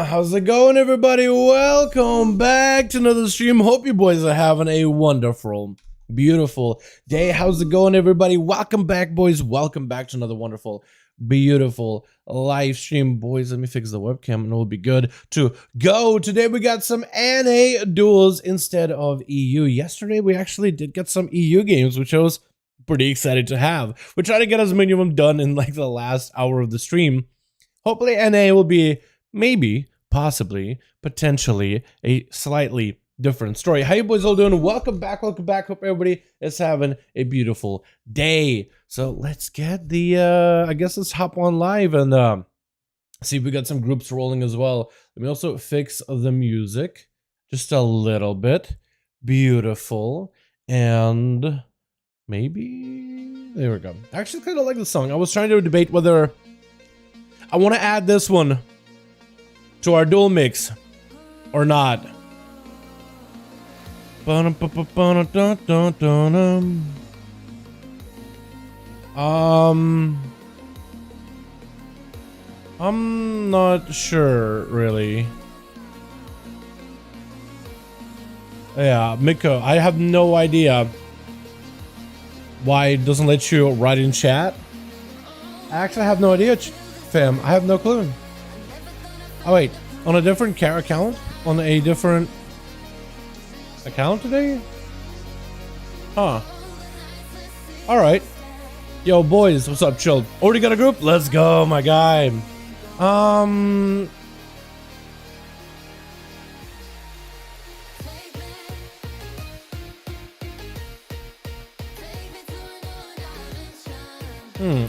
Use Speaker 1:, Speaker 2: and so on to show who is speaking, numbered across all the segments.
Speaker 1: How's it going, everybody? Welcome back to another stream. Hope you boys are having a wonderful, beautiful day. How's it going, everybody? Welcome back, boys. Welcome back to another wonderful, beautiful live stream. Boys, let me fix the webcam and it'll be good to go. Today we got some NA duels instead of EU. Yesterday we actually did get some EU games, which I was pretty excited to have. We're trying to get as many of them done in like the last hour of the stream. Hopefully NA will be maybe, possibly, potentially a slightly different story. How you boys all doing? Welcome back, welcome back. Hope everybody is having a beautiful day. So let's get the, I guess let's hop on live and see if we got some groups rolling as well. Let me also fix the music just a little bit. Beautiful. And maybe, there we go. I actually kind of like the song. I was trying to debate whether I want to add this one to our duel mix or not. I'm not sure really. Yeah, Miko, I have no idea why it doesn't let you write in chat. I actually have no idea, fam. I have no clue. Oh wait, on a different account? On a different account today? Huh. Alright. Yo boys, what's up, chill? Already got a group? Let's go, my guy.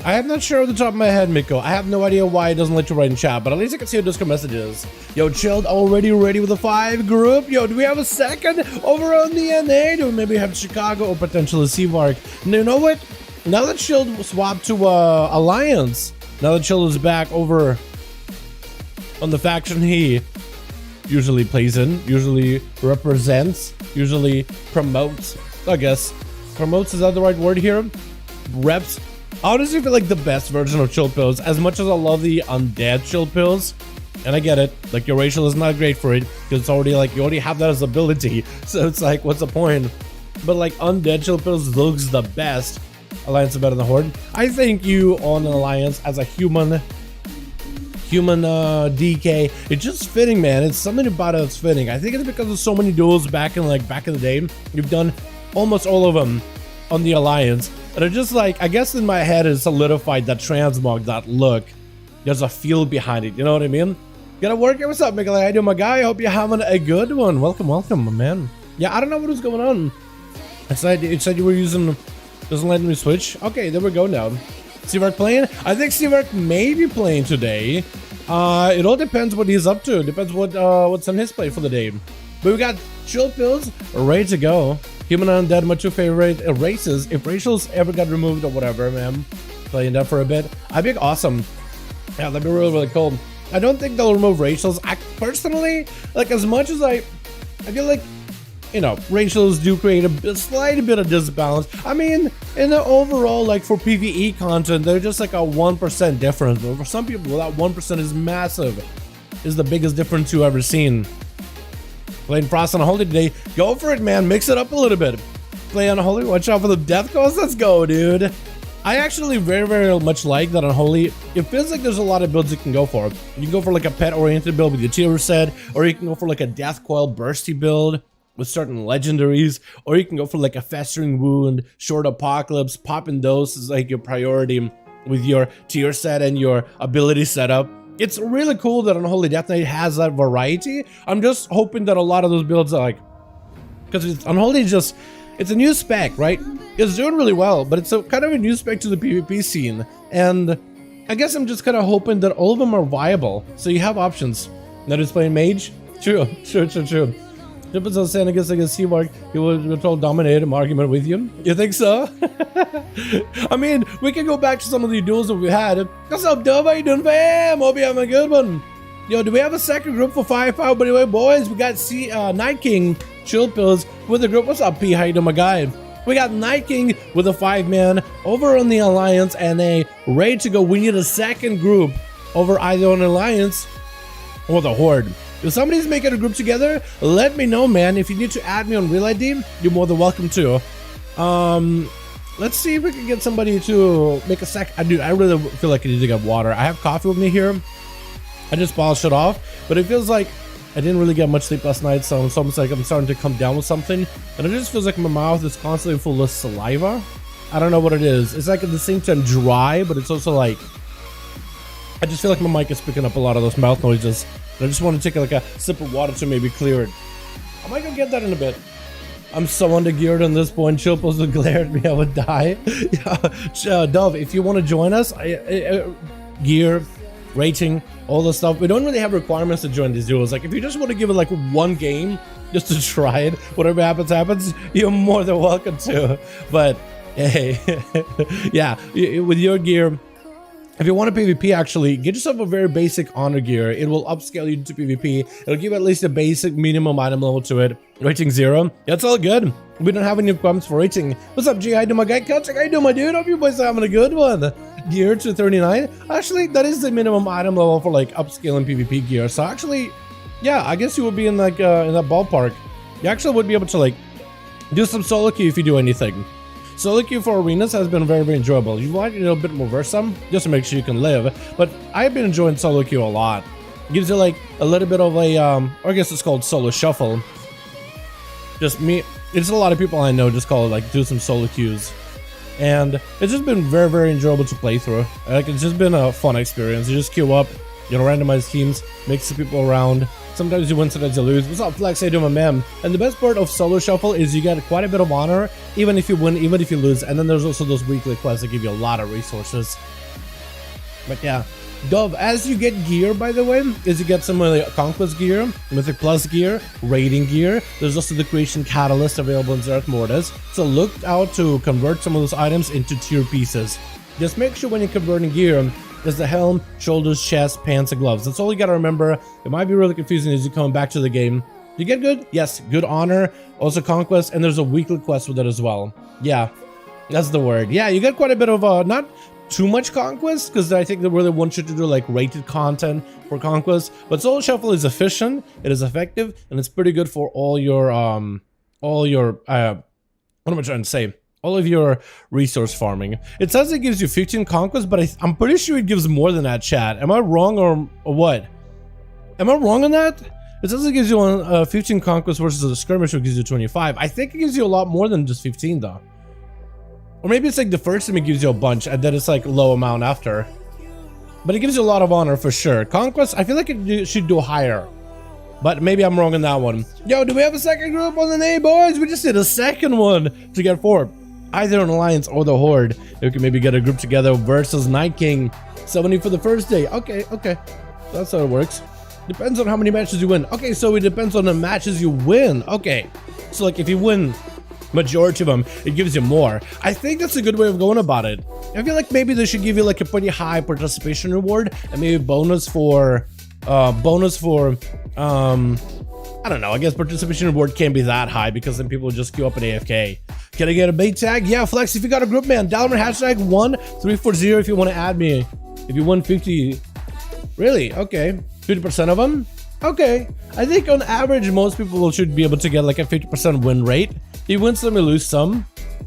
Speaker 1: I am not sure off the top of my head, Miko. I have no idea why it doesn't let you write in chat, but at least I can see your Discord messages. Yo, Chilled, already ready with the 5 group? Yo, do we have a second over on the NA? Do we maybe have Chicago or potentially Seavark? You know what? Now that Chilled swapped to Alliance, now that Chilled is back over on the faction he usually plays in, usually represents, usually promotes, I guess. Promotes, is that the right word here? Reps. I honestly feel like the best version of chill pills, as much as I love the undead chill pills, and I get it, like your racial is not great for it, because it's already like, you already have that as ability, so it's like, what's the point? But like undead chill pills looks the best. Alliance is better than Horde. I think you on an Alliance as a human DK, it's just fitting, man. It's something about it that's fitting. I think it's because of so many duels back in the day. You've done almost all of them on the Alliance. And it just like, I guess in my head it solidified that transmog, that look. There's a feel behind it, you know what I mean? Gotta work it. What's up, Miguel? How you doing, my guy? Hope you're having a good one. Welcome, welcome, my man. Yeah, I don't know what was going on. It said you were using, doesn't let me switch. Okay, there we go now. Seavark playing? I think Seavark may be playing today. It all depends what he's up to. Depends what's on his plate for the day. But we got chill pills ready to go. Human and Undead, my two favorite races. If racials ever got removed or whatever, man, playing that for a bit, I'd be awesome. Yeah, that'd be really, really cool. I don't think they'll remove racials. I personally, like, as much as I feel like, you know, racials do create a slight bit of disbalance. I mean, in the overall, like, for PvE content, they're just like a 1% difference. But for some people, that 1% is massive. Is the biggest difference you've ever seen. Playing Frost on Unholy today. Go for it, man. Mix it up a little bit. Play on Unholy. Watch out for the death cost. Let's go, dude. I actually very much like that Unholy. It feels like there's a lot of builds you can go for. You can go for like a pet-oriented build with your tier set, or you can go for like a Death Coil bursty build with certain legendaries, or you can go for like a Festering Wound, Short Apocalypse. Popping those is like your priority with your tier set and your ability setup. It's really cool that Unholy Death Knight has that variety. I'm just hoping that a lot of those builds are like, because Unholy is just, it's a new spec, right? It's doing really well, but it's a kind of a new spec to the PvP scene. And I guess I'm just kind of hoping that all of them are viable. So you have options. That is playing Mage? True. Difference on saying against C-Mark, he will told dominate an argument with you. You think so? I mean, we can go back to some of the duels that we had. What's up, Dove? How you doing, fam? Hope you having a good one. Yo, do we have a second group for 5v5? By the way, boys, we got Night King Chill Pills with the group. What's up, P? How you doing, my guy? We got Night King with a 5-man over on the Alliance NA, ready to go. We need a second group over either on Alliance or the Horde. If somebody's making a group together, let me know, man. If you need to add me on Real ID, you're more than welcome to. Let's see if we can get somebody to make a Dude, I really feel like I need to get water. I have coffee with me here. I just polished it off, but it feels like I didn't really get much sleep last night, so it's almost like I'm starting to come down with something, and it just feels like my mouth is constantly full of saliva. I don't know what it is. It's like at the same time dry, but it's also like, I just feel like my mic is picking up a lot of those mouth noises. I just want to take like a sip of water to maybe clear it. I might go get that in a bit. I'm so undergeared on this point. Chill Pills would glare at me. I would die. Yeah, Dove, if you want to join us, gear, rating, all the stuff. We don't really have requirements to join these duels. Like if you just want to give it like one game just to try it, whatever happens, you're more than welcome to. But hey, yeah, with your gear, if you want a PvP, actually, get yourself a very basic honor gear. It will upscale you to PvP. It'll give at least a basic minimum item level to it. Rating 0. That's all good. We don't have any requirements for rating. What's up, G? How you doing, my guy? Celtic, how you doing, my dude? Hope you boys are having a good one. Gear to 39. Actually, that is the minimum item level for like upscaling PvP gear. So actually, yeah, I guess you would be in like in that ballpark. You actually would be able to like do some solo queue if you do anything. Solo queue for arenas has been very enjoyable. You want a little bit more versum just to make sure you can live, but I've been enjoying solo queue a lot. It gives you like a little bit of a or I guess it's called solo shuffle. Just me, it's a lot of people I know just call it like do some solo queues, and it's just been very enjoyable to play through. Like it's just been a fun experience. You just queue up, you know, randomize teams, mix the people around. Sometimes you win, sometimes you lose. What's up, Flex? How you doing, my man? And the best part of solo shuffle is you get quite a bit of honor, even if you win, even if you lose. And then there's also those weekly quests that give you a lot of resources. But yeah, Dove, as you get gear, by the way, is you get some Conquest gear, Mythic Plus gear, Rating gear. There's also the Creation Catalyst available in Zereth Mortis. So look out to convert some of those items into tier pieces. Just make sure when you're converting gear, there's the helm, shoulders, chest, pants, and gloves. That's all you gotta remember. It might be really confusing as you come back to the game. You get good? Yes, good honor, also conquest, and there's a weekly quest with it as well. Yeah, that's the word. Yeah, you get quite a bit of, not too much conquest, because I think they really want you to do like rated content for conquest, but solo shuffle is efficient, it is effective, and it's pretty good for all your, what am I trying to say? All of your resource farming. It says it gives you 15 conquest, but I'm pretty sure it gives more than that, chat. Am I wrong or what? Am I wrong on that? It says it gives you 15 conquest versus a skirmish, which gives you 25. I think it gives you a lot more than just 15 though. Or maybe it's like the first time it gives you a bunch and then it's like low amount after. But it gives you a lot of honor for sure. Conquest, I feel like it should do higher. But maybe I'm wrong on that one. Yo, do we have a second group on the NA, boys? We just did a second one to get 4. Either an Alliance or the Horde. We can maybe get a group together versus Night King. 70 for the first day. Okay. That's how it works. Depends on how many matches you win. Okay, so it depends on the matches you win. Okay. So like if you win majority of them, it gives you more. I think that's a good way of going about it. I feel like maybe they should give you like a pretty high participation reward and maybe bonus for I don't know, I guess participation reward can't be that high because then people just queue up at AFK. Can I get a bait tag? Yeah, Flex, if you got a group, man. Dalaran hashtag 1340 if you want to add me. If you won 50. Really? Okay. 50% of them? Okay, I think on average, most people should be able to get like a 50% win rate. You win some, you lose some.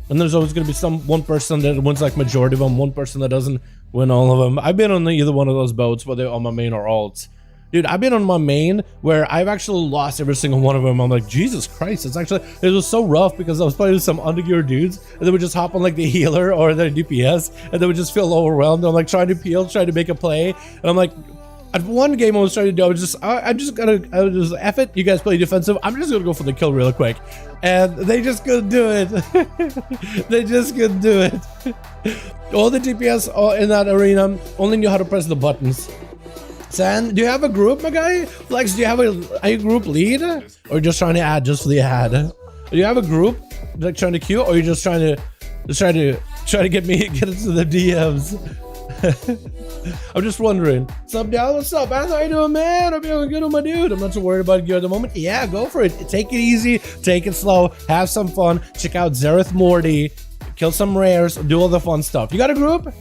Speaker 1: And there's always going to be one person that wins like majority of them, one person that doesn't win all of them. I've been on either one of those boats, whether on my main or alt. Dude, I've been on my main where I've actually lost every single one of them. I'm like, Jesus Christ, it was so rough because I was playing with some undergear dudes and they would just hop on like the healer or the DPS and they would just feel overwhelmed. I'm like trying to peel, trying to make a play. And I'm like, at one game I was trying to do, I was just F it, you guys play defensive. I'm just gonna go for the kill real quick. And they just couldn't do it. They just couldn't do it. All the DPS in that arena only knew how to press the buttons. San, do you have a group, my guy? Flex, do you have a group lead? Or just trying to add just for the ad? Do you have a group like trying to queue, or are you just trying to get into the DMs? I'm just wondering. What's up, Dal? What's up, man? How you doing, man? I'm doing good with my dude. I'm not too worried about gear at the moment. Yeah, go for it. Take it easy, take it slow, have some fun. Check out Zereth Morty, kill some rares, do all the fun stuff. You got a group?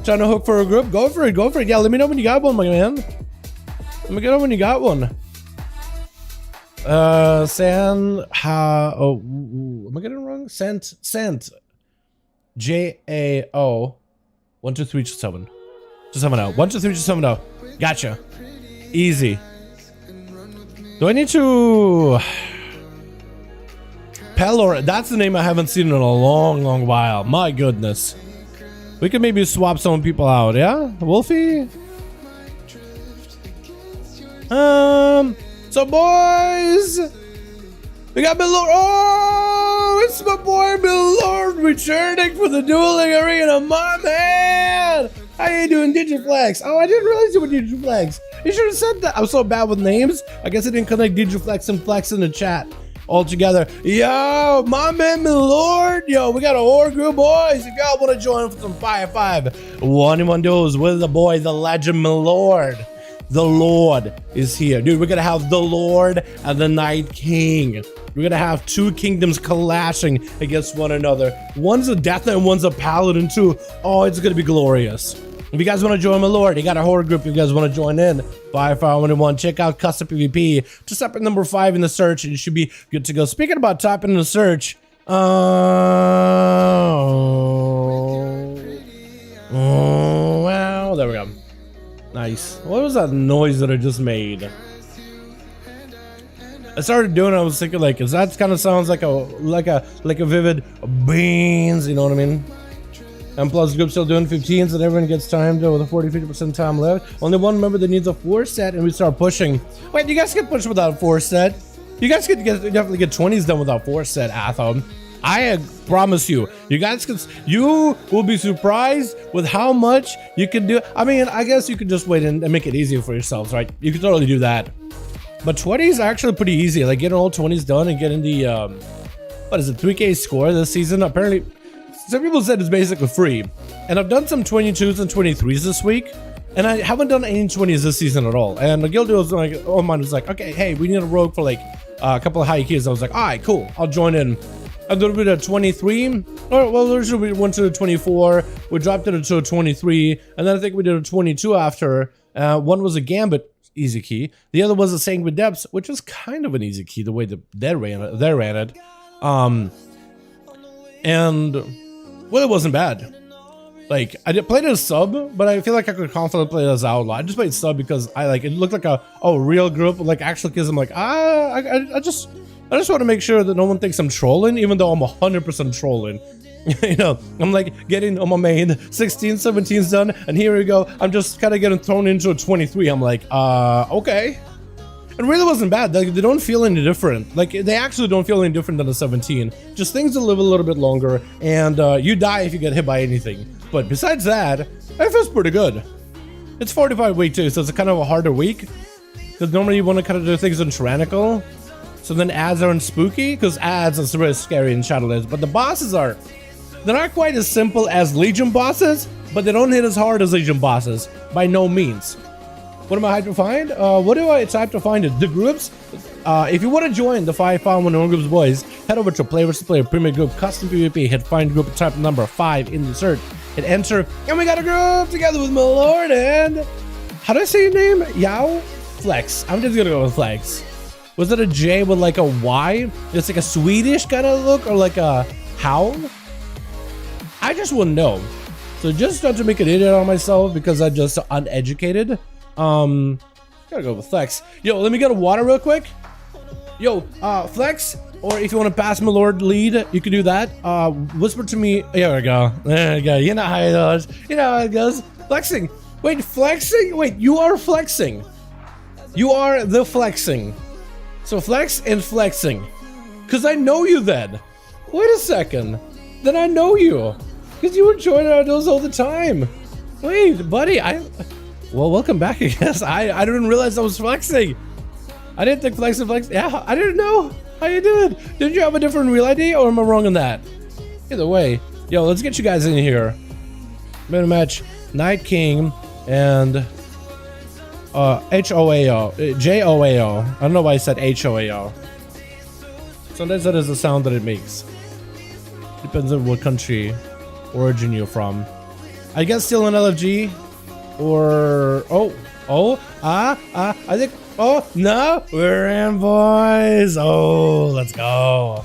Speaker 1: Trying to hook for a group? Go for it, go for it. Yeah, let me know when you got one, my man. Let me know when you got one. San, am I getting it wrong? Sent. J-A-O. 1 2 3 7. Just 7 out. 1 2 3 7 out. Gotcha. Easy. Do I need to Pelor? That's the name I haven't seen in a long while. My goodness. We could maybe swap some people out, yeah? Wolfie? So boys, we got Milord. Oh, it's my boy Milord returning for the dueling arena, my man. How you doing, Digiflex? Oh, I didn't realize you were Digiflex. You should have said that. I'm so bad with names. I guess I didn't connect Digiflex and Flex in the chat all together. Yo, my man Milord. Yo, we got a horde group, boys. If y'all want to join for some 5v5 1v1 duels with the boy, the legend Milord. The Lord is here. Dude, we're gonna have the Lord and the Night King. We're gonna have two kingdoms clashing against one another. One's a death and one's a paladin too. Oh, it's gonna be glorious. If you guys want to join my Lord, you got a horde group. If you guys want to join in, 5v5 check out custom PvP. Just type in number 5 in the search and you should be good to go. Speaking about typing in the search, wow, there we go. Nice. What was that noise that I just made? I started doing it, I was thinking like, that kind of sounds like a vivid beans, you know what I mean? And plus the group's still doing 15s and everyone gets timed with a 40-50% time left. Only one member that needs a 4 set and we start pushing. Wait, you guys can push without a 4 set? You guys could definitely get 20s done without 4 set, Athom. I promise you, you will be surprised with how much you can do. I mean, I guess you could just wait and make it easier for yourselves, right? You can totally do that. But 20s are actually pretty easy. Like getting all 20s done and getting the, what is it, 3K score this season? Apparently, some people said it's basically free. And I've done some 22s and 23s this week. And I haven't done any 20s this season at all. And the guild was like, oh, mine was like, okay, hey, we need a rogue for like a couple of high keys. I was like, all right, cool, I'll join in. A little bit of 23, or well, originally we went to a 24, we dropped it to a 23, and then I think we did a 22 after. One was a Gambit, easy key. The other was a Sanguine Depths, which is kind of an easy key, the way that they ran it. And, well, it wasn't bad. Like, I played it as sub, but I feel like I could confidently play it as outlaw. I just played sub because it looked like a real group, like actual kids. I'm like, I just want to make sure that no one thinks I'm trolling, even though I'm 100% trolling. You know, I'm like getting on my main 16, 17's done, and here we go. I'm just kind of getting thrown into a 23. I'm like, okay. It really wasn't bad. They don't feel any different. Like, they actually don't feel any different than a 17. Just things will live a little bit longer, and you die if you get hit by anything. But besides that, it feels pretty good. It's 45 week too, so it's kind of a harder week. Because normally you want to kind of do things in tyrannical. So then ads aren't spooky, because ads is really scary in Shadowlands. But the bosses they're not quite as simple as Legion bosses, but they don't hit as hard as Legion bosses, by no means. What am I hyped to find? What do I type to find it? The groups? If you want to join the 5v5 1v1 groups, boys, head over to Play vs Player Premier Group Custom PvP, hit find group, type number 5 in the search, hit enter, and we got a group together with my lord and... How do I say your name? Yao? Flex. I'm just gonna go with Flex. Was it a J with like a Y? It's like a Swedish kind of look, or like a howl? I just wouldn't know. So just not to make an idiot on myself because I'm just uneducated. Gotta go with Flex. Yo, let me get a water real quick. Yo, Flex, or if you want to pass my Lord lead, you can do that. Whisper to me. There we go. There we go. You know how it goes. You know how it goes. Flexing. Wait, flexing? Wait, you are flexing. You are the flexing. So flex and flexing. Because I know you then. Wait a second. Then I know you. Because you were joining our duels all the time. Wait, buddy, well, welcome back, I guess. I didn't realize I was flexing. I didn't think flex. Yeah, I didn't know how you did. Didn't you have a different real ID, or am I wrong on that? Either way, yo, let's get you guys in here. Meta match, Night King and H-O-A-O, J-O-A-O. I don't know why I said H-O-A-O. Sometimes that is the sound that it makes. Depends on what country origin you're from. I guess still an LFG, or I think, oh no, we're in, boys. Oh, let's go.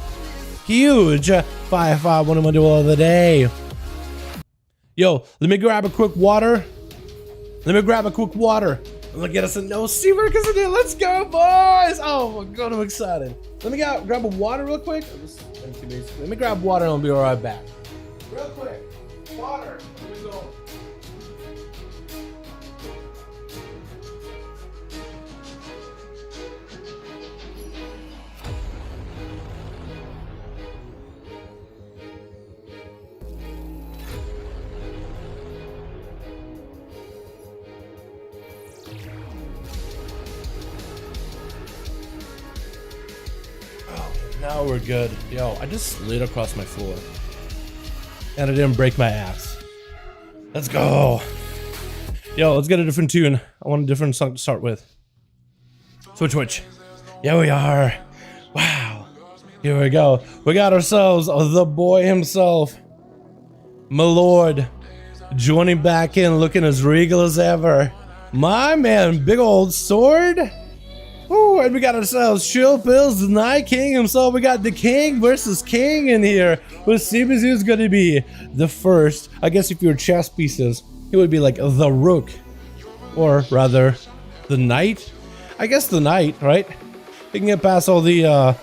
Speaker 1: Huge 5V5 1v1 duel of the day. Yo, let me grab a quick water. I'm gonna get us a no steamer because of it. Let's go, boys. Oh my god, I'm excited. Let me grab a water real quick. Let me grab water and I'll be right back. Real quick. Water. Here we go. Now we're good. Yo, I just slid across my floor. And I didn't break my ass. Let's go. Yo, let's get a different tune. I want a different song to start with. Switch. Here we are. Wow. Here we go. We got ourselves the boy himself. My lord. Joining back in, looking as regal as ever. My man, big old sword. Ooh, and we got ourselves Chill Pills, the Night King himself. We got the King versus King in here. With CBZ is going to be the first. I guess if you're chess pieces, it would be like the Rook. Or rather, the Knight. I guess the Knight, right? We can get past all the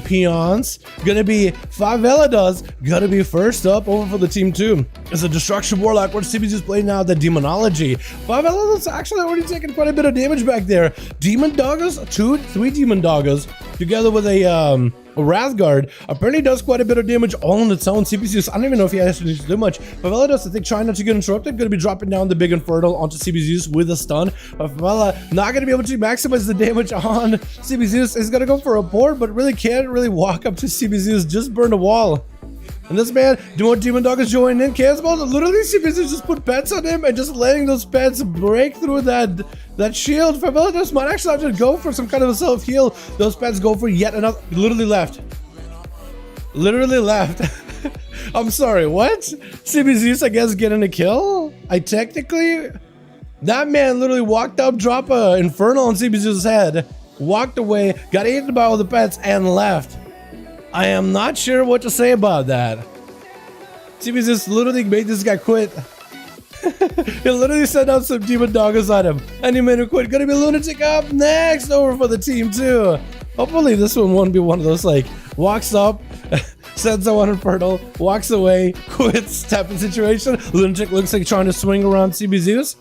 Speaker 1: peons. Gonna be 5 does. Gonna be first up over for the team 2. It's a Destruction Warlock where CBZ is playing now the Demonology. 5 does actually already taking quite a bit of damage back there. Demon Doggers, 3 Demon Doggers, together with a Wrathguard apparently does quite a bit of damage all on its own. CBZ, I don't even know if he has to do much. Favela does, I think, trying not to get interrupted. Going to be dropping down the big Infernal onto CBZ with a stun. Favela not going to be able to maximize the damage on CBZ. He's going to go for a port, but really can't really walk up to CBZ. Just burn the wall. And this man, doing Demon Dog is joining in. Cancel. Literally, CBZ just put pets on him and just letting those pets break through that shield. Favela just might actually have to go for some kind of a self-heal. Those pets go for yet another. Literally left. I'm sorry, what? CBZ, I guess, getting a kill? That man literally walked up, dropped a Infernal on CBZ's head, walked away, got eaten by all the pets, and left. I am not sure what to say about that. CBZ literally made this guy quit. He literally sent out some Demon Doggers on him, and he made him quit. Gonna be Lunatic up next over for the team 2. Hopefully this one won't be one of those, like, walks up, sends out one Infernal, walks away, quits type of situation. Lunatic looks like trying to swing around CBZ.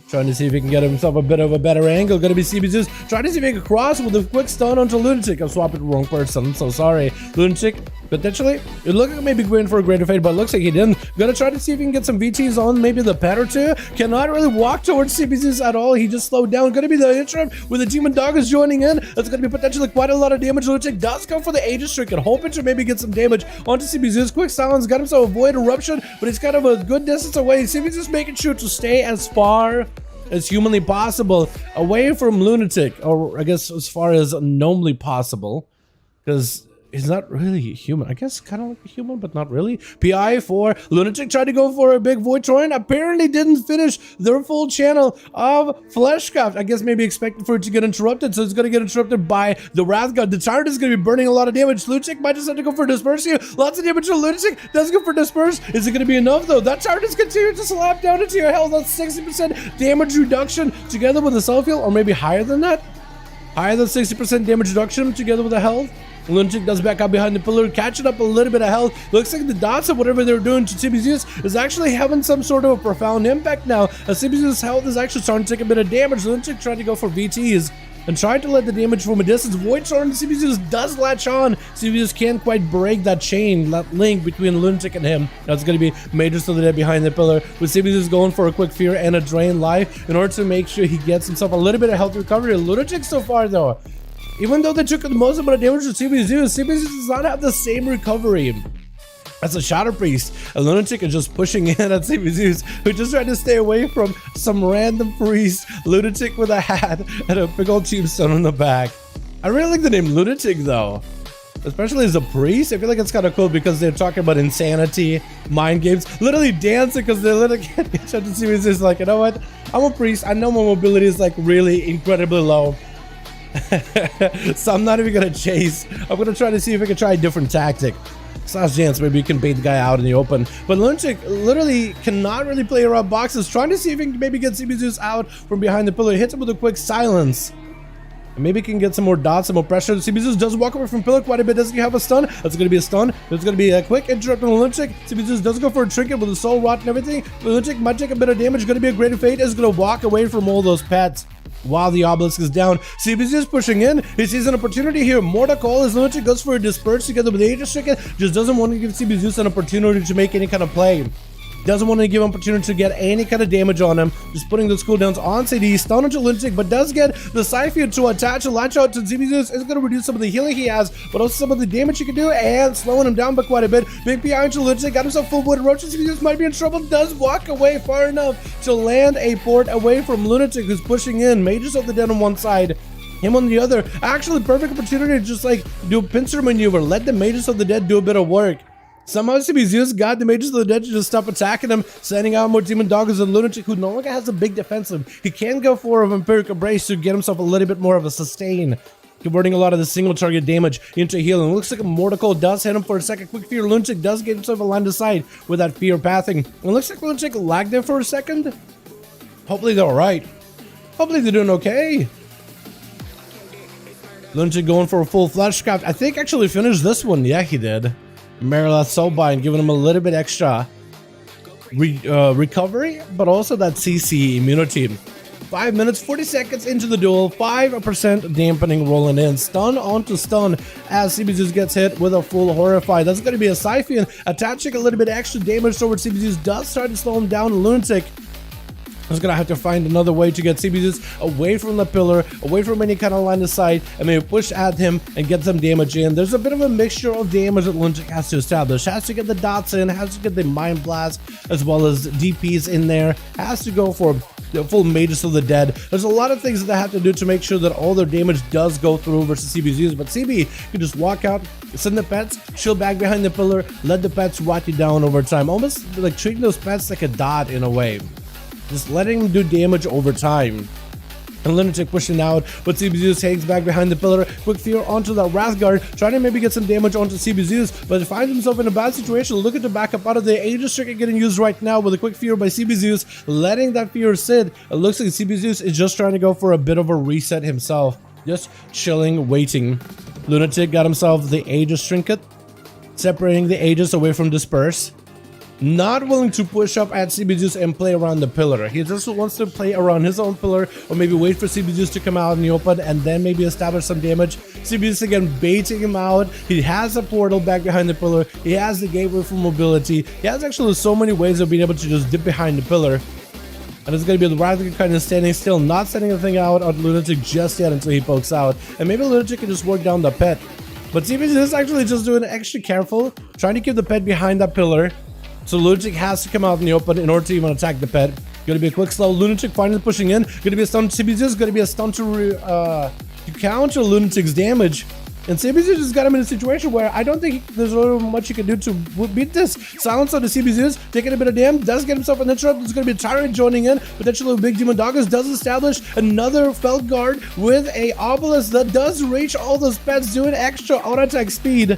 Speaker 1: Trying to see if he can get himself a bit of a better angle. Gonna be CBZ trying to see if he can cross with a quick stun onto Lunatic. I'm swapping the wrong person. I'm so sorry. Lunatic, potentially, it looked like maybe going for a greater fate, but it looks like he didn't. Gonna try to see if he can get some VTs on maybe the pet or two. Cannot really walk towards CBZ at all. He just slowed down. Gonna be the interim with the Demon Doggers joining in. That's gonna be potentially quite a lot of damage. Lunatic does go for the Aegis Trick and hoping to maybe get some damage onto CBZ's quick silence. Got himself a Void Eruption, but he's kind of a good distance away. CBZ's making sure to stay as far as humanly possible away from Lunatic, or I guess as far as normally possible, because He's not really human. I guess kind of like a human, but not really. PI for Lunatic tried to go for a big Void Torrent. Apparently didn't finish their full channel of Fleshcraft. I guess maybe expecting for it to get interrupted, so it's going to get interrupted by the Wrath God. The Tyrant is going to be burning a lot of damage. Lunatic might just have to go for Disperse here. Lots of damage to Lunatic. Does go for Disperse. Is it going to be enough, though? That Tyrant is continuing to slap down into your health. That's 60% damage reduction together with a self-heal, or maybe higher than that. Higher than 60% damage reduction together with the health. Lunatic does back out behind the pillar, catching up a little bit of health. Looks like the dots of whatever they're doing to CBZ's is actually having some sort of a profound impact now. As CBZ's health is actually starting to take a bit of damage. Lunatic trying to go for VTs and trying to let the damage from a distance. Void Torrent CBZ's does latch on. CBZ's can't quite break that chain, that link between Lunatic and him. That's going to be Mages of the Dead behind the pillar, with CBZ's going for a quick fear and a drain life in order to make sure he gets himself a little bit of health recovery. Lunatic so far, though, even though they took the most amount of damage to CBZ does not have the same recovery as a Shadow Priest. A Lunatic is just pushing in at CBZ, who just tried to stay away from some random priest. Lunatic with a hat and a big old tombstone on the back. I really like the name Lunatic, though. Especially as a priest. I feel like it's kind of cool because they're talking about insanity, mind games, literally dancing because they literally can't get to CBZ. It's like, you know what? I'm a priest. I know my mobility is like really incredibly low. So I'm not even gonna chase. I'm gonna try to see if I can try a different tactic. Slash dance, maybe you can bait the guy out in the open. But Lunatic literally cannot really play around boxes, trying to see if he can maybe get CBZ out from behind the pillar. Hits him with a quick silence. And maybe can get some more dots, some more pressure. CBZ does walk away from pillar quite a bit. Doesn't he have a stun? That's going to be a stun. There's going to be a quick interrupt on Lunatic. CBZ does go for a trinket with a soul rot and everything. Lunatic might take a bit of damage. Going to be a greater fate. Is going to walk away from all those pets while the obelisk is down. CBZ is pushing in. He sees an opportunity here. Mortal Call as Lunatic goes for a Disperse together with Aegis Trinket. Just doesn't want to give CBZ an opportunity to make any kind of play. Doesn't want to give him opportunity to get any kind of damage on him. Just putting those cooldowns on CD. Stun onto Lunatic, but does get the Siphon to attach and latch out to CBZ. Is going to reduce some of the healing he has, but also some of the damage he can do, and slowing him down by quite a bit. Big PI into Lunatic. Got himself full wood. Roach CBZ might be in trouble. Does walk away far enough to land a port away from Lunatic, who's pushing in. Mages of the Dead on one side, him on the other. Actually, perfect opportunity to just like do a pincer maneuver. Let the Mages of the Dead do a bit of work. Somehow CBZ got the Mages of the Dead to just stop attacking him, sending out more Demon Doggers and Lunatic, who no longer has a big defensive. He can go for a Vampiric Embrace to get himself a little bit more of a sustain, converting a lot of the single target damage into healing. Looks like a Mortal Coil does hit him for a second. Quick fear. Lunatic does get himself a line of sight with that fear pathing. It looks like Lunatic lagged there for a second. Hopefully they're alright. Hopefully they're doing okay. Lunatic going for a full Fleshcraft. I think actually finished this one. Yeah, he did. Marilath Soulbind giving him a little bit extra recovery, but also that CC immunity. 5 minutes, 40 seconds into the duel, 5% dampening rolling in. Stun onto stun as CBZ gets hit with a full Horrify. That's going to be a Siphon attaching a little bit extra damage towards CBZ. Does start to slow him down. Lunatic is going to have to find another way to get CBZ away from the pillar, away from any kind of line of sight, and maybe push at him and get some damage in. There's a bit of a mixture of damage that Lunatic has to establish. Has to get the dots in, has to get the Mind Blast, as well as DPs in there. Has to go for the full Mages of the Dead. There's a lot of things that they have to do to make sure that all their damage does go through versus CBZ's, but CB can just walk out, send the pets, chill back behind the pillar, let the pets rot you down over time. Almost like treating those pets like a dot in a way. Just letting them do damage over time. And Lunatic pushing out, but CBZ hangs back behind the pillar. Quick fear onto the Wrathguard, trying to maybe get some damage onto CBZ, but finds himself in a bad situation. Looking to back up out of the Aegis Trinket getting used right now with a quick fear by CBZ, letting that fear sit. It looks like CBZ is just trying to go for a bit of a reset himself. Just chilling, waiting. Lunatic got himself the Aegis Trinket, separating the Aegis away from Disperse. Not willing to push up at CBZ and play around the pillar. He just wants to play around his own pillar, or maybe wait for CBZ to come out in the open and then maybe establish some damage. CBZ again baiting him out. He has a portal back behind the pillar. He has the gateway for mobility. He has actually so many ways of being able to just dip behind the pillar. And it's going to be the Wrathguard kind of standing still, not sending anything out on Lunatic just yet until he pokes out. And maybe Lunatic can just work down the pet. But CBZ is actually just doing extra careful, trying to keep the pet behind that pillar. So Lunatic has to come out in the open in order to even attack the pet. Going to be a quick slow. Lunatic finally pushing in. Going to be a stun to CBZ. Going to be a stun to counter Lunatic's damage. And CBZ just got him in a situation where I don't think there's really much he can do to beat this. Silence on the CBZs, taking a bit of damage, does get himself an interrupt. There's going to be a Tyrant joining in. Potentially Big Demon Doggers does establish another Felt Guard with a Obelisk that does reach all those pets, doing extra auto attack speed.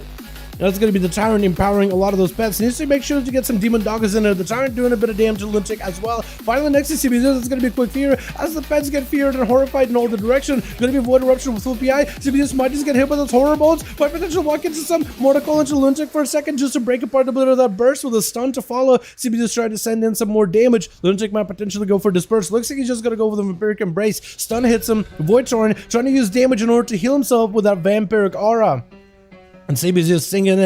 Speaker 1: That's going to be the Tyrant empowering a lot of those pets. Needs to make sure to get some Demon Doggers in there. The Tyrant doing a bit of damage to Lunatic as well. Finally, next to CBZ, it's going to be a quick fear as the pets get feared and horrified in all the direction. Going to be Void Eruption with full PI. CBZ might just get hit by those horror bolts. But potential walk into some Mortal into Lunatic for a second just to break apart a bit of that burst with a stun to follow. CBZ trying to send in some more damage. Lunatic might potentially go for Disperse. Looks like he's just going to go with a Vampiric Embrace. Stun hits him. Void Torrent trying to use damage in order to heal himself with that Vampiric Aura. And CB's just sinking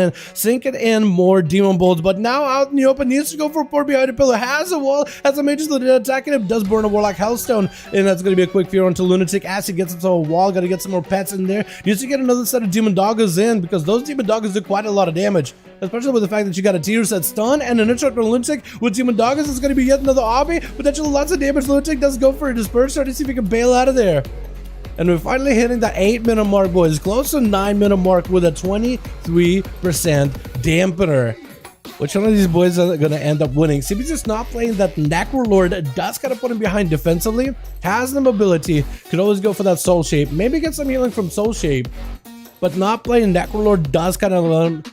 Speaker 1: in more Demon Bolts, but now out in the open, needs to go for a port behind a pillar, has a wall, has a Mage's Lieutenant attacking him, does burn a Warlock Hellstone, and that's going to be a quick fear onto Lunatic as he gets into a wall. Got to get some more pets in there. Needs to get another set of Demon Doggers in, because those Demon Doggers do quite a lot of damage, especially with the fact that you got a tier set stun and an interrupt on Lunatic with Demon Doggers. It's going to be yet another obby, potentially lots of damage. Lunatic does go for a Disperse, trying to see if he can bail out of there. And we're finally hitting the 8-minute mark, boys. Close to 9-minute mark with a 23% dampener. Which one of these boys are going to end up winning? CB's just not playing that Necrolord. Does kind of put him behind defensively. Has the mobility. Could always go for that Soul Shape. Maybe get some healing from Soul Shape. But not playing Necrolord does kind of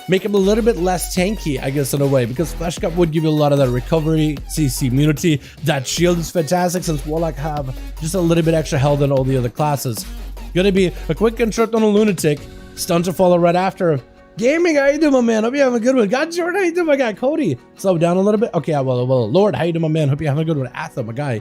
Speaker 1: make him a little bit less tanky, I guess, in a way, because Flesh Cup would give you a lot of that recovery, CC immunity. That shield is fantastic since Warlock have just a little bit extra health than all the other classes. Gonna be a quick interrupt on a Lunatic, stun to follow right after. Gaming, how you doing, my man? Hope you're having a good one. God, Jordan, how you doing, my guy? Cody, slow down a little bit. Okay, well, Lord, how you doing, my man? Hope you're having a good one. Atham, my guy.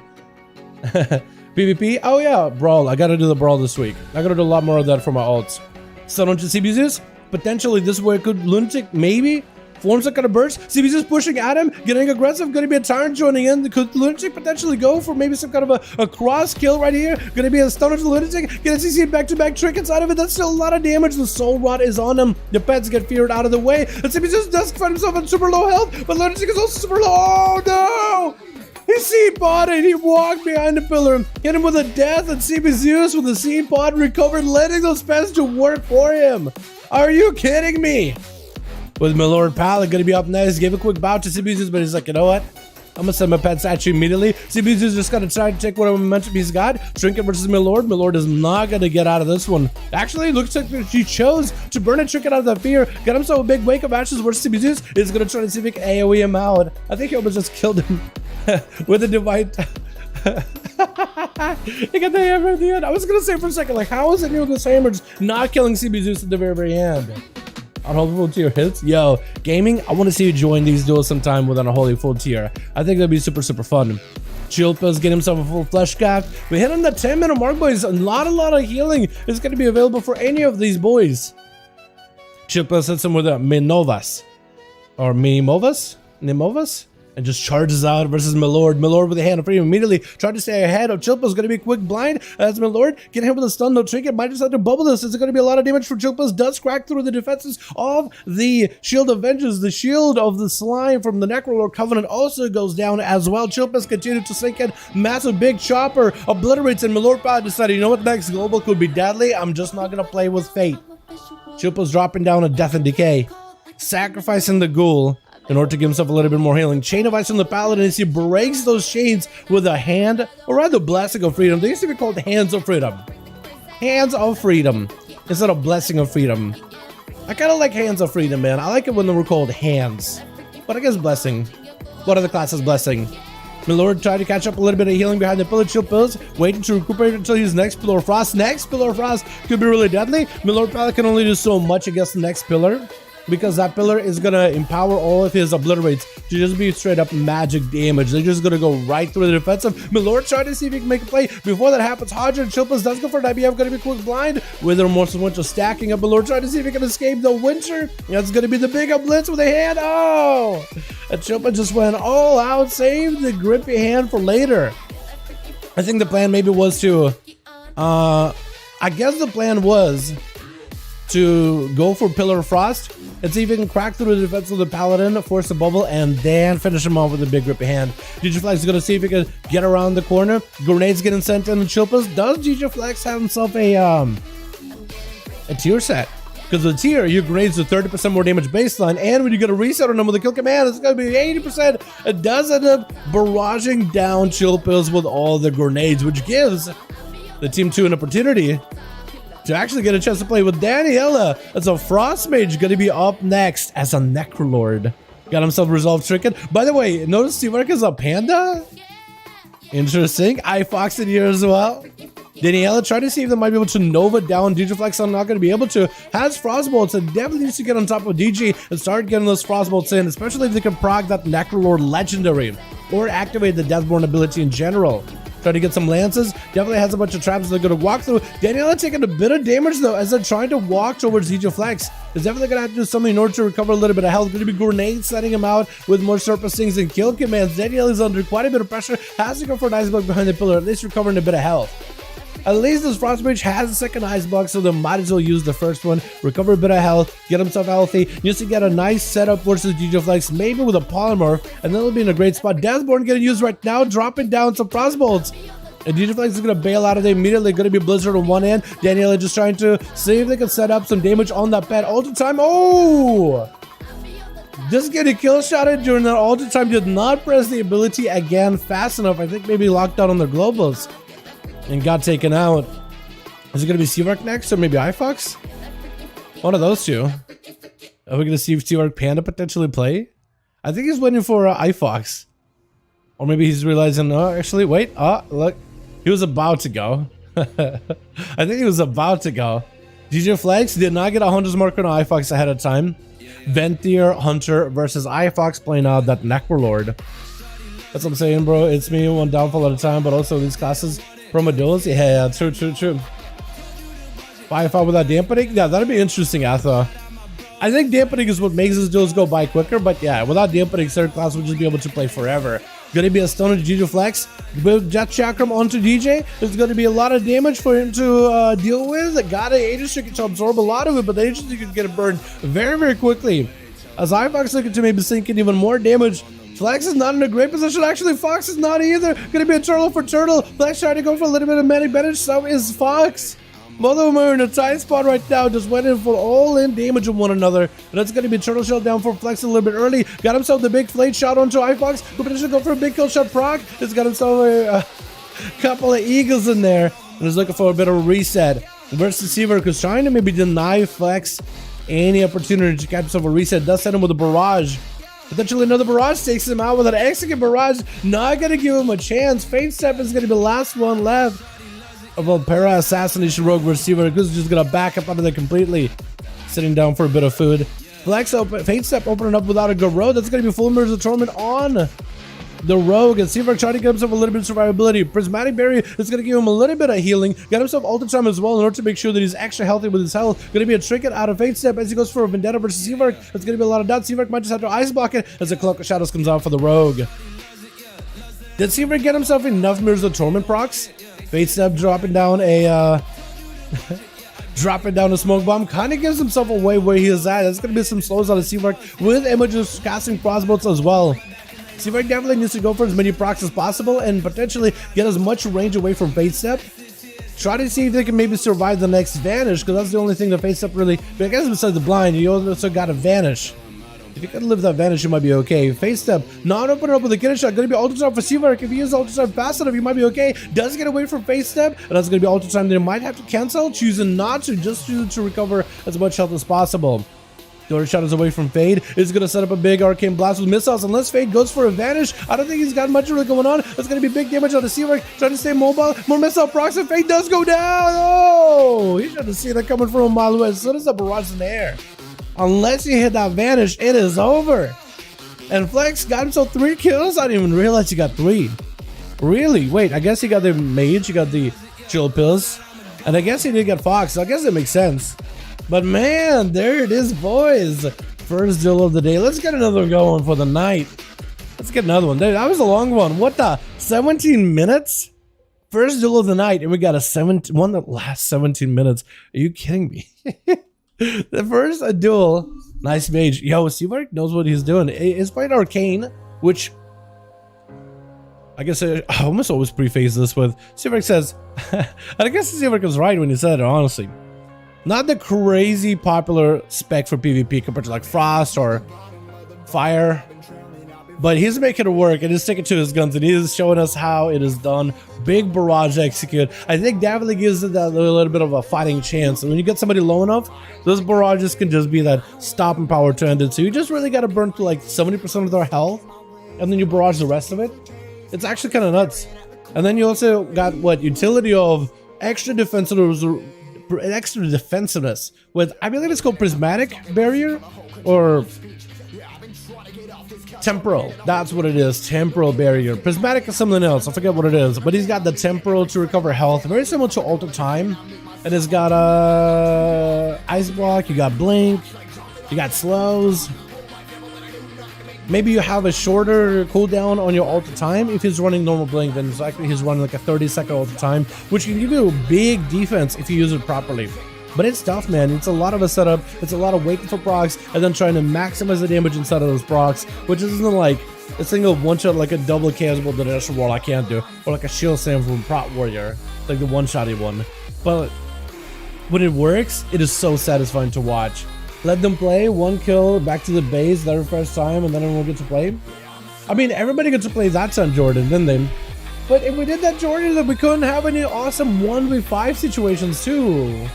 Speaker 1: PvP, oh yeah, Brawl. I gotta do the Brawl this week. I gotta do a lot more of that for my alts. Stun onto CBZs. Potentially, this is where it could Lunatic maybe form some kind of burst. CB's just pushing at him, getting aggressive. Going to be a Tyrant joining in. Could Lunatic potentially go for maybe some kind of a cross kill right here? Going to be a stunner to Lunatic. Get a CC back-to-back trick inside of it. That's still a lot of damage. The Soul Rod is on him. The pets get feared out of the way. And CB just does find himself at super low health, but Lunatic is also super low. Oh no! He C-podded, he walked behind the pillar, hit him with a death, and CB Zeus with a C-pod recovered, letting those pets to work for him. Are you kidding me? With my Lord Pallet gonna be up next, gave a quick bow to CB Zeus, but he's like, you know what? I'm gonna send my pets at you immediately. CB Zeus just gotta try to take whatever momentum he's got. Trinket versus my Lord. My Lord is not gonna get out of this one. Actually, it looks like she chose to burn a Trinket out of that fear. Got himself a big wake of ashes versus CB Zeus. He's gonna try to see if he can AoE him out. I think he almost just killed him with a divine. He got the hammer at the end. I was gonna say for a second, like, how is any of those hammers not killing CB Zeus at the very end? Unholy full tier hits. Yo, gaming, I want to see you join these duels sometime with Unholy full tier. I think that'd be super fun. Chillpills get himself a full flesh craft. We hit on the 10-minute mark, boys. A lot of healing is going to be available for any of these boys. Chillpills hits him with a Minovas. Or Nimovas? And just charges out versus Milord. Milord with a hand of freedom immediately tried to stay ahead of Chillpills. Going to be a quick blind as Milord getting hit with a stun, no trinket. Might just have to bubble this. It's going to be a lot of damage for Chillpills. Does crack through the defenses of the Shield of Vengeance. The shield of the slime from the Necrolord Covenant also goes down as well. Chillpills continue to sink in. Massive big chopper obliterates, and Milord Power decided, you know what, next global could be deadly. I'm just not going to play with fate. Chillpills dropping down a Death and Decay. Sacrificing the Ghoul in order to give himself a little bit more healing. Chain of Ice on the Paladin as he breaks those chains with a hand, or rather Blessing of Freedom. They used to be called Hands of Freedom. Hands of Freedom instead of Blessing of Freedom. I kind of like Hands of Freedom, man. I like it when they were called Hands. But I guess Blessing. What other class is Blessing? Milord tried to catch up a little bit of healing behind the pillar. Chillpills waiting to recuperate until his next Pillar of Frost. Next Pillar of Frost could be really deadly. Milord Pallet can only do so much against the next pillar, because that pillar is gonna empower all of his obliterates to just be straight up magic damage. They're just gonna go right through the defensive. Milord trying to see if he can make a play. Before that happens, Hodger and Chillpills does go for an IBF, gonna be quick blind with the Remorseless Winter stacking up. Milord trying to see if he can escape the Winter. That's gonna be the big blitz with a hand. Oh! And Chillpills just went all out, saved the grippy hand for later. I think the plan maybe was to, I guess the plan was to go for Pillar of Frost and see if he can crack through the defense of the Paladin, force the bubble, and then finish him off with a big grippy hand. GGFlex is going to see if he can get around the corner. Grenades getting sent in, and Chillpills. Does GGFlex have himself a a tier set. Because the tier, your grenades do 30% more damage baseline, and when you get a reset on them with a kill command, it's going to be 80%. It does end up barraging down chill pills with all the grenades, which gives the team 2 an opportunity to actually get a chance to play with Daniela as a Frost Mage, going to be up next as a Necrolord. Got himself Resolve Stricken. By the way, notice Teamwork is a panda? Interesting. iFox in here as well. Daniela tried to see if they might be able to Nova down DJ Flex. I'm not going to be able to. Has Frostbolts and definitely needs to get on top of DG and start getting those Frostbolts in, especially if they can proc that Necrolord Legendary or activate the Deathborn ability in general. Try to get some lances. Definitely has a bunch of traps they're going to walk through. Daniela taking a bit of damage though as they're trying to walk towards DJ Flex. Is definitely going to have to do something in order to recover a little bit of health. Going to be grenades setting him out with more surfacings and kill commands. Daniela is under quite a bit of pressure. Has to go for an ice block behind the pillar, at least recovering a bit of health. At least this Frost Mage has a second ice block, so they might as well use the first one, recover a bit of health, get himself healthy, just to get a nice setup versus DJ Flex, maybe with a polymorph, and then it'll be in a great spot. Deathborn getting used right now, dropping down some Frostbolts. And DJ Flex is going to bail out of there immediately. Going to be Blizzard on one end. Daniela just trying to see if they can set up some damage on that pet. Ultra time. Oh! Just getting kill shotted during that ultra time. Did not press the ability again fast enough. I think maybe locked out on their globals and got taken out. Is it going to be Seavark next or maybe iFox? One of those two. Are we going to see if Seavark Panda potentially play? I think he's waiting for iFox. Or maybe he's realizing, oh, actually, wait. Oh, look. He was about to go. I think he was about to go. DJ Flex did not get a Hunter's marker on iFox ahead of time. Ventier Hunter versus iFox playing out that Necrolord. That's what I'm saying, bro. It's me one downfall at a time, but also these classes from a duels. Yeah, true. 5v5 without dampening? Yeah, that'd be interesting, Atha. I think dampening is what makes his duels go by quicker, but yeah, without dampening, third class would just be able to play forever. Gonna be a stun to DJ Flex with Jet Chakram onto DJ. There's gonna be a lot of damage for him to deal with. Got an Aegis Stricken to absorb a lot of it, but the Aegis Stricken can get burned very quickly. As iFox looking to maybe sink in even more damage. Flex is not in a great position. Actually, Fox is not either. Gonna be a turtle for turtle. Flex trying to go for a little bit of medic advantage. So is Fox. Both of them are in a tight spot right now, just waiting for all-in damage of one another. And that's going to be Turtle Shell down for Flex a little bit early. Got himself the big flate shot onto iFox. Who potentially go for a big kill shot proc. He's got himself a couple of eagles in there. And is looking for a bit of a reset. Versus Seaver, who's trying to maybe deny Flex any opportunity to get himself a reset. Does send him with a barrage. Potentially another barrage takes him out with an execute barrage. Not going to give him a chance. Fate Step is going to be the last one left. Of a para assassination rogue receiver who's just gonna back up out of there completely, sitting down for a bit of food. Flex open, Fate Step opening up without a good road. That's gonna be full Mirrors of Torment on the rogue, and Seaver trying to get himself a little bit of survivability. Prismatic Barrier is gonna give him a little bit of healing. Got himself Ultra Time as well in order to make sure that he's extra healthy with his health. Gonna be a Trinket out of Fate Step as he goes for a Vendetta versus Seaver. That's gonna be a lot of dots. Seaver might just have to ice block it as the Cloak of Shadows comes out for the rogue. Did Seaver get himself enough Mirrors of Torment procs? Fate Step dropping down a smoke bomb kind of gives himself away where he is at. There's gonna be some slows on the Seavark with images casting crossbows as well. Seavark definitely needs to go for as many procs as possible and potentially get as much range away from Fate Step. Try to see if they can maybe survive the next vanish, because that's the only thing that Fate Step really. But I guess besides the blind, you also got a vanish. If you can live that vanish, you might be okay. Face Step, not opening up with a killer shot. Gonna be Ultra Time for Seavark. If he uses Ultra Time fast enough, you might be okay. Does get away from Face Step, and that's gonna be Ultra Time. They might have to cancel, choosing not to, just to recover as much health as possible. Door shot is away from Fade. Is gonna set up a big arcane blast with missiles. Unless Fade goes for a vanish, I don't think he's got much really going on. It's gonna be big damage on the Seavark. Trying to stay mobile. More missile procs, and Fade does go down. Oh, you should have seen that coming from a mile away. As soon as the barrage in the air. Unless you hit that vanish, it is over. And Flex got himself 3 kills. I didn't even realize he got 3. Really? Wait, I guess he got the mage, he got the chill pills. And I guess he did get Fox, so I guess it makes sense. But man, there it is, boys. First duel of the day. Let's get another one going for the night. Let's get another one. That was a long one. What the? 17 minutes? First duel of the night, and we got one that lasts 17 minutes. Are you kidding me? The first duel, nice mage. Yo, Seavark knows what he's doing. It's playing Arcane, which I guess I almost always preface this with Seavark says, and I guess Seavark is right when he said it, honestly. Not the crazy popular spec for PvP compared to like Frost or Fire, but he's making it work and he's sticking to his guns and he's showing us how it is done. Big barrage to execute. I think definitely gives it that little bit of a fighting chance. And when you get somebody low enough, those barrages can just be that stopping power to end it. So you just really got to burn to like 70% of their health and then you barrage the rest of it. It's actually kind of nuts. And then you also got what utility of extra defensiveness with, I believe it's called prismatic barrier or temporal. That's what it is. Temporal barrier. Prismatic is something else. I forget what it is, but he's got the temporal to recover health, very similar to Alter Time. And it's got ice block. You got blink. You got slows. Maybe you have a shorter cooldown on your Alter Time. If he's running normal blink, then it's likely he's running like a 30-second Alter Time, which can give you a big defense if you use it properly. But it's tough, man. It's a lot of a setup. It's a lot of waiting for procs and then trying to maximize the damage inside of those procs, which isn't like a single one-shot like a double casual that Asher Wall I can't do, or like a shield slam from Prot Warrior, like the one-shotty one. But when it works, it is so satisfying to watch. Let them play, one kill, back to the base, their first time, and then everyone gets to play. I mean, everybody gets to play that on Jordan, didn't they? But if we did that Jordan, then we couldn't have any awesome 1v5 situations too.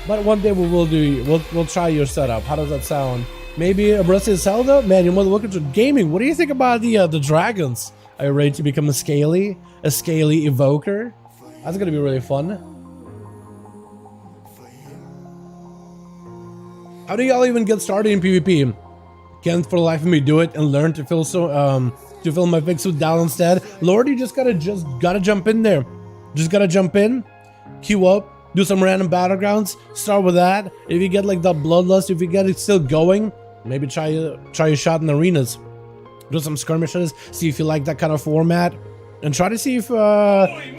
Speaker 1: But one day we'll try your setup. How does that sound? Maybe a Breath of Zelda? Man, you're more looking to gaming. What do you think about the dragons? Are you ready to become a scaly evoker? That's gonna be really fun. How do y'all even get started in PvP? Can't for the life of me do it and learn to fill my fix with Dalaran instead. Lord, you just gotta jump in there. Just gotta jump in, queue up. Do some random battlegrounds. Start with that. If you get like the bloodlust, if you get it still going, maybe try your shot in arenas. Do some skirmishes. See if you like that kind of format, and try to see if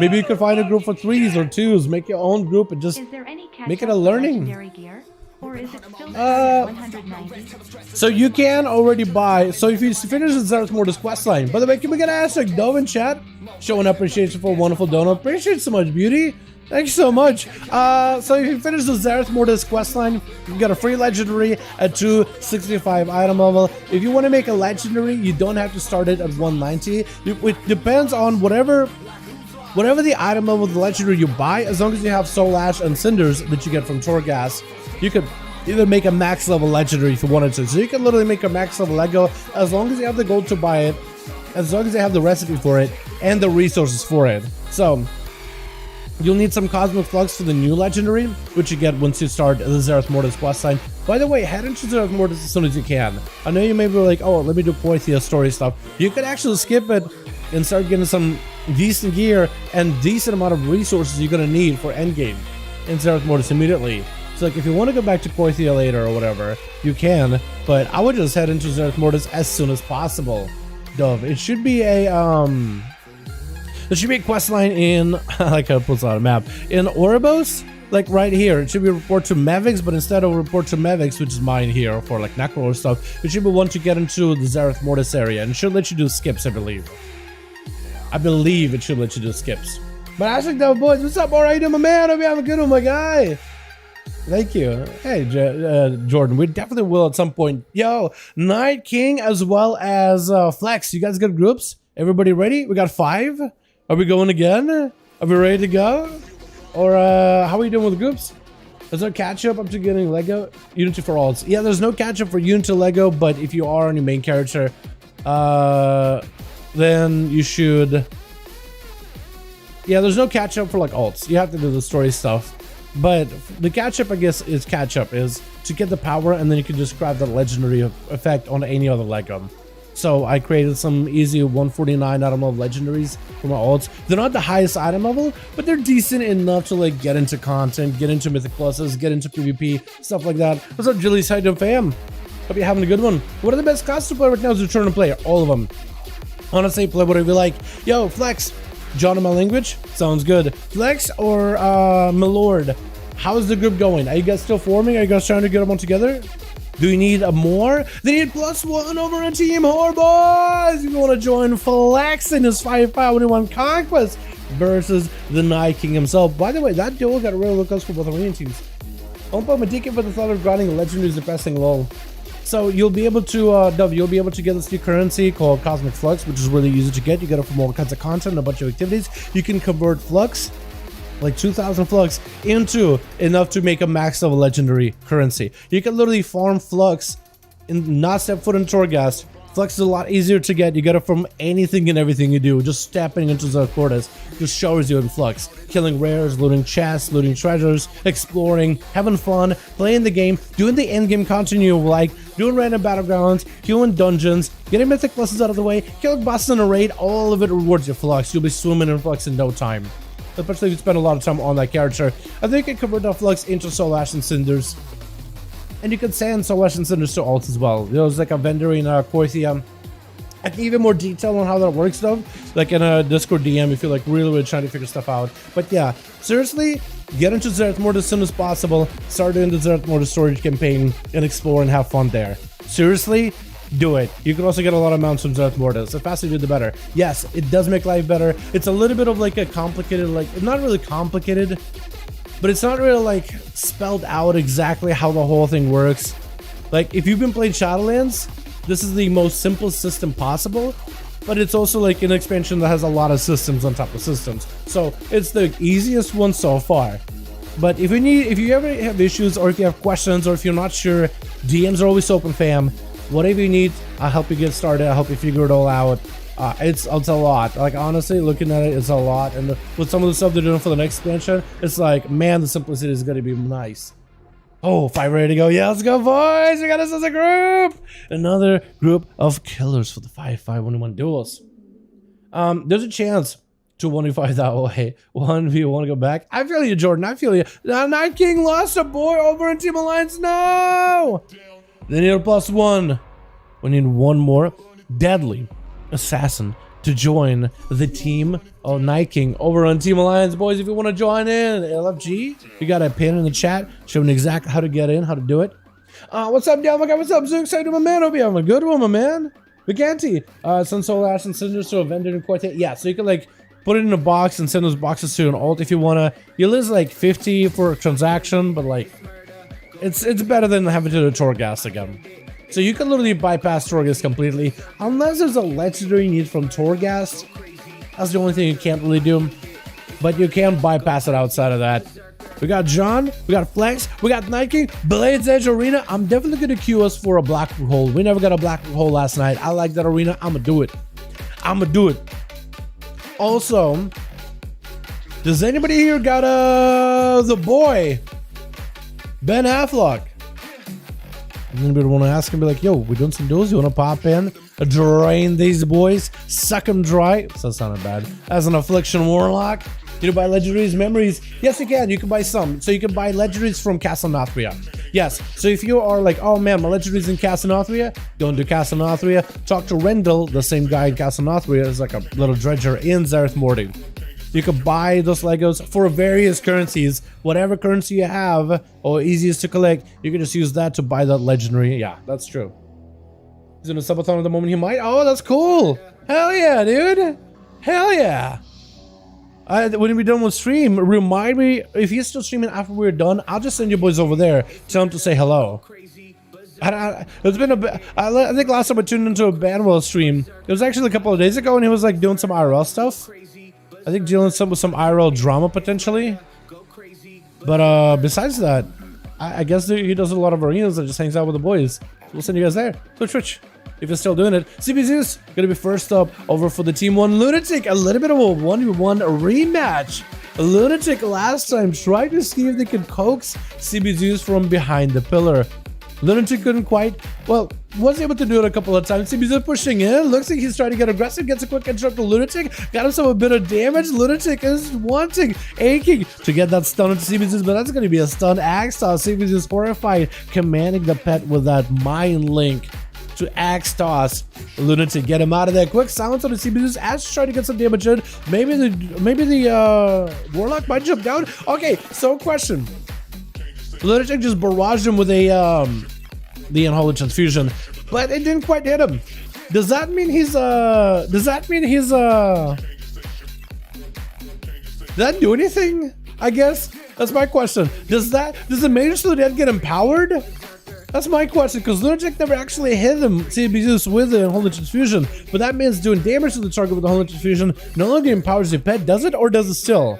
Speaker 1: maybe you can find a group for 3s or 2s. Make your own group and just make it a learning.
Speaker 2: Or is it still 190?
Speaker 1: So you can already buy. So if you finish the Zereth Mortis questline, by the way, can we get an hashtag Dove in chat? Showing appreciation for a wonderful donut. Appreciate so much, beauty. Thank you so much. So if you finish the Zereth Mortis questline, you get a free legendary at 265 item level. If you want to make a legendary, you don't have to start it at 190. It depends on whatever the item level of the legendary you buy. As long as you have Soul Ash and Cinders that you get from Torghast, you could either make a max level legendary if you wanted to. So you can literally make a max level Lego as long as you have the gold to buy it, as long as you have the recipe for it and the resources for it. So you'll need some Cosmic Flux for the new legendary, which you get once you start the Zereth Mortis questline. By the way, head into Zereth Mortis as soon as you can. I know you may be like, oh, let me do Poithia story stuff. You could actually skip it and start getting some decent gear and decent amount of resources you're gonna need for endgame in Zereth Mortis immediately. So like if you want to go back to Poithia later or whatever, you can, but I would just head into Zereth Mortis as soon as possible. Dove. It should be a there should be a quest line in like how it puts on a map in Oribos, like right here. It should be report to Mavix, but instead of report to Mavix, which is mine here for like Necro or stuff, it should be one to get into the Zereth Mortis area, and it should let you do skips, I believe. I believe it should let you do skips. But I think that boys, what's up? All right, my man. Hope you have a good one, my guy. Thank you. Hey, Jordan, we definitely will at some point. Yo, Night King as well as Flex. You guys got groups? Everybody ready? We got 5. Are we going again? Are we ready to go? Or how are you doing with the groups? Is there catch up to getting Lego? Unity for alts. Yeah, there's no catch up for Unity Lego, but if you are on your main character, then you should. Yeah, there's no catch up for like alts. You have to do the story stuff. But the catch up, I guess, is to get the power, and then you can just grab the legendary effect on any other Lego. So I created some easy 149 item level legendaries for my alts. They're not the highest item level, but they're decent enough to like get into content, get into Mythic Pluses, get into PvP, stuff like that. What's up, Jilly's? How you doing, fam? Hope you're having a good one. What are the best classes to play right now is Return to Play? All of them. Honestly, play whatever you like. Yo, Flex. John in my language? Sounds good. Flex or Milord? How's the group going? Are you guys still forming? Are you guys trying to get them all together? Do you need a more? They need +1 over on Team Horde, boys! You want to join Flex in his 5V5 1v1 Conquest versus the Night King himself. By the way, that duel got really close for both arena teams. I'll put my DK for the thought of grinding legendaries depressing lol. So you'll be able to, Dove, you'll be able to get this new currency called Cosmic Flux, which is really easy to get. You get it from all kinds of content and a bunch of activities. You can convert Flux, like 2,000 Flux, into enough to make a max level legendary currency. You can literally farm Flux and not step foot in Torghast. Flux is a lot easier to get. You get it from anything and everything you do. Just stepping into Zarkordas just showers you in Flux. Killing rares, looting chests, looting treasures, exploring, having fun, playing the game, doing the end game content you like, doing random battlegrounds, queuing dungeons, getting mythic pluses out of the way, killing bosses in a raid. All of it rewards your Flux. You'll be swimming in Flux in no time. Especially if you spend a lot of time on that character. I think you can convert that Flux into Soul Ash and Cinders. And you can send Soul Ash and Cinders to alt as well. There's like a vendor in Corsair. I can give you more detail on how that works though, like in a Discord DM if you're like really trying to figure stuff out. But yeah, seriously, get into Xerath Mode as soon as possible. Start doing the Xerath Mode storage campaign and explore and have fun there. Seriously, do it. You can also get a lot of mounts from Xerath Mortis. The faster you do, the better. Yes, it does make life better. It's a little bit of like a complicated, like, not really complicated, but it's not really like spelled out exactly how the whole thing works. Like if you've been playing Shadowlands, this is the most simple system possible, but it's also like an expansion that has a lot of systems on top of systems. So it's the easiest one so far. But if you ever have issues or if you have questions or if you're not sure, DMs are always open, fam. Whatever you need, I'll help you get started. I'll help you figure it all out. It's a lot. Like honestly, looking at it, it's a lot. And with some of the stuff they're doing for the next expansion, it's like, man, the simplicity is gonna be nice. Oh, 5 ready to go. Yeah, let's go, boys. We got us as a group. Another group of killers for the 5v5 1v1 duels. There's a chance to 1v5 that way. 1v1 go back. I feel you, Jordan. I feel you. Night King lost a boy over in Team Alliance. No! They need a +1. We need one more deadly assassin to join the team of Night King over on Team Alliance. Boys, if you want to join in, LFG, you got a pin in the chat showing exactly how to get in, how to do it. What's up, Dale? What's up, Zook? Say to my man. Hope you having a good one, my man. Viganti, send Soul Ash and Cinders to a vendor in Quartet. Yeah, so you can like put it in a box and send those boxes to an alt if you want to. You lose like 50 for a transaction, but like it's better than having to do Torghast again. So you can literally bypass Torghast completely, unless there's a legendary need from Torghast. That's the only thing you can't really do, but you can bypass it outside of that. We got John, we got Flex, we got Night King, Blades Edge Arena. I'm definitely gonna queue us for a Black Hole. We never got a Black Hole last night. I like that arena. I'ma do it. Also, does anybody here got the boy Ben Affleck? Anybody want to ask him, be like, yo, we're doing some duels, you want to pop in, drain these boys, suck them dry? So that sounded bad. As an Affliction Warlock, you can buy legendaries, memories. Yes, you can. You can buy some. So you can buy legendaries from Castle Nothria. Yes. So if you are like, oh man, my legendaries in Castle Nothria, don't do Castle Nothria. Talk to Rendell, the same guy in Castle Nothria, is like a little dredger in Xerath Morty. You can buy those Legos for various currencies. Whatever currency you have or easiest to collect, you can just use that to buy that legendary. Yeah, that's true. He's in a subathon at the moment. He might. Oh, that's cool. Hell yeah, dude. Hell yeah. When we're done with stream, remind me, if he's still streaming after we're done, I'll just send you boys over there. Tell him to say hello. It's been a bit. I think last time I tuned into a Banwell stream, it was actually a couple of days ago, and he was like doing some IRL stuff. I think dealing with some IRL drama potentially. But besides that, I guess he does a lot of arenas and just hangs out with the boys. We'll send you guys there. Twitch. If you're still doing it. CBZ's gonna be first up over for the Team 1 Lunatic. A little bit of a 1v1 rematch. Lunatic last time tried to see if they could coax CBZ's from behind the pillar. Lunatic couldn't quite, well, was able to do it a couple of times. CBZ pushing in, looks like he's trying to get aggressive, gets a quick interrupt to Lunatic, got himself a bit of damage. Lunatic is aching to get that stun into CBZ, but that's going to be a stun axe toss. CBZ is horrified, commanding the pet with that mind link to axe toss. Lunatic, get him out of there. Quick silence on the CBZ as trying to get some damage in. Maybe the Warlock might jump down. Okay, so question. Lunatic just barraged him with a the Unholy Transfusion, but it didn't quite hit him. Does that mean he's does that mean he's did that do anything? I guess That's my question. Does the Mages to the Dead get empowered? That's my question, because Lunatic never actually hit him CBUs with the Unholy Transfusion, but that means doing damage to the target with the Unholy Transfusion no longer empowers the pet, does it? Or does it still?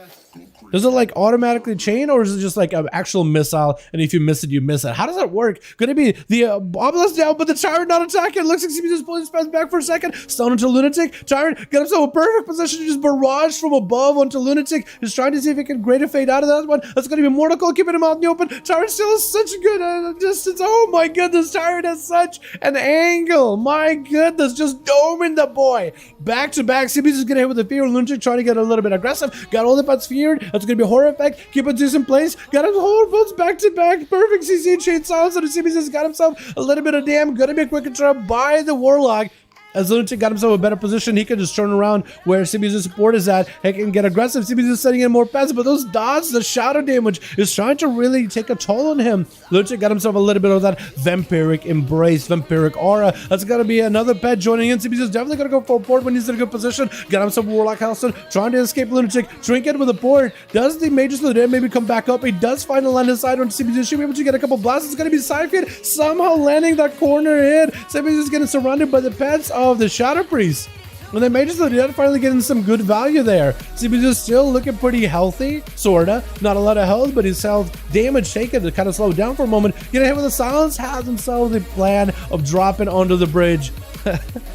Speaker 1: Does it like automatically chain, or is it just like an actual missile, and if you miss it, you miss it? How does that work? Could it be the obelisk down, but the Tyrant not attacking? Looks like CB's pulling his pass back for a second. Stun into Lunatic. Tyrant got himself a perfect position to just barrage from above onto Lunatic. He's trying to see if he can greater fade out of that one. That's going to be Mortal Coil, keeping him out in the open. Tyrant still has such a good distance. Oh my goodness, Tyrant has such an angle. My goodness, just doming the boy. Back to back. CB's is going to hit with the fear. Lunatic trying to get a little bit aggressive. Got all the butts feared. That's going to be a horror effect. Keep it in place. Got his whole boats back to back. Perfect CC chain silence. So the CB's has got himself a little bit of damn. Gonna be a quick interrupt by the Warlock. As Lunatic got himself a better position, he can just turn around where CB's support is at. He can get aggressive. CB's is setting in more passive, but those dots, the shadow damage is trying to really take a toll on him. Lunatic got himself a little bit of that vampiric embrace, vampiric aura. That's gonna be another pet joining in. CB's is definitely gonna go for a port when he's in a good position. Got himself Warlock Halston, trying to escape Lunatic. Trinket with a port. Does the Mages of the Dead maybe come back up? He does find a land inside on CB's. Should be able to get a couple blasts. It's gonna be side feed, somehow landing that corner hit. CB's is getting surrounded by the pets of the Shadow Priest. And the Mages of the Dead finally getting some good value there. CB's is still looking pretty healthy, sorta. Not a lot of health, but his health damage taken to kind of slow down for a moment. Getting hit with a silence, has himself the plan of dropping onto the bridge.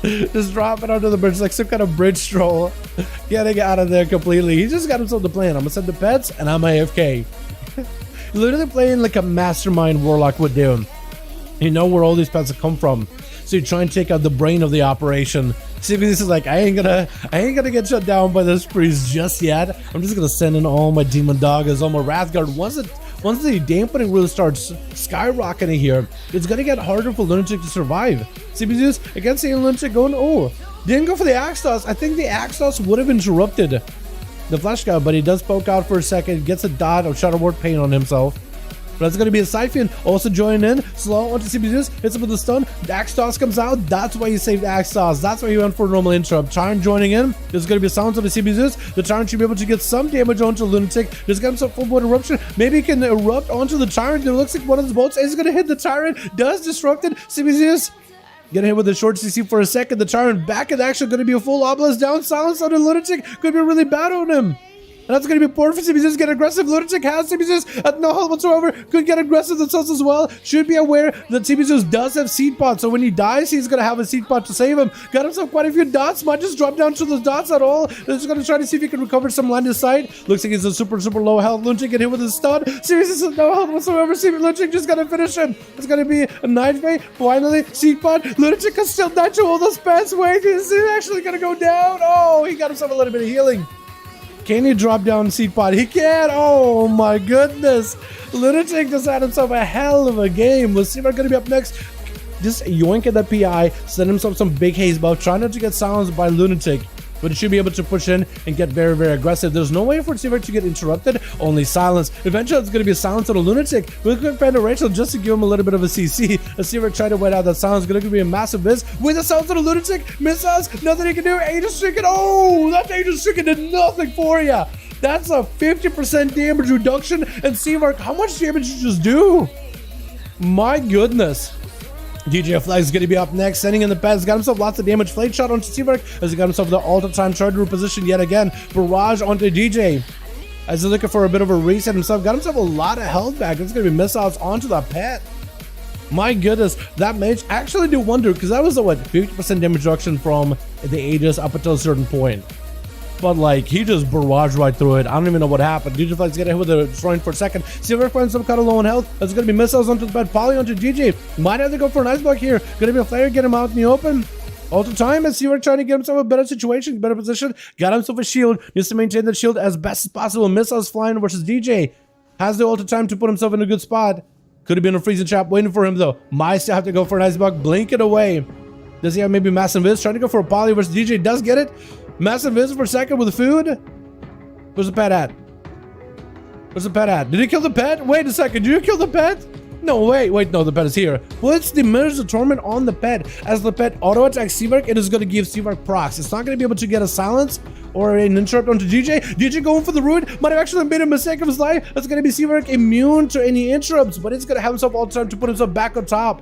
Speaker 1: Just dropping onto the bridge like some kind of bridge stroll. Getting out of there completely. He just got himself the plan. I'm gonna send the pets and I'm AFK. Literally playing like a mastermind Warlock would do. You know where all these pets have come from. So you try and take out the brain of the operation. CBS is like, I ain't gonna get shut down by this priest just yet. I'm just gonna send in all my demon doggers, all my Wrathguard. Once the dampening really starts skyrocketing here, it's gonna get harder for Lunatic to survive. CBS against the Lunatic going, oh, didn't go for the Axe Toss. I think the Axe Toss would have interrupted the Flash guy, but he does poke out for a second, gets a dot of Shadow Ward Pain on himself. But that's going to be a Siphon also joining in. Slow onto CBS, hits him with the stun. The Axe Toss comes out. That's why he saved Axe Toss. That's why he went for a normal interrupt. Tyrant joining in. There's going to be a silence on the CBS. The Tyrant should be able to get some damage onto Lunatic. Just got himself full board eruption. Maybe he can erupt onto the Tyrant. It looks like one of his bolts is going to hit the Tyrant. Does disrupt it. CBS getting hit with a short CC for a second. The Tyrant back is actually going to be a full obelisk down. Silence on the Lunatic. Could be really bad on him. And that's going to be poor for CBS. Get aggressive. Lunatic has CBS at no health whatsoever. Could get aggressive themselves as well. Should be aware that CBS does have seed pod. So when he dies, he's going to have a seed pod to save him. Got himself quite a few dots. Might just drop down to those dots at all. Just going to try to see if he can recover some line of sight. Looks like he's a super low health. Lunatic get hit with his stun. CBS has no health whatsoever. Lunatic just going to finish him. It's going to be a knife bait. Finally, seed pod. Lunatic can still die to all those pets. Wait, is he actually going to go down? Oh, he got himself a little bit of healing. Can he drop down seed pod? He can! Oh my goodness! Lunatic just had himself a hell of a game. Let's see if we're gonna be up next. Just yoink at the PI, send himself some big haze buff, try not to get silenced by Lunatic. But he should be able to push in and get very, very aggressive. There's no way for Seaver to get interrupted, only silence. Eventually, it's going to be a silence on a Lunatic. With a quick fan to Rachel just to give him a little bit of a CC. A Seaver tried to wait out that silence. Going to be a massive miss. With a silence on a Lunatic, misses. Nothing he can do. Aegis Stricken. Oh, that Aegis Stricken did nothing for you. That's a 50% damage reduction. And Seaver, how much damage did you just do? My goodness. DJ Flag is going to be up next, sending in the pads. Got himself lots of damage. Flake shot onto Seaverk as he got himself the all-time charge reposition yet again. Barrage onto DJ as he's looking for a bit of a reset himself. Got himself a lot of health back. It's going to be missiles onto the pet. My goodness, that mage actually did wonder because that was a, what, 50% damage reduction from the Aegis up until a certain point. But like, he just barraged right through it. I don't even know what happened. DJ Flex getting hit with a destroying for a second. Silver finds some kind of low on health. That's going to be missiles onto the bed. Poly onto DJ. Might have to go for an ice block here. Going to be a flare, get him out in the open. All the time, as Silver trying to get himself a better situation, better position. Got himself a shield. Needs to maintain the shield as best as possible. Missiles flying versus DJ. Has the ultra time to put himself in a good spot. Could have been a freezing trap waiting for him though. Might still have to go for an ice block. Blink it away. Does he have maybe Massive Viz? Trying to go for a Poly versus DJ. Does get it. Massive Viz for a second with food. Where's the pet at? Where's the pet at? Did he kill the pet? Wait a second. Did you kill the pet? No, wait, no, the pet is here. Puts diminish the torment on the pet. As the pet auto attacks Seavark, it is going to give Seavark procs. It's not going to be able to get a silence or an interrupt onto DJ. DJ going for the ruin. Might have actually made a mistake of his life. That's going to be Seavark immune to any interrupts, but it's going to have himself all the time to put himself back on top.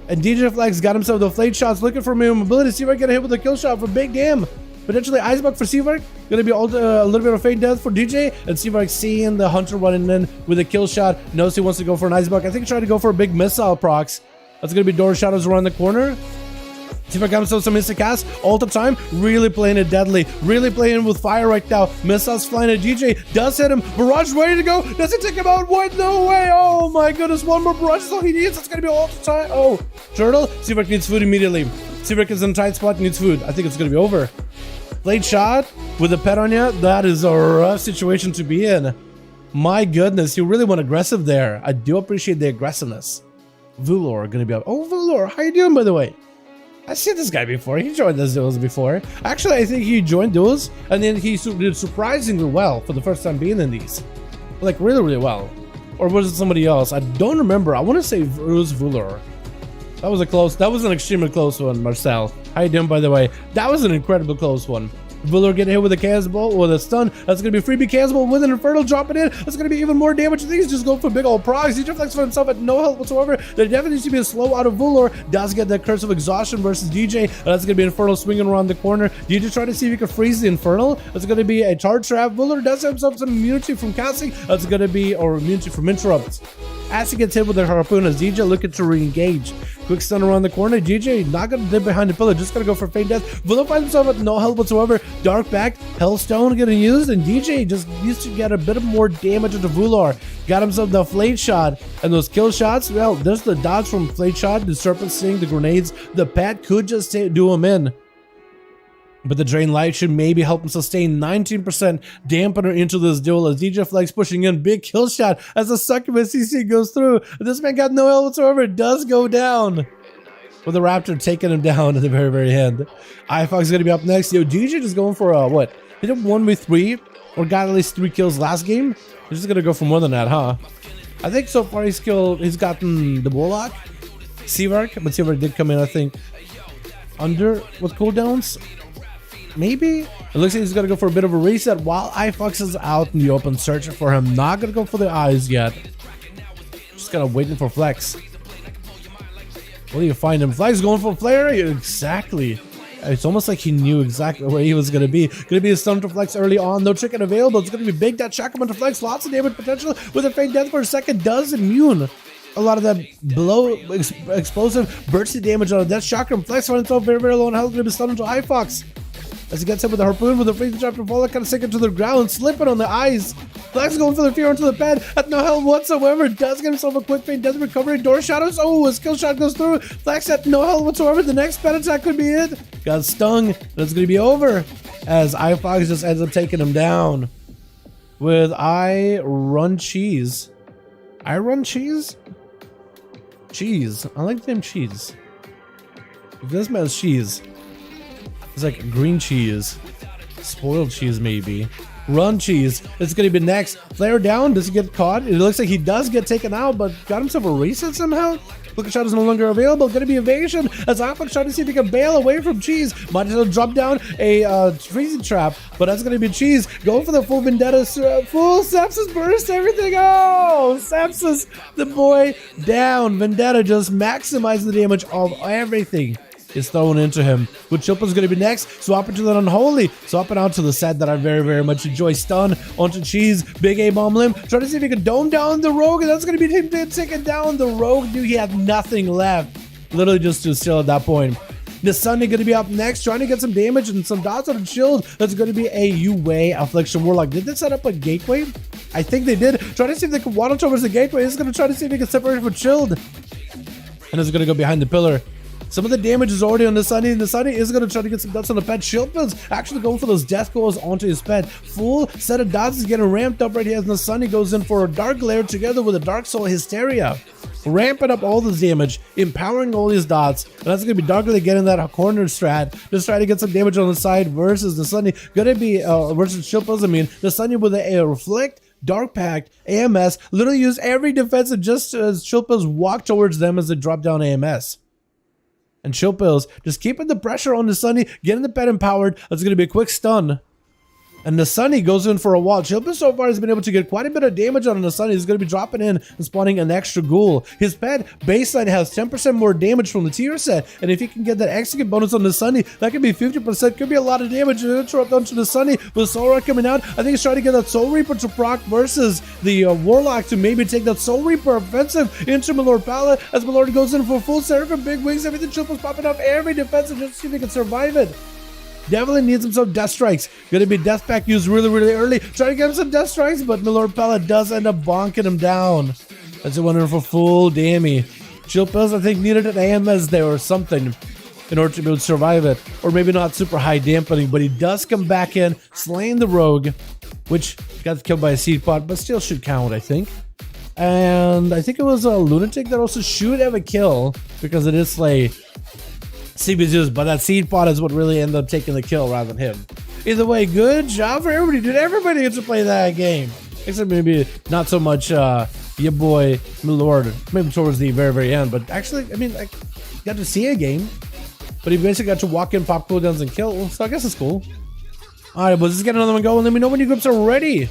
Speaker 1: And DJ Flex got himself the flate shots, looking for mobility. Seavark getting hit with a kill shot for big damn. Potentially Icebuck for Seavark. Gonna be a little bit of fade death for DJ. And Seavark seeing the Hunter running in with a kill shot. Knows he wants to go for an Icebuck. I think he's trying to go for a big missile procs. That's gonna be Door Shadows around the corner. Seavark got himself some instant cast all the time. Really playing it deadly. Really playing with fire right now. Missiles flying at DJ. Does hit him. Barrage ready to go. Does it take him out? What? No way. Oh my goodness. One more barrage is all he needs. It's gonna be all the time. Oh, Turtle. Seavark needs food immediately. Seavark is in a tight spot. Needs food. I think it's gonna be over. Blade shot with a pet on you. That is a rough situation to be in. My goodness, you really went aggressive there. I do appreciate the aggressiveness. Vulor gonna be up. Oh, Vulor, how you doing, by the way? I've seen this guy before. He joined this Duels before. Actually, I think he joined Duels, and then he did surprisingly well for the first time being in these. Like, really, really well. Or was it somebody else? I don't remember. I want to say it was Vulor. That was an extremely close one, Marcel. How you doing, by the way? That was an incredibly close one. Vuller getting hit with a cannonball with a stun. That's going to be freebie cannonball with an infernal dropping in. That's going to be even more damage. I think he's just going for big old procs. He deflects for himself at no health whatsoever. There definitely needs to be a slow out of Vuller. Does get the curse of exhaustion versus DJ. And that's going to be infernal swinging around the corner. DJ trying to see if he can freeze the infernal. That's going to be a charge trap. Vuller does have himself some immunity from casting. That's going to be, or immunity from interrupts. As he gets hit with the harpoon, as DJ looking to re-engage. Quick stun around the corner. DJ not going to dip behind the pillar, just going to go for feint death. Vuller finds himself with no health whatsoever. Dark back, Hellstone getting used, and DJ just used to get a bit of more damage into Vuller. Got himself the flate shot, and those kill shots, well, there's the dodge from flate shot, the serpent sting, the grenades. The pet could just do him in. But the Drain Light should maybe help him sustain 19% dampener into this duel as DJ Flex pushing in big kill shot as the succubus CC goes through. This man got no health whatsoever. It does go down. With the Raptor taking him down at the very, very end. iFox is going to be up next. Yo, DJ just going for what? Hit him 1v3 or got at least 3 kills last game? He's just going to go for more than that, huh? I think so far he's gotten the Warlock, Seavark, but Seavark did come in, I think, under with cooldowns. Maybe? It looks like he's going to go for a bit of a reset while iFox is out in the open searching for him. Not going to go for the eyes yet. Just kind of waiting for Flex. Where do you find him? Flex going for flare? Exactly. It's almost like he knew exactly where he was going to be. Going to be a stun to Flex early on. No chicken available. It's going to be big that shackle to Flex. Lots of damage potential with a feint death for a second. Does immune a lot of that explosive bursty damage on a death chakra. Flex finds himself very, very low on health. Going to be stunned into iFox. As he gets hit with the harpoon with a freezing trap to fall, kind of sinking to the ground, slipping on the eyes. Flex going for the fear onto the bed at no health whatsoever. Does get himself a quick feint, doesn't recover. Door shadows. Oh, a skill shot goes through. Flex at no health whatsoever. The next pet attack could be it. Got stung. That's going to be over as iFox just ends up taking him down with I Run Cheese. I Run Cheese? Cheese. I like the name Cheese. This man's cheese. It's like green cheese, spoiled cheese maybe. Run Cheese. It's gonna be next. Flare down. Does he get caught? It looks like he does get taken out, but got himself a reset somehow. Looking shot is no longer available. Gonna be evasion as iFox trying to see if he can bail away from Cheese. Might as well drop down a freezing trap, but that's gonna be Cheese going for the full vendetta, full sepsis burst. Everything. Oh, sepsis, the boy down. Vendetta just maximizing the damage of everything is thrown into him. With Chilpa's going to be next. Swapping to that Unholy. Swapping out to the set that I very, very much enjoy. Stun onto Cheese. Big A-bomb limb. Trying to see if he can dome down the Rogue. And that's going to be him taking down the Rogue. Dude, he had nothing left. Literally just to still at that point. The Sunday going to be up next. Trying to get some damage and some dots on the shield. That's going to be a Yue Affliction Warlock. Did they set up a gateway? I think they did. Trying to see if they can waddle towards the gateway. He's going to try to see if he can separate from shield. And it's going to go behind the pillar. Some of the damage is already on the Sunny, and the Sunny is going to try to get some dots on the pet. Shieldman's actually going for those death goals onto his pet. Full set of dots is getting ramped up right here as the Sunny goes in for a Dark Glare together with a Dark Soul Hysteria. Ramping up all this damage, empowering all these dots, and that's going to be Dark Glare getting that corner strat. Just try to get some damage on the side versus the Sunny. Going to be, versus Shieldman's, I mean, the Sunny with a Reflect, Dark Pact, AMS, literally use every defensive just as Chillpills walk towards them as they drop down AMS. And Chillpills just keeping the pressure on the Sunny, getting the pet empowered. That's going to be a quick stun. And the Sunny goes in for a wall. Chillpills so far has been able to get quite a bit of damage on the Sunny. He's going to be dropping in and spawning an extra ghoul. His pet baseline has 10% more damage from the tier set. And if he can get that execute bonus on the Sunny, that could be 50%. Could be a lot of damage. Interrupt onto the Sunny with Sora coming out. I think he's trying to get that Soul Reaper to proc versus the Warlock to maybe take that Soul Reaper offensive into Milord Pala as Milord goes in for full Seraphim, big wings, everything. Chillpills popping off every defensive just to see if he can survive it. Definitely needs him some death strikes. Gonna be death pack used really early. Trying to get him some death strikes, but Milord Pala does end up bonking him down. That's a one for full damage. Chillpills, I think, needed an AMS there or something in order to be able to survive it. Or maybe not super high dampening, but he does come back in, slaying the rogue, which got killed by a seed pod, but still should count, I think. And I think it was a lunatic that also should have a kill because it is slay CBZs, but that seed pod is what really ended up taking the kill rather than him. Either way, good job for everybody, dude. Everybody gets to play that game. Except maybe not so much your boy Milord, maybe towards the very end. But actually, I mean, I got to see a game. But he basically got to walk in, pop cooldowns, and kill. So I guess it's cool. Alright, boys, let's get another one going. Let me know when your groups are ready.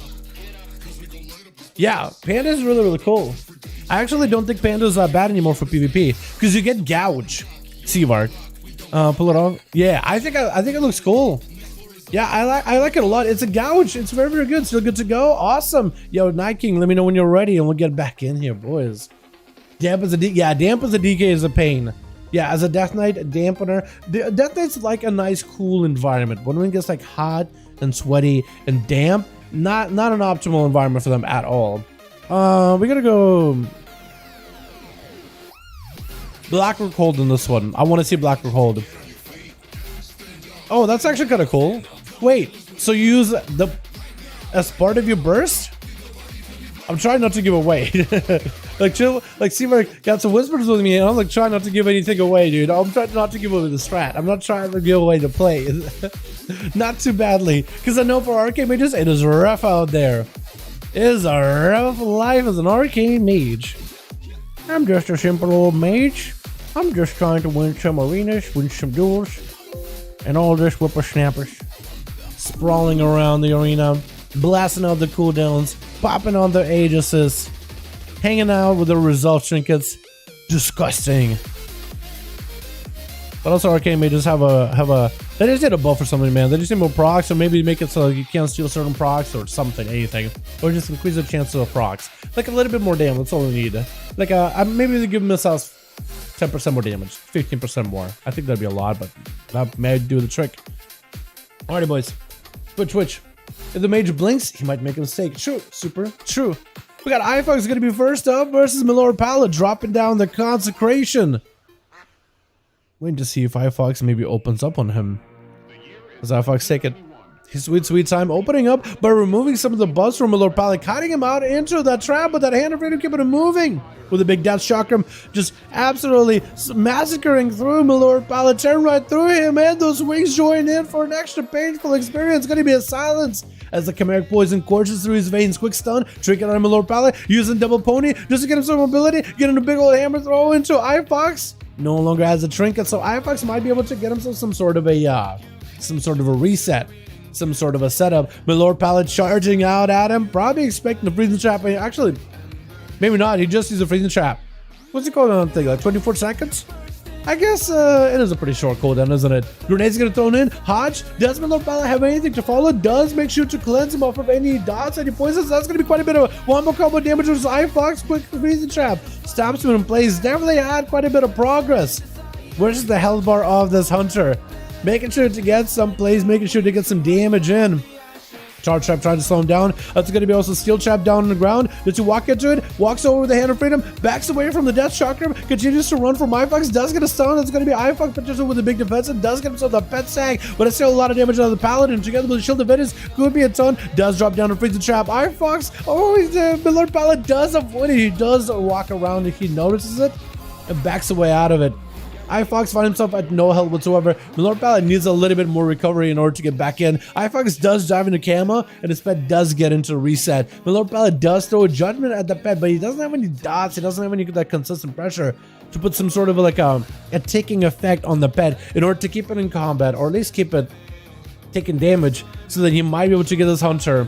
Speaker 1: Yeah, Panda is really cool. I actually don't think Panda is that bad anymore for PvP. Because you get Gouge. Seavark. Pull it off. Yeah, I think it looks cool. Yeah, I like it a lot. It's a Gouge. It's very good. Still good to go. Awesome. Yo, Night King, let me know when you're ready and we'll get back in here, boys. Damp as a DK is a pain. Yeah, as a Death Knight, a dampener. Death Knight's like a nice, cool environment. When it gets like hot and sweaty and damp, not an optimal environment for them at all. We gotta go Blackrock Hold in this one. I want to see Blackrock Hold. Oh, that's actually kind of cool. Wait, so you use the as part of your burst? I'm trying not to give away. Like chill, like Seamark got some whispers with me, and I'm like trying not to give anything away, dude. I'm trying not to give away the strat. I'm not trying to give away the play. Not too badly, because I know for arcade mages, it is rough out there. It is a rough life as an arcade mage. I'm just a simple old mage. I'm just trying to win some arenas, win some duels, and all this whippersnappers sprawling around the arena, blasting out the cooldowns, popping on their Aegises, hanging out with the resolve trinkets. Disgusting. But also arcade mages have a they just need a buff or something, man. They just need more procs, or maybe make it so you can't steal certain procs or something, anything, or just increase the chance of procs. Like a little bit more damage. That's all we need. Like maybe they give missiles 10% more damage, 15% more. I think that'd be a lot, but that may do the trick. Alrighty, boys. Twitch. If the mage blinks, he might make a mistake. True, super true. We got iFox gonna be first up versus Milord Pala, dropping down the consecration. Waiting to see if iFox maybe opens up on him. Does iFox take it? His sweet time opening up by removing some of the buffs from Milord Pala, cutting him out into that trap, but that hand of freedom keeping him moving. With a big death chakram, just absolutely massacring through Milord Pala, tearing right through him, and those wings join in for an extra painful experience. Gonna be a silence as the chimeric poison courses through his veins. Quick stun, trinket on Milord Pala, using double pony just to get him some mobility, getting a big old hammer throw into iFox. No longer has a trinket, so iFox might be able to get himself some sort of a reset. Some sort of a setup. Milord Pala charging out at him, probably expecting the freezing trap. Actually, maybe not. He just used a freezing trap. What's it called on thing? Like 24 seconds? I guess it is a pretty short cooldown, isn't it? Grenades gonna thrown in. Hodge, does Milord Pala have anything to follow? Does make sure to cleanse him off of any dots, any poisons. That's gonna be quite a bit of a wombo combo damage with his iFox. Quick freezing trap. Stops him in place. Definitely had quite a bit of progress. Where's the health bar of this hunter? Making sure to get some plays, making sure to get some damage in. Charge trap trying to slow him down. That's going to be also steel trap down on the ground. Does he walk into it? Walks over with the hand of freedom. Backs away from the death chakra. Continues to run from iFox. Does get a stun. That's going to be iFox potential with a big defensive. Does get himself the pet sag, but it's still a lot of damage on the paladin. Together with the shield of Venus, could be a ton. Does drop down and freeze the trap. iFox. Oh, Milord Pala does avoid it. He does walk around if he notices it and backs away out of it. iFox finds himself at no health whatsoever. Milord Pala needs a little bit more recovery in order to get back in. iFox does dive into camo, and his pet does get into reset. Milord Pala does throw a judgment at the pet, but he doesn't have any dots. He doesn't have any that consistent pressure to put some sort of like a ticking effect on the pet in order to keep it in combat, or at least keep it taking damage, so that he might be able to get this hunter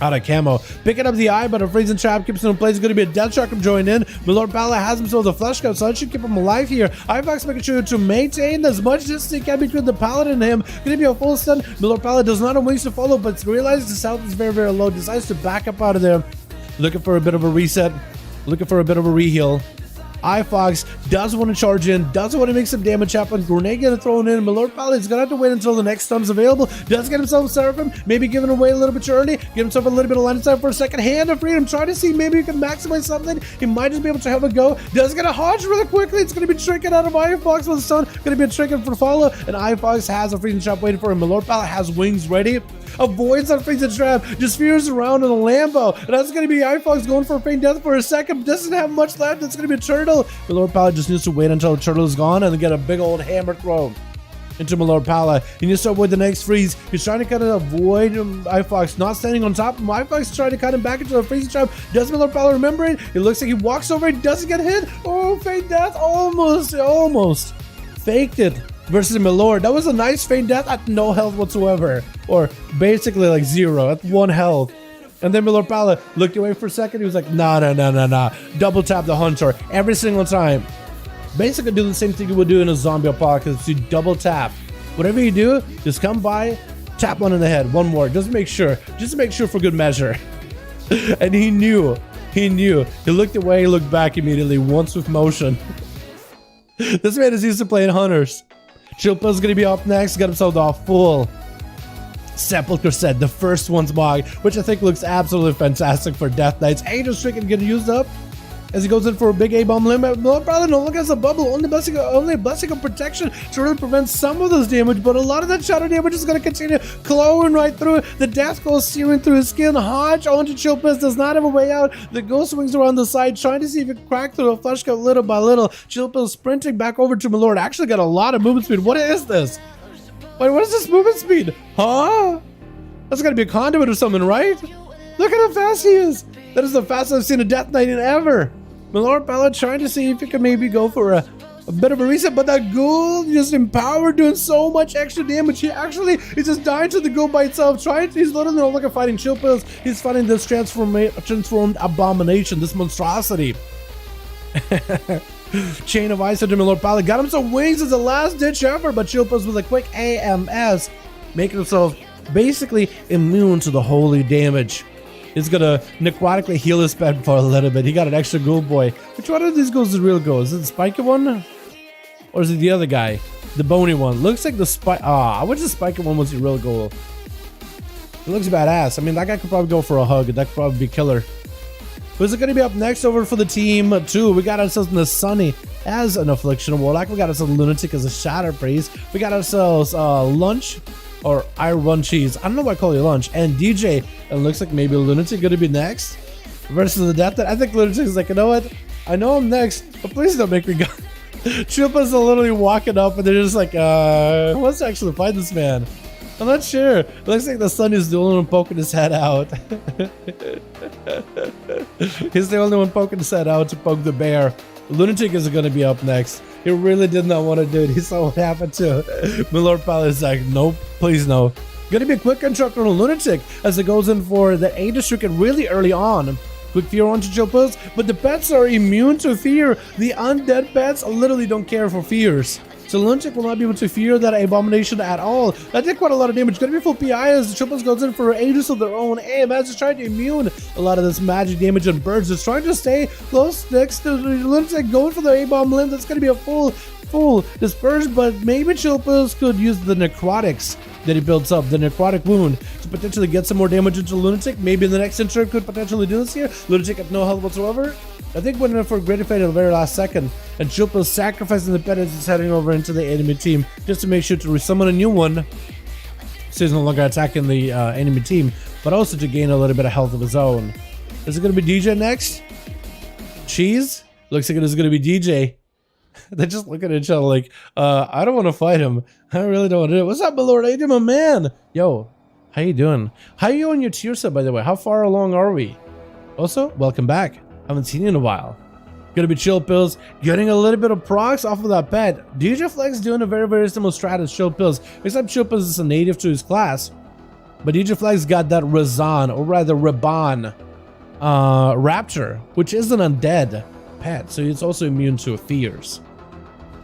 Speaker 1: out of camo. Picking up the eye, but a freezing trap keeps him in place. It's going to be a death shock him join in. Milord Pala has himself a flesh cut, so that should keep him alive here. iFox making sure to maintain as much distance he can between the paladin and him. Going to be a full stun. Milord Pala does not have wings to follow, but realizes his health is very, very low. Decides to back up out of there. Looking for a bit of a reset. Looking for a bit of a reheal. iFox does want to charge in, does want to make some damage happen. Grenade getting thrown in. Milord Pala is going to have to wait until the next stun is available. Does get himself a Seraphim, maybe giving away a little bit too early. Get himself a little bit of line of sight for a second. Hand of Freedom, trying to see maybe he can maximize something. He might just be able to have a go. Does get a Hodge really quickly. It's going to be trinket out of iFox with a stun. Going to be a trinket for follow, and iFox has a freezing trap waiting for him. Milord Pala has wings ready. Avoids that freezing trap, just veers around in a Lambo, and that's going to be iFox going for a faint death for a second. Doesn't have much left. It's going to be a turtle. Milord Pala just needs to wait until the turtle is gone and then get a big old hammer throw into Milord Pala. He needs to avoid the next freeze. He's trying to kind of avoid iFox not standing on top of him. iFox trying to cut him back into a freezing trap. Does Milord Pala remember it? It looks like he walks over it, doesn't get hit. Oh, faint death. Almost faked it versus Milord. That was a nice faint death at no health whatsoever, or basically like 0 at 1 health. And then Milord Pala looked away for a second. He was like, nah. Double tap the hunter every single time. Basically do the same thing you would do in a zombie apocalypse. You double tap. Whatever you do, just come by, tap one in the head, one more. Just make sure for good measure. And he knew. He looked away, he looked back immediately, once with motion. This man is used to playing hunters. Chilpa's gonna be up next. Got himself a full Sepulchre set, the first one's mod, which I think looks absolutely fantastic for Death Knights. Angel Stricken getting used up as he goes in for a big A-bomb limit. Milord Pala no longer has a bubble, only a blessing of protection to really prevent some of those damage, but a lot of that shadow damage is going to continue clawing right through it. The death goes searing through his skin. Hodge onto Chilpas does not have a way out. The ghost swings around the side, trying to see if it can crack through a flesh cut little by little. Chilpas sprinting back over to Milord. Actually got a lot of movement speed. What is this? Wait, what is this movement speed? Huh? That's gotta be a conduit or something, right? Look at how fast he is. That is the fastest I've seen a Death Knight in ever. Milord Pala trying to see if he can maybe go for a bit of a reset, but that ghoul just empowered, doing so much extra damage. He's just dying to the ghoul by itself. He's literally not looking fighting Chilpas. He's fighting this transformed abomination, this monstrosity. Chain of ice into Milord Pala. Got him some wings as a last ditch effort, but Chilpas with a quick AMS, making himself basically immune to the holy damage. He's gonna necrotically heal his pet for a little bit. He got an extra ghoul boy. Which one of these ghouls is the real ghoul? Is it the spiky one? Or is it the other guy? The bony one. Looks like the spike. I wish the spiky one was the real ghoul. It looks badass. I mean, that guy could probably go for a hug. That could probably be killer. Who's it gonna be up next over for the team 2? We got ourselves the Sunny as an Affliction Warlock. We got ourselves Lunatic as a Shatter Priest. We got ourselves Lunch. Or I Run Cheese. I don't know why I call you Lunch. And DJ. It looks like maybe Lunatic gonna be next. Versus the Death Knight. I think Lunatic is like, you know what? I know I'm next, but please don't make me go. Chilpas are literally walking up and they're just like, who wants to actually fight this man? I'm not sure. It looks like the Sun is the only one poking his head out. He's the only one poking his head out to poke the bear. Lunatic is gonna be up next. He really did not want to do it. He saw what happened to Milord Pala. Is like, nope, please no. Gonna be a quick construct on a Lunatic as it goes in for the Angel Stricken really early on. Quick fear onto Chilpas, but the pets are immune to fear. The undead pets literally don't care for fears. So Lunatic will not be able to fear that abomination at all. That did quite a lot of damage. Gonna be full PI as the Chilpas goes in for Angels of their own. AMS is trying to immune a lot of this magic damage, and Birds is trying to stay close next to Lunatic, going for the A-bomb limb. That's gonna be a full dispersion, but maybe Chilpas could use the necrotics that he builds up, the necrotic wound, to potentially get some more damage into Lunatic. Maybe in the next intro could potentially do this here. Lunatic at no health whatsoever. I think went in for a great fate at the very last second, and Chilpas sacrificing the pet as he's heading over into the enemy team just to make sure to resummon a new one, so he's no longer attacking the enemy team, but also to gain a little bit of health of his own. Is it going to be DJ next? Cheese? Looks like it is going to be DJ. They just look at each other like, I don't want to fight him. I really don't want to do it. What's up, my lord? How you doing, my man? Yo, how you doing? How you on your tier set, by the way? How far along are we? Also, welcome back. Haven't seen you in a while. Gonna be chill pills, getting a little bit of procs off of that pet. DJ Flex doing a very similar strat as chill pills, except chill pills is a native to his class. But DJ Flex got that Razan, or rather Raban, Raptor, which is an undead pet, so it's also immune to fears.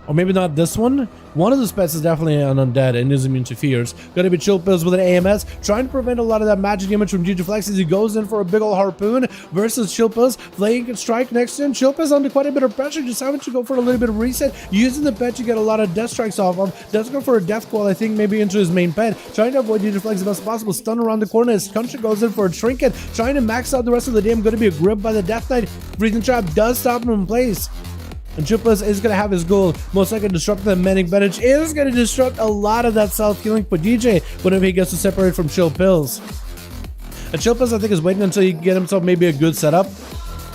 Speaker 1: Or maybe not this one. One of those pets is definitely an undead and is immune to fears. Gonna be chill pills with an AMS, trying to prevent a lot of that magic damage from DJ Flex as he goes in for a big old harpoon versus chill pills. Flaying can strike next to him. Chill pills under quite a bit of pressure, just having to go for a little bit of reset. Using the pet to get a lot of death strikes off him. Does go for a death coil, I think, maybe into his main pet. Trying to avoid DJ Flex as best possible. Stun around the corner as Country goes in for a trinket. Trying to max out the rest of the game. Gonna be a grip by the Death Knight. Breathing Trap does stop him in place. And Chiplas is going to have his goal. Most likely disrupt the Manic Bandage. Is going to disrupt a lot of that self-healing for DJ whenever he gets to separate from Chill Pills. And Chill Pills, I think, is waiting until he can get himself maybe a good setup.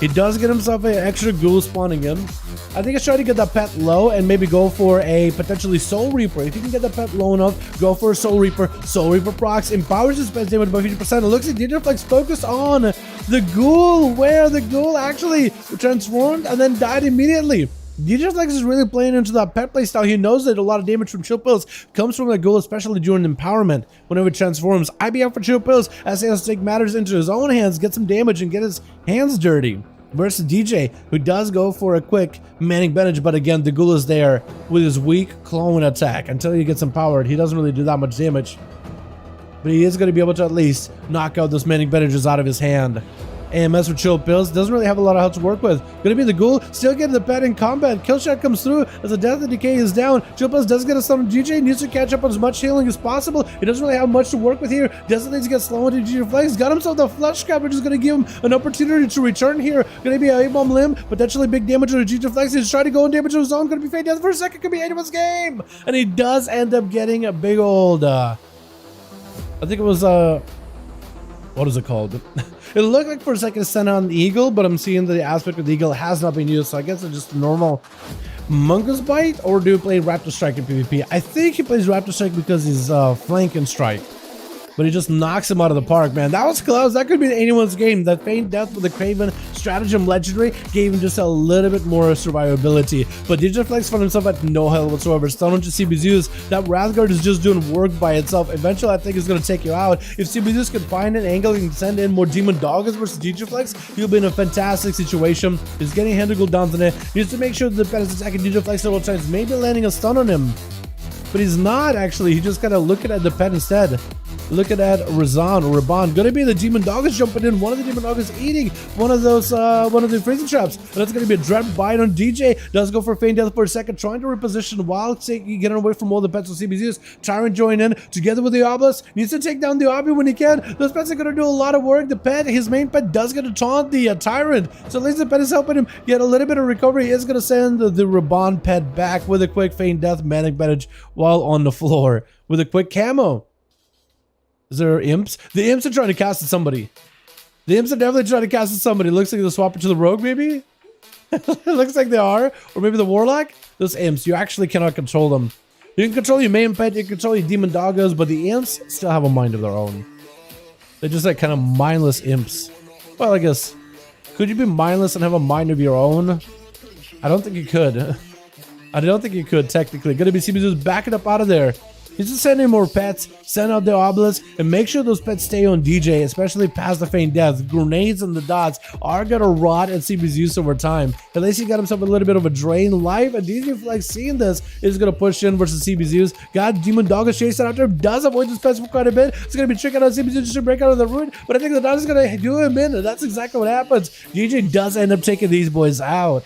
Speaker 1: He does get himself an extra ghoul spawning in. I think he's trying to get that pet low and maybe go for a potentially Soul Reaper. If you can get the pet low enough, go for a Soul Reaper. Soul Reaper procs, empowers his pet's damage by 50%. It looks like DJ Flex focused on the ghoul, where the ghoul actually transformed and then died immediately. DJ Flex is really playing into that pet play style. He knows that a lot of damage from Chill Pills comes from the ghoul, especially during empowerment whenever it transforms. IBF for Chill Pills as he has to take matters into his own hands, get some damage and get his hands dirty. Versus DJ, who does go for a quick Manic Bandage, but again, the ghoul is there with his weak clone attack. Until he gets empowered, he doesn't really do that much damage. But he is going to be able to at least knock out those Manic Bandages out of his hand. AMS for Chill Pills doesn't really have a lot of health to work with. Gonna be the ghoul, still getting the pet in combat. Kill shot comes through as the Death and Decay is down. Chill Pills does get a stun on DJ, needs to catch up on as much healing as possible. He doesn't really have much to work with here. Doesn't need to get slow into DJ Flex. Got himself the Flesh Scrap, which is gonna give him an opportunity to return here. Gonna be a A-bomb limb, potentially big damage on DJ Flex. He's trying to go and damage his own. Gonna be fade death for a second. Could be anyone's game. And he does end up getting a big old, I think it was, what is it called? It looked like for a second sent on the Eagle, but I'm seeing that the aspect of the Eagle has not been used, so I guess it's just a normal Mongoose Bite, or do you play Raptor Strike in PvP? I think he plays Raptor Strike because he's Flank and Strike. But he just knocks him out of the park, man. That was close. That could be anyone's game. That Feign Death with the Craven Stratagem Legendary gave him just a little bit more survivability. But DJ Flex found himself at no health whatsoever. Stun onto CBZUs. That Wrathguard is just doing work by itself. Eventually, I think it's going to take you out. If CBZUs can find an angle and send in more Demon Doggers versus DJ Flex, he'll be in a fantastic situation. He's getting hand to go down today. He needs to make sure that the pet is attacking DJ Flex several times, maybe landing a stun on him. But he's not, actually. He just kind of looking at the pet instead. Looking at Razan or Raban. Gonna be the Demon Dog is jumping in. One of the Demon Dog is eating one of those, one of the freezing traps. And that's gonna be a Dread Bite on DJ. Does go for Feign Death for a second, trying to reposition while getting away from all the pets with CBZs. Tyrant join in together with the Obelisk. Needs to take down the Obby when he can. Those pets are gonna do a lot of work. The pet, his main pet, does get to taunt the Tyrant. So at least the pet is helping him get a little bit of recovery. He is gonna send the Raban pet back with a quick Feign Death Manic Bandage while on the floor with a quick camo. Is there imps? The imps are trying to cast at somebody. The imps are definitely trying to cast at somebody. Looks like they'll swap it to the rogue, maybe? It looks like they are. Or maybe the warlock? Those imps, you actually cannot control them. You can control your main pet, you can control your demon doggos, but the imps still have a mind of their own. They're just like kind of mindless imps. Well, I guess, could you be mindless and have a mind of your own? I don't think you could. I don't think you could, technically. Gonna be CBZ's backing up out of there. He's just sending more pets, send out the Obelisk, and make sure those pets stay on DJ, especially past the Feign Death. Grenades and the dots are gonna rot at CB's over time. At least he got himself a little bit of a drain life, and DJ Flex seeing this is gonna push in versus CB's. Got Demon Dog is chasing after him, does avoid this pets for quite a bit. It's gonna be tricking out CB's just to break out of the ruin, but I think the dot is gonna do him in, and that's exactly what happens. DJ does end up taking these boys out.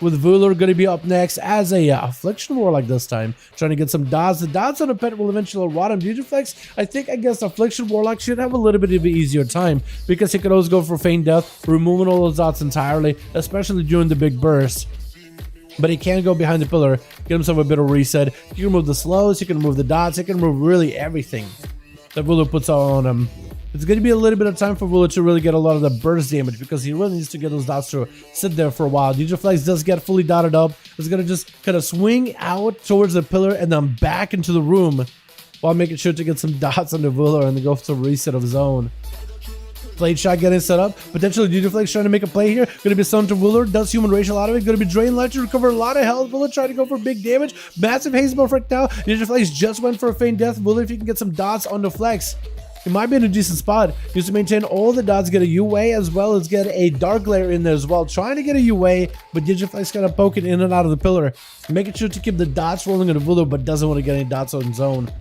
Speaker 1: With Vooler going to be up next as a Affliction Warlock this time. Trying to get some dots. The dots on a pet will eventually rot him. DJ Flex, I guess Affliction Warlock should have a little bit of an easier time because he could always go for Feign Death, removing all those dots entirely, especially during the big burst. But he can go behind the pillar, get himself a bit of reset. He can remove the slows, he can remove the dots, he can remove really everything that Vooler puts on him. It's going to be a little bit of time for Ruler to really get a lot of the burst damage because he really needs to get those dots to sit there for a while. DJ Flex does get fully dotted up. It's going to just kind of swing out towards the pillar and then back into the room while making sure to get some dots on the Ruler and then go for reset of zone. Blade shot getting set up. Potentially DJ Flex trying to make a play here. Going to be summoned to Ruler. Does human racial out of it. Going to be drain light to recover a lot of health. Ruler trying to go for big damage. Massive haste buff right now. DJ Flex just went for a feint death. Ruler, if you can get some dots on the Flex, it might be in a decent spot. Needs to maintain all the dots, get a UA as well as get a dark layer in there as well. Trying to get a UA, but Digiflex kind of poking in and out of the pillar. Making sure to keep the dots rolling on the Ruler, but doesn't want to get any dots on zone.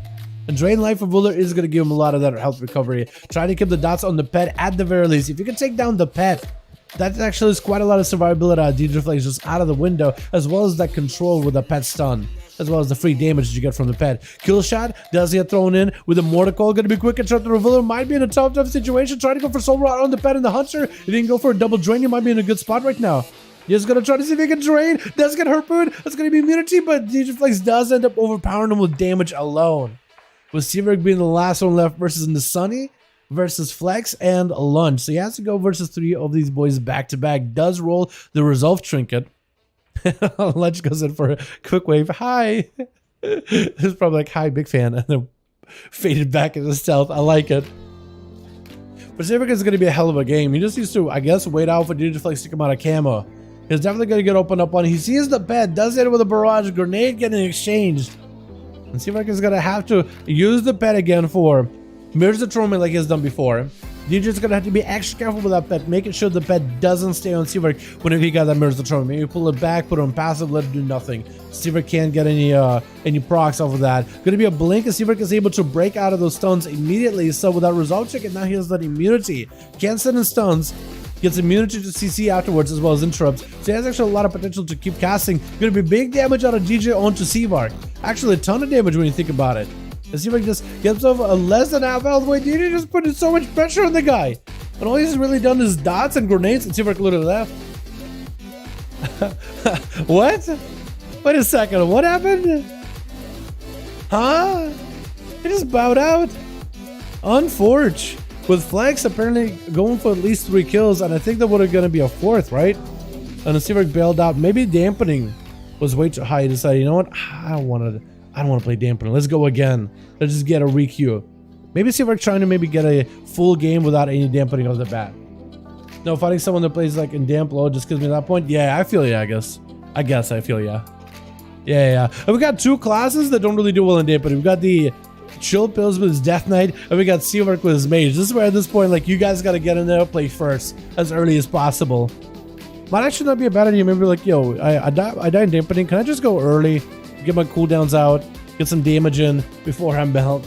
Speaker 1: And Drain Life of Ruler is going to give him a lot of that health recovery. Trying to keep the dots on the pet at the very least. If you can take down the pet, that actually is quite a lot of survivability out of Digiflex just out of the window, as well as that control with the pet stun, as well as the free damage you get from the pet. Kill shot does get thrown in with a mortar call. Going to be quick and trap the Ruler. Might be in a tough situation. Trying to go for soul rot on the pet and the hunter. He didn't go for a double drain. He might be in a good spot right now. He's going to try to see if he can drain. Does get harpoon. That's going to be immunity, but Digiflex does end up overpowering him with damage alone. With Seaverk being the last one left versus Sunny versus Flex and Lunch. So he has to go versus 3 of these boys back to back. Does roll the Resolve Trinket. Lunch goes in for a quick wave. Hi. It's probably like, hi, big fan. And then faded back into stealth. I like it. But Seaverk is going to be a hell of a game. He just needs to, I guess, wait out for Digiflex to come out of camo. He's definitely going to get opened up on. He sees the pet. Does hit it with a barrage. Grenade getting exchanged. And Seaverk is going to have to use the pet again for Mirrors the Trauma like he's done before. DJ's going to have to be extra careful with that pet, making sure the pet doesn't stay on Seaverk whenever he got that Mirrors the Trauma. Maybe pull it back, put it on passive, let it do nothing. Seaverk can't get any procs off of that. Going to be a blink, and Seaverk is able to break out of those stuns immediately. So with that Resolve Check, now he has that immunity. Can't sit in stuns. Gets immunity to CC afterwards as well as interrupts. So he has actually a lot of potential to keep casting. Going to be big damage out of DJ onto Seaverk. Actually a ton of damage when you think about it. And Seaverk just gets over a less than half health. Wait, DJ just put so much pressure on the guy. And all he's really done is dots and grenades, and Seaverk literally left. What? Wait a second, what happened? Huh? He just bowed out. Unforge. With Flex apparently going for at least 3 kills, and I think that would have going to be a 4th, right? And the Seaverk bailed out. Maybe dampening was way too high. He decided, you know what? I don't want to play dampening. Let's go again. Let's just get a requeue. Maybe Seaverk trying to maybe get a full game without any dampening off the bat. No, fighting someone that plays like in damp low just gives me that point. Yeah, I feel ya, I guess. I feel ya. Yeah. And we got 2 classes that don't really do well in dampening. We got the Chill Pills with his Death Knight, and we got Seaverk with his Mage. This is where at this point, like, you guys got to get in there, play first, as early as possible. Might actually not be a bad idea. Maybe like, yo, I died in dampening. Can I just go early, get my cooldowns out, get some damage in before I'm belt?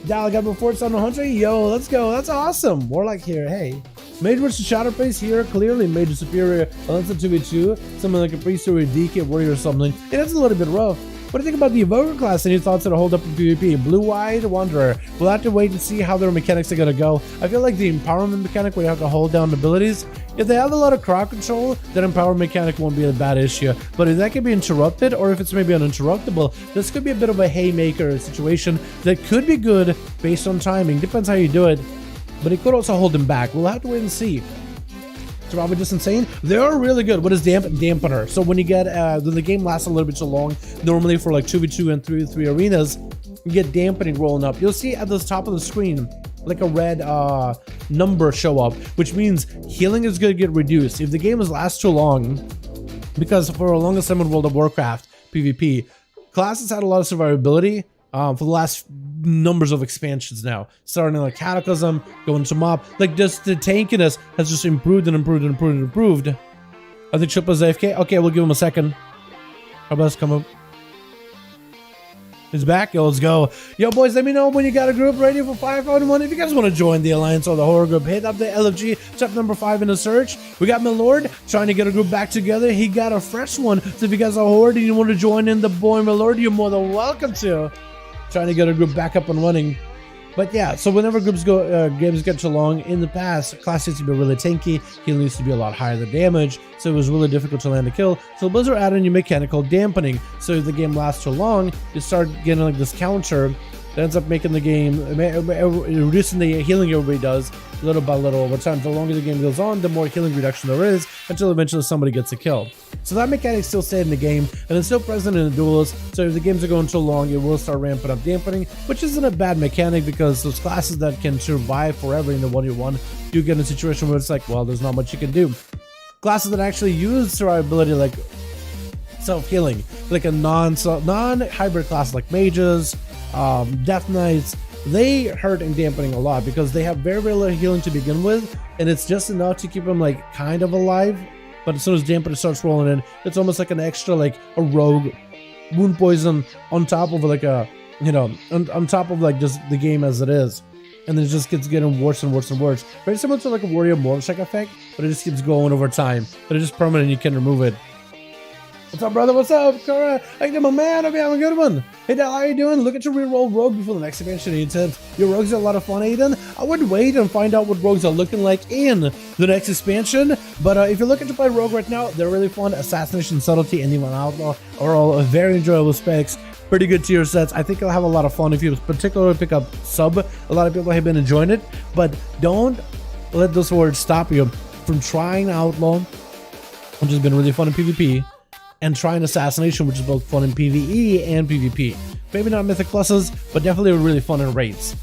Speaker 1: Yeah, I got before it's on 100. Yo, let's go. That's awesome. More like here, hey. Mage versus Shadowface here. Clearly, Mage is superior. Unless it's 2v2, something like a Priest or a DK Warrior or something. Yeah, that's a little bit rough. What do you think about the Evoker class? Any thoughts that'll hold up in PvP? Blue-Eyed Wanderer. We'll have to wait and see how their mechanics are going to go. I feel like the empowerment mechanic where you have to hold down abilities, if they have a lot of crowd control, then empowerment mechanic won't be a bad issue. But if that can be interrupted, or if it's maybe uninterruptible, this could be a bit of a haymaker situation that could be good based on timing. Depends how you do it. But it could also hold them back. We'll have to wait and see. So probably just insane. They are really good. What is dampener? So when you get the game lasts a little bit too long, normally for like 2v2 and 3v3 arenas, you get dampening rolling up. You'll see at the top of the screen like a red number show up, which means healing is going to get reduced if the game lasts too long. Because for the longest time in World of Warcraft PvP, classes had a lot of survivability for the last numbers of expansions now. Starting like Cataclysm, going to Mob, like just the tankiness has just improved and improved and improved and improved. I think Chippa's AFK. Okay, we'll give him a second. How about us come up? He's back. Yo, let's go. Yo, boys, let me know when you got a group ready for 5v5 1. If you guys want to join the Alliance or the Horror Group, hit up the LFG, step number 5 in the search. We got Milord trying to get a group back together. He got a fresh one. So if you guys are Horde and you want to join in the boy Milord, you're more than welcome to. Trying to get a group back up and running. But yeah, so whenever games get too long in the past, class used to be really tanky, healing used to be a lot higher than damage, so it was really difficult to land a kill. So Blizzard added a new mechanic called dampening. So if the game lasts too long, you start getting like this counter It ends up making the game, reducing the healing everybody does little by little over time. The longer the game goes on, the more healing reduction there is, until eventually somebody gets a kill. So that mechanic still stayed in the game, and it's still present in the duels. So if the games are going so long, it will start ramping up dampening, which isn't a bad mechanic, because those classes that can survive forever in the 1v1 do get in a situation where it's like, well, there's not much you can do. Classes that actually use survivability, like self-healing, like a non-hybrid class like mages, death knights, they hurt in dampening a lot because they have very little healing to begin with, and it's just enough to keep them like kind of alive. But as soon as dampening starts rolling in, it's almost like an extra, like a rogue wound poison on top of like a, you know, on top of like just the game as it is. And then it just keeps getting worse and worse and worse. Very similar to like a warrior motorcycle effect, but it just keeps going over time. But it's just permanent, you can remove it. What's up, brother? What's up, Cora? How you doing, my man? Hope you having a good one. Hey, Dal, how you doing? Look at your reroll rogue before the next expansion, Aiden. Your rogues are a lot of fun, Aiden. I would wait and find out what rogues are looking like in the next expansion. But if you're looking to play rogue right now, they're really fun. Assassination, subtlety, and even outlaw are all very enjoyable specs. Pretty good tier sets. I think you'll have a lot of fun if you particularly pick up sub. A lot of people have been enjoying it, but don't let those words stop you from trying outlaw, which has been really fun in PvP, and trying assassination, which is both fun in PvE and PvP. Maybe not mythic pluses, but definitely really fun in raids.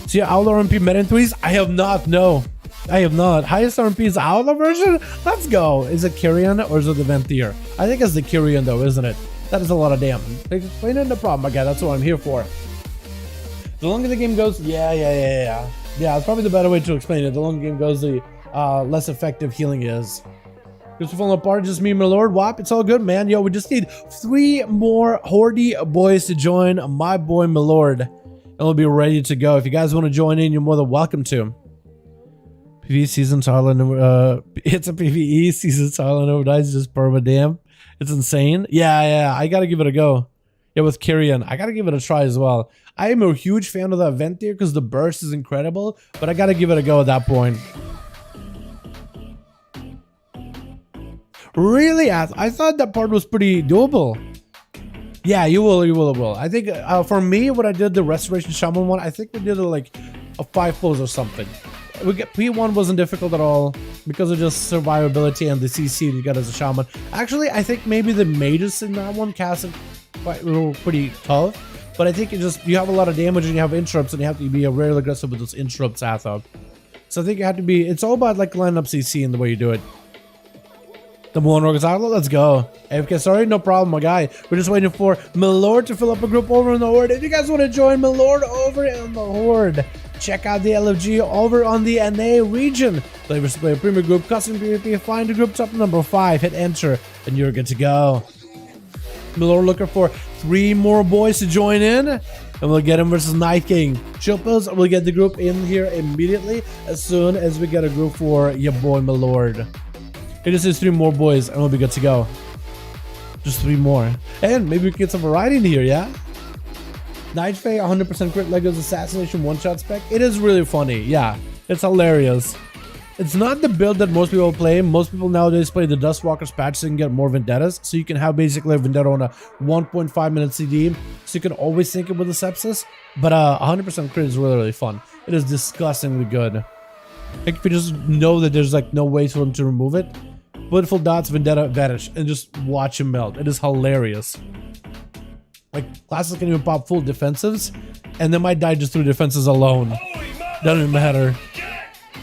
Speaker 1: See outlaw RMP meta in threes? I have not. No, I have not. Highest RMP is the outlaw version? Let's go. Is it Kyrian or is it the Venthyr? I think it's the Kyrian though, isn't it? That is a lot of damn. Explain it, no problem, my guy. That's what I'm here for. The longer the game goes, yeah, it's probably the better way to explain it. The longer the game goes, the less effective healing is. Just falling apart, just me and my lord. Wop, it's all good, man. Yo, we just need 3 more Hordy boys to join my boy, my lord, and we'll be ready to go. If you guys want to join in, you're more than welcome to. PvE season Thailand, it's a PvE season Thailand overnight. It's just perma damn. It's insane. Yeah, I gotta give it a go. Yeah, with Kyrian, I gotta give it a try as well. I am a huge fan of that event here because the burst is incredible, but I gotta give it a go at that point. Really? I thought that part was pretty doable. Yeah, you will. I think for me, what I did the Restoration Shaman one, I think we did like a 5 flows or something. P1 wasn't difficult at all because of just survivability and the CC you got as a shaman. Actually, I think maybe the mages in that one cast it pretty tough, but I think you have a lot of damage and you have interrupts, and you have to be really aggressive with those interrupts, Atha. So I think you have to be. It's all about like lining up CC and the way you do it. The one rogue is outlaw. Let's go. AFK, sorry, no problem, my guy. We're just waiting for Milord to fill up a group over in the Horde. If you guys want to join Milord over in the Horde, check out the LFG over on the NA region. Flavors to play a premier group, custom PvP. Find a group top number 5, hit enter, and you're good to go. Milord looking for 3 more boys to join in, and we'll get him versus Night King. Chill pills, we'll get the group in here immediately as soon as we get a group for your boy Milord. It just is 3 more boys and we'll be good to go. Just 3 more. And maybe we can get some variety in here, yeah? Night Fae, 100% crit Legos assassination one-shot spec. It is really funny, yeah. It's hilarious. It's not the build that most people play. Most people nowadays play the Dustwalker's patch so you can get more Vendettas. So you can have basically a Vendetta on a 1.5 minute CD. So you can always sync it with the Sepsis. But 100% crit is really fun. It is disgustingly good. Like if you just know that there's like no way for them to remove it. Beautiful dots, Vendetta, vanish, and just watch him melt. It is hilarious. Like classes can even pop full defensives, and they might die just through defenses alone. Doesn't matter.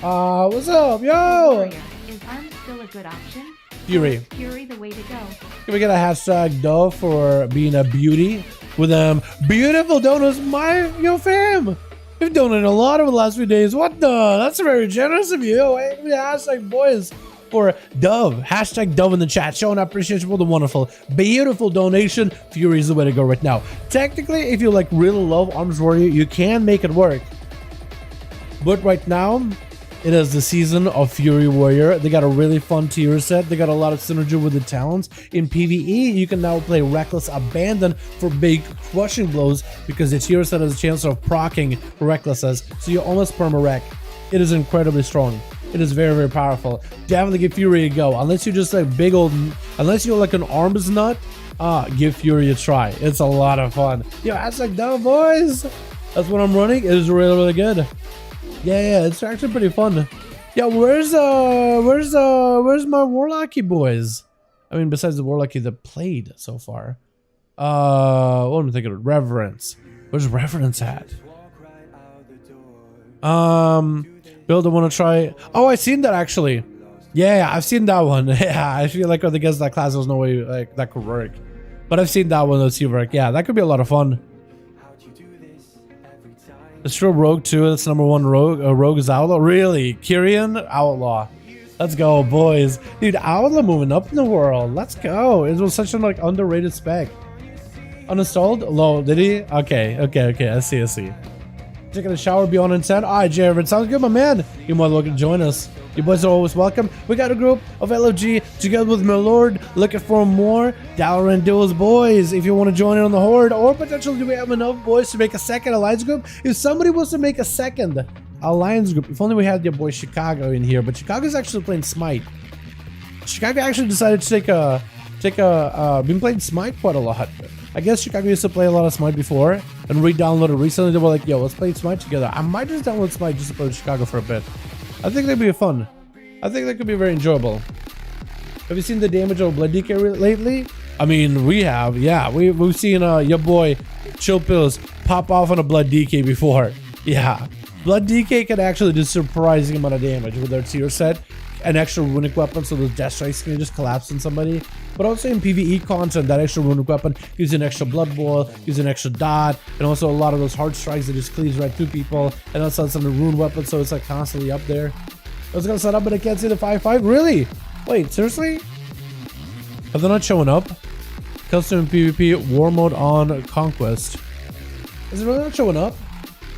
Speaker 1: What's up, yo?
Speaker 2: Is ARM still a good option?
Speaker 1: Fury.
Speaker 2: Fury the way to go.
Speaker 1: Can we get a hashtag Dove for being a beauty with beautiful donuts, yo fam? You've donated a lot over the last few days. What the? That's very generous of you. Hey, hashtag boys for Dove. Hashtag Dove in the chat. Showing appreciation for the wonderful, beautiful donation. Fury is the way to go right now. Technically, if you like really love Arms Warrior, you can make it work. But right now, it is the season of Fury Warrior. They got a really fun tier set. They got a lot of synergy with the talents. In PvE, you can now play Reckless Abandon for big crushing blows because the tier set has a chance of proccing Recklesses. So you almost perma-wreck. It is incredibly strong. It is very powerful. Definitely give Fury a go. Unless you're just like unless you're like an arms nut give Fury a try. It's a lot of fun. Yo, that's like no boys. That's what I'm running. It is really, really good. Yeah, it's actually pretty fun. Yeah, where's my Warlocky boys? I mean, besides the Warlocky that played so far. What am I thinking of? Reverence. Where's Reverence at? Build, I want to try. Oh, I've seen that actually. Yeah, I've seen that one. Yeah, I feel like against that class, there's no way like that could work. But I've seen that one. Let's see work. Yeah, that could be a lot of fun. Let's throw Rogue too. That's number one Rogue. Rogue is Outlaw. Really? Kyrian? Outlaw. Let's go, boys. Dude, Outlaw moving up in the world. Let's go. It was such an like underrated spec. Uninstalled? Low. Did he? Okay. I see. Taking a shower beyond intent. Alright, Jared. Sounds good, my man. You're more than welcome to join us. You boys are always welcome. We got a group of LOG together with my lord looking for more Dalaran Duels boys. If you want to join in on the horde, or potentially do we have enough boys to make a second alliance group? If somebody wants to make a second alliance group, if only we had your boy Chicago in here, but Chicago's actually playing Smite. Chicago actually decided to been playing Smite quite a lot. I guess Chicago used to play a lot of Smite before and re-downloaded recently. They were like, yo, let's play Smite together. I might just download Smite just to play with Chicago for a bit. I think that'd be fun. I think that could be very enjoyable. Have you seen the damage of Blood DK lately? I mean, we have. Yeah, we've seen your boy Chill Pills pop off on a Blood DK before. Yeah, Blood DK can actually do surprising amount of damage with their tier set. An extra runic weapon, so those death strikes can just collapse on somebody. But also in PvE content, that extra runic weapon gives you an extra blood boil, gives you an extra dot, and also a lot of those hard strikes that just cleaves right through people. And also it's on the rune weapon, so it's like constantly up there. I was gonna set up, but I can't see the 5-5. Really? Wait, seriously? Are they not showing up? Custom PvP war mode on Conquest. Is it really not showing up?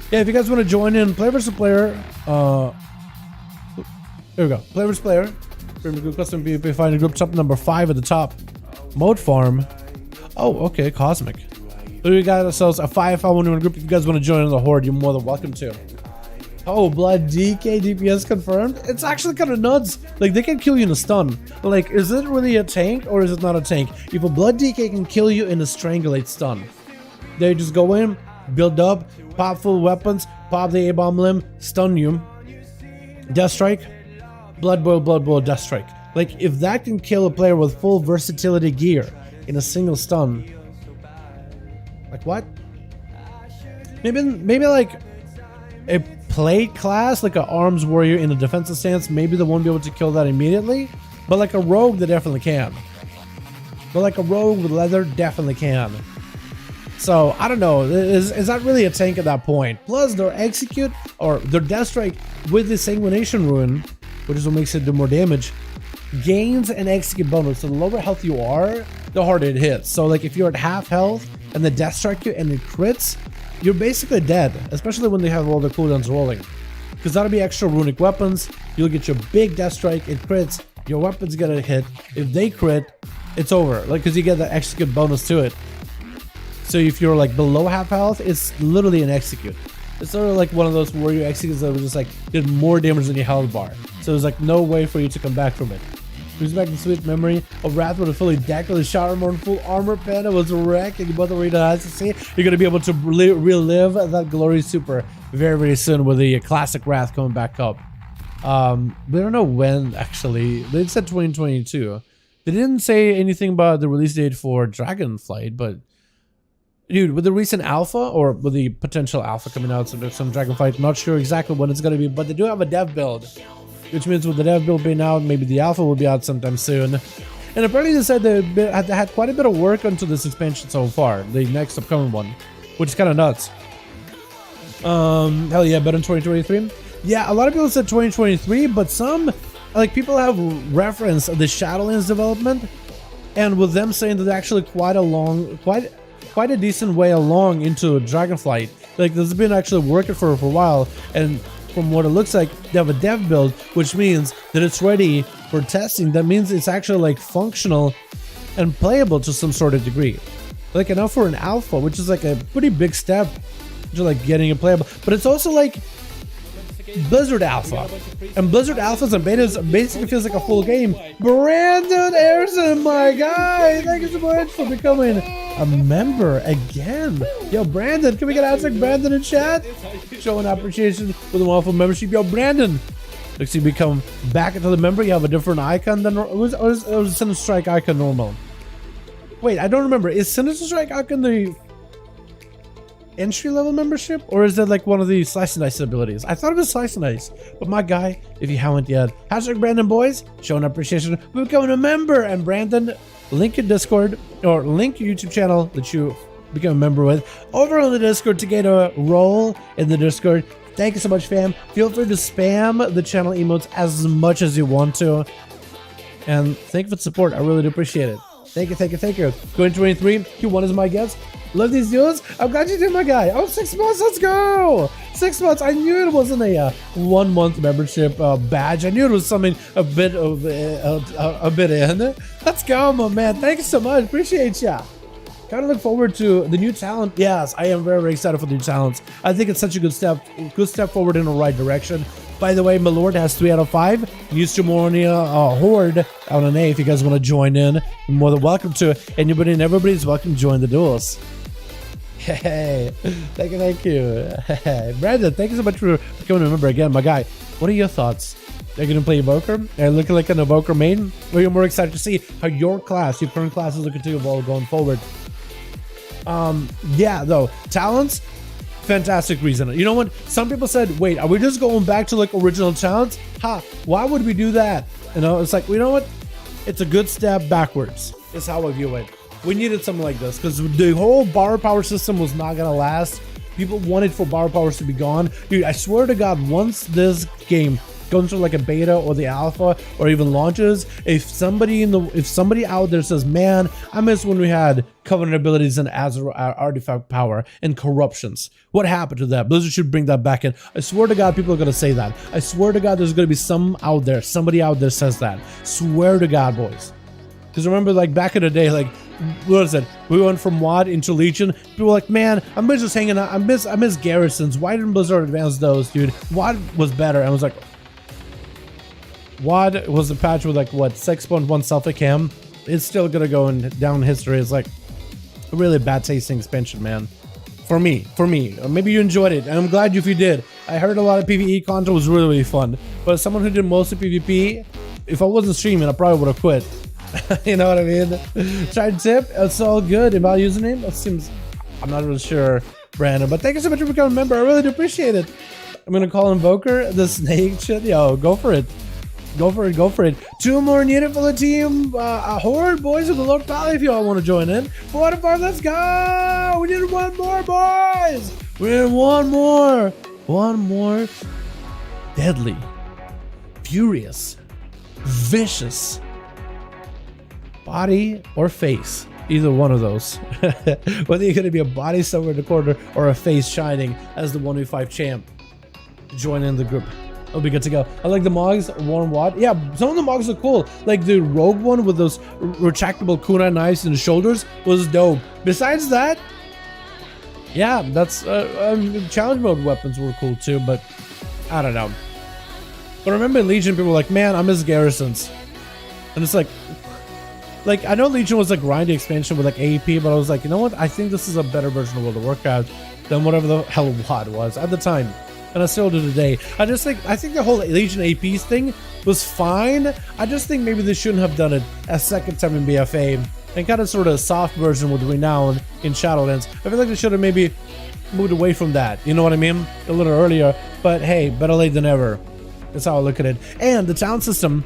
Speaker 1: Yeah, if you guys want to join in, player versus player. Here we go. Player versus player. Custom PvP, find a group top number 5 at the top. Mode farm. Oh, okay, Cosmic. So we got ourselves a 5-5 1v1 group. If you guys want to join in the horde, you're more than welcome to. Oh, Blood DK DPS confirmed. It's actually kind of nuts. Like, they can kill you in a stun. Like, is it really a tank or is it not a tank? If a Blood DK can kill you in a strangulate stun, they just go in, build up, pop full weapons, pop the A-bomb limb, stun you, death strike, blood boil, death strike. Like, if that can kill a player with full versatility gear in a single stun, like what? Maybe like a plate class, like an arms warrior in a defensive stance, maybe they won't be able to kill that immediately. But like a rogue, they definitely can. But like a rogue with leather, definitely can. So I don't know, is that really a tank at that point? Plus their execute or their death strike with the sanguination rune, which is what makes it do more damage, gains an execute bonus. So the lower health you are, the harder it hits. So like if you're at half health and the death strike you and it crits, you're basically dead, especially when they have all the cooldowns rolling. Because that'll be extra runic weapons, you'll get your big death strike, it crits, your weapon's gonna hit. If they crit, it's over, like, because you get the execute bonus to it. So if you're like below half health, it's literally an execute. It's sort of like one of those warrior executes that was just like did more damage than your health bar. So there's like no way for you to come back from it. Brings back the sweet memory of Wrath with a fully decked with a shower armor and full armor. Panda was wrecked, and you both already know to see. You're gonna be able to relive that glory super very, very soon with the classic Wrath coming back up. We don't know when actually. They said 2022. They didn't say anything about the release date for Dragonflight, but dude, with the recent alpha or with the potential alpha coming out, so there's some Dragonflight, not sure exactly when it's gonna be, but they do have a dev build. Which means with the dev build being out, maybe the alpha will be out sometime soon. And apparently they said they had quite a bit of work onto this expansion so far, the next upcoming one, which is kind of nuts. Hell yeah, better than 2023? Yeah, a lot of people said 2023, but some, like, people have referenced the Shadowlands development, and with them saying that they're actually quite a decent way along into Dragonflight. Like, this has been actually working for a while, and from what it looks like, they have a dev build, which means that it's ready for testing. That means it's actually like functional and playable to some sort of degree. Like enough for an alpha, which is like a pretty big step to like getting it playable. But it's also like Blizzard Alpha. And Blizzard Alphas and Betas basically feels like a full game. Brandon Ayerson, my guy, thank you so much for becoming a member again. Yo, Brandon, can we get hashtag Brandon in chat? Showing appreciation for the wonderful membership. Yo, Brandon, looks like you become back into the member. You have a different icon than it was Sinister Strike icon normal. Wait, I don't remember. Is Sinister Strike icon the entry level membership, or is that like one of the slice and dice abilities? I thought it was slice and dice, but my guy, if you haven't yet, hashtag Brandon boys, showing appreciation for becoming a member. And Brandon, link your Discord or link your YouTube channel that you become a member with over on the Discord to get a role in the Discord. Thank you so much, fam. Feel free to spam the channel emotes as much as you want to, and thank you for the support. I really do appreciate it. Thank you, thank you, thank you. 2023, Q1 is my guest. Love these duels. I'm glad you did, my guy. Oh, 6 months, let's go. 6 months. I knew it wasn't a 1 month membership badge. I knew it was something a bit in. Let's go, my man. Thank you so much. Appreciate ya. Kind of look forward to the new talent. Yes, I am very, very excited for the new talents. I think it's such a good step forward in the right direction. By the way, my lord has 3 out of 5. Used to more on Horde on NA. If you guys want to join in, you're more than welcome to. Anybody and everybody's welcome to join the duels. Hey, thank you. Hey, Brandon, thank you so much for becoming a member again, my guy. What are your thoughts? Are you going to play Evoker? Are you looking like an Evoker main? Or are you more excited to see how your current class is looking to evolve going forward? Yeah, though, talents, fantastic reason. You know what? Some people said, wait, are we just going back to like original talents? Why would we do that? You know, it's like, you know what? It's a good step backwards, is how I view it. We needed something like this because the whole bar power system was not going to last. People wanted for bar powers to be gone. Dude, I swear to God, once this game goes through like a beta or the alpha or even launches, if somebody out there says, man, I miss when we had covenant abilities and artifact power and corruptions, what happened to that? Blizzard should bring that back in. I swear to God, people are going to say that. I swear to God, there's going to be somebody out there says that. Swear to God, boys. Because remember, like back in the day, like, what is it? We went from WoD into Legion. People were like, man, I miss just hanging out. I miss garrisons. Why didn't Blizzard advance those, dude? WoD was better. And I was like, WoD was a patch with like what 6.1 self-cam. It's still gonna go down in history. It's like a really bad tasting expansion, man. For me. Maybe you enjoyed it, and I'm glad if you did. I heard a lot of PvE content was really, really fun. But as someone who did mostly PvP, if I wasn't streaming, I probably would have quit. You know what I mean? Try to tip. It's all good. Invalid username. That seems. I'm not really sure, Brandon. But thank you so much for becoming a member. I really do appreciate it. I'm gonna call Invoker the snake shit. Yo, go for it. Go for it. 2 more needed for the team. Horde, boys of the Lord Valley, if y'all want to join in. 4 out of 5, let's go. We need 1 more, boys. We need 1 more. 1 more. Deadly, furious, vicious, body or face. Either one of those. Whether you're going to be a body somewhere in the corner or a face shining as the 1v5 champ. Join in the group. It'll be good to go. I like the Mogs, Warren Watt. Yeah, some of the Mogs are cool. Like the Rogue one with those retractable kunai knives in the shoulders was dope. Besides that, yeah, that's challenge mode weapons were cool too, but I don't know. But I remember in Legion, people were like, man, I miss garrisons. And it's like I know Legion was like grindy expansion with like AEP, but I was like, you know what? I think this is a better version of World of Warcraft than whatever the hell WoD was at the time. And I still do today. I think the whole Legion APs thing was fine. I just think maybe they shouldn't have done it a second time in BFA and kind of sort of a soft version with Renown in Shadowlands. I feel like they should have maybe moved away from that. You know what I mean? A little earlier. But hey, better late than never. That's how I look at it. And the talent system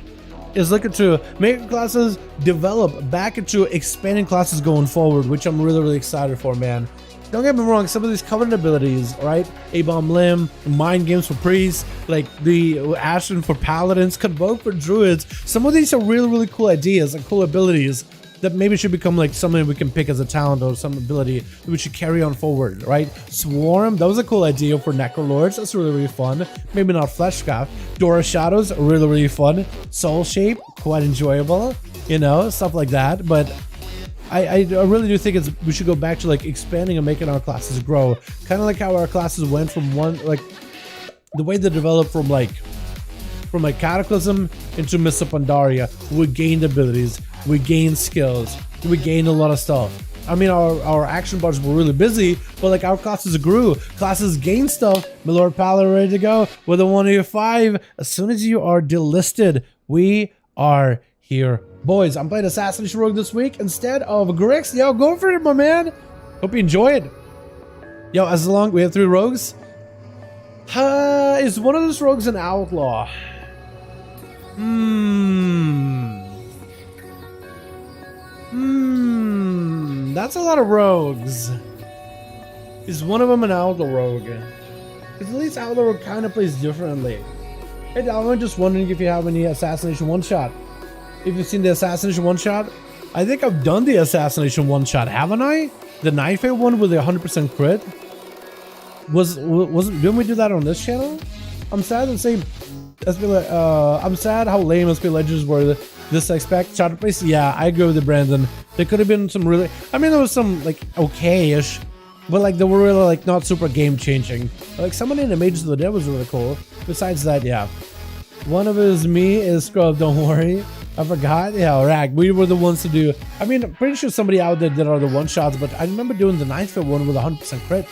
Speaker 1: is looking to make classes develop back into expanding classes going forward, which I'm really, really excited for, man. Don't get me wrong, some of these covenant abilities, right? A-Bomb Limb, Mind Games for Priests, like the Ashen for Paladins, Convoke for Druids. Some of these are really, really cool ideas and cool abilities that maybe should become like something we can pick as a talent or some ability that we should carry on forward, right? Swarm, that was a cool idea for Necrolords. That's really, really fun. Maybe not Fleshcraft. Dora Shadows, really, really fun. Soul Shape, quite enjoyable, you know, stuff like that. But I really do think we should go back to like expanding and making our classes grow, kind of like how our classes went from the way they developed from like Cataclysm into Mists of Pandaria, we gained abilities, we gained skills, we gained a lot of stuff. I mean, our action bars were really busy, but like our classes grew, classes gained stuff. Milord Paladin ready to go with a 1v5. As soon as you are delisted, we are here. Boys, I'm playing Assassination Rogue this week instead of Grix. Yo, go for it, my man. Hope you enjoy it. Yo, as long we have 3 rogues. Is one of those rogues an outlaw? That's a lot of rogues. Is one of them an outlaw rogue? Because at least outlaw rogue kind of plays differently. Hey, Dalaran, just wondering if you have any assassination one-shot. If you've seen the assassination one-shot, I think I've done the assassination one-shot, haven't I? The 5V5 one with the 100% crit. Didn't we do that on this channel? I'm sad to say, I'm sad how lame SP Legends were this expect. Shadow Place, yeah, I agree with you, Brandon. There could have been some really, I mean, there was some like okay-ish, but like they were really like not super game-changing. Like someone in the Mages of the Dead was really cool. Besides that, yeah. One of his me is Scrub, don't worry. I forgot. Yeah, Rag, we were the ones to do. I mean, I'm pretty sure somebody out there did all the one-shots, but I remember doing the 9th one with 100% crit.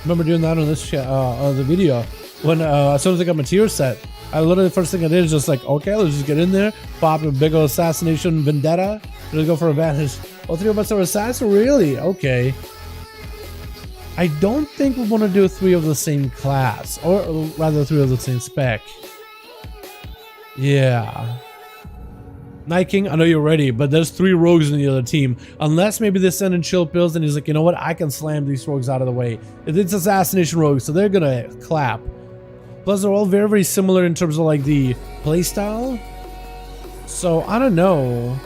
Speaker 1: Remember doing that on this on the video when as soon as I got my tier set, I literally the first thing I did is just like, okay, let's just get in there, pop a big old assassination vendetta, let's go for advantage. All 3 of us are assassins, really? Okay. I don't think we want to do 3 of the same class, or rather 3 of the same spec. Yeah. Night King, I know you're ready, but there's 3 rogues in the other team. Unless maybe they send in chill pills and he's like, you know what, I can slam these rogues out of the way. It's assassination rogues, so they're gonna clap. Plus, they're all very, very similar in terms of like the playstyle. So I don't know.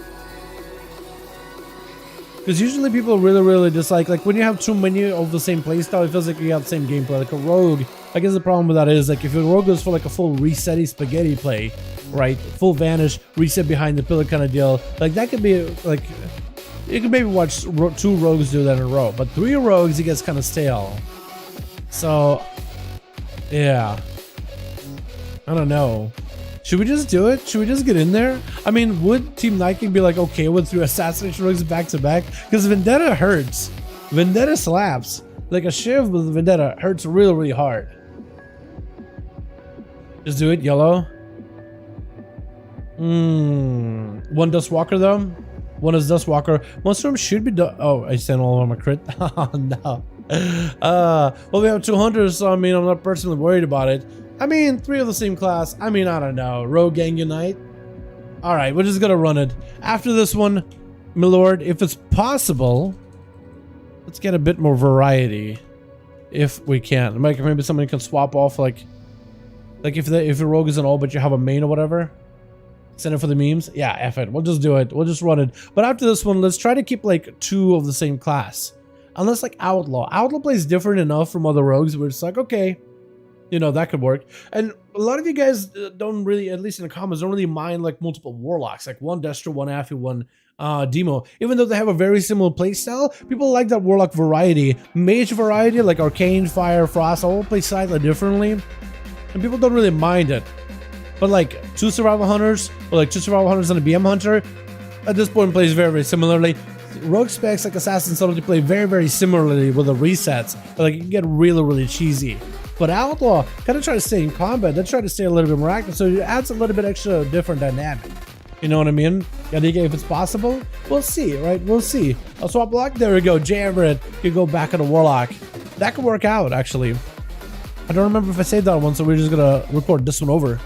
Speaker 1: Because usually people really dislike, like when you have too many of the same playstyle, it feels like you have the same gameplay. Like a rogue, I guess the problem with that is like if a rogue goes for like a full resetty spaghetti play, right, full vanish, reset behind the pillar kind of deal, like that could be like, you can maybe watch 2 rogues do that in a row, but 3 rogues, it gets kind of stale. So yeah, I don't know. Should we just do it? Should we just get in there? I mean, would Team Nike be like okay with 3 assassination rogues back to back? Because Vendetta hurts. Vendetta slaps. Like a shiv with Vendetta hurts really hard. Just do it, yellow. One Dustwalker though. One is Dustwalker. Most of them should be oh, I sent all of them a crit. Oh no. Well, we have 200, so I mean, I'm not personally worried about it. I mean, 3 of the same class. I mean, I don't know. Rogue Gang Unite. Alright, we're just gonna run it. After this one, Milord, if it's possible, let's get a bit more variety. If we can. Like, maybe somebody can swap off, like if the rogue isn't all, but you have a main or whatever. Send it for the memes. Yeah, F it. We'll just do it. We'll just run it. But after this one, let's try to keep, like, 2 of the same class. Unless, like, Outlaw. Outlaw plays different enough from other rogues where it's like, okay, you know, that could work. And a lot of you guys don't really, at least in the comments, don't really mind like multiple warlocks, like 1 Destro, 1 Affy, 1 Demo. Even though they have a very similar playstyle, people like that warlock variety. Mage variety, like Arcane, Fire, Frost, all play slightly differently. And people don't really mind it. But like 2 Survival Hunters, or like 2 Survival Hunters and a BM Hunter, at this point plays very similarly. Rogue specs like Assassin Subtlety play very similarly with the resets. But like it can get really cheesy. But Outlaw kind of try to stay in combat. They try to stay a little bit more active, so it adds a little bit extra different dynamic. You know what I mean? If it's possible, we'll see, right? We'll see. I'll swap block. There we go. Jammer can go back on the Warlock. That could work out, actually. I don't remember if I saved that one, so we're just gonna record this one over.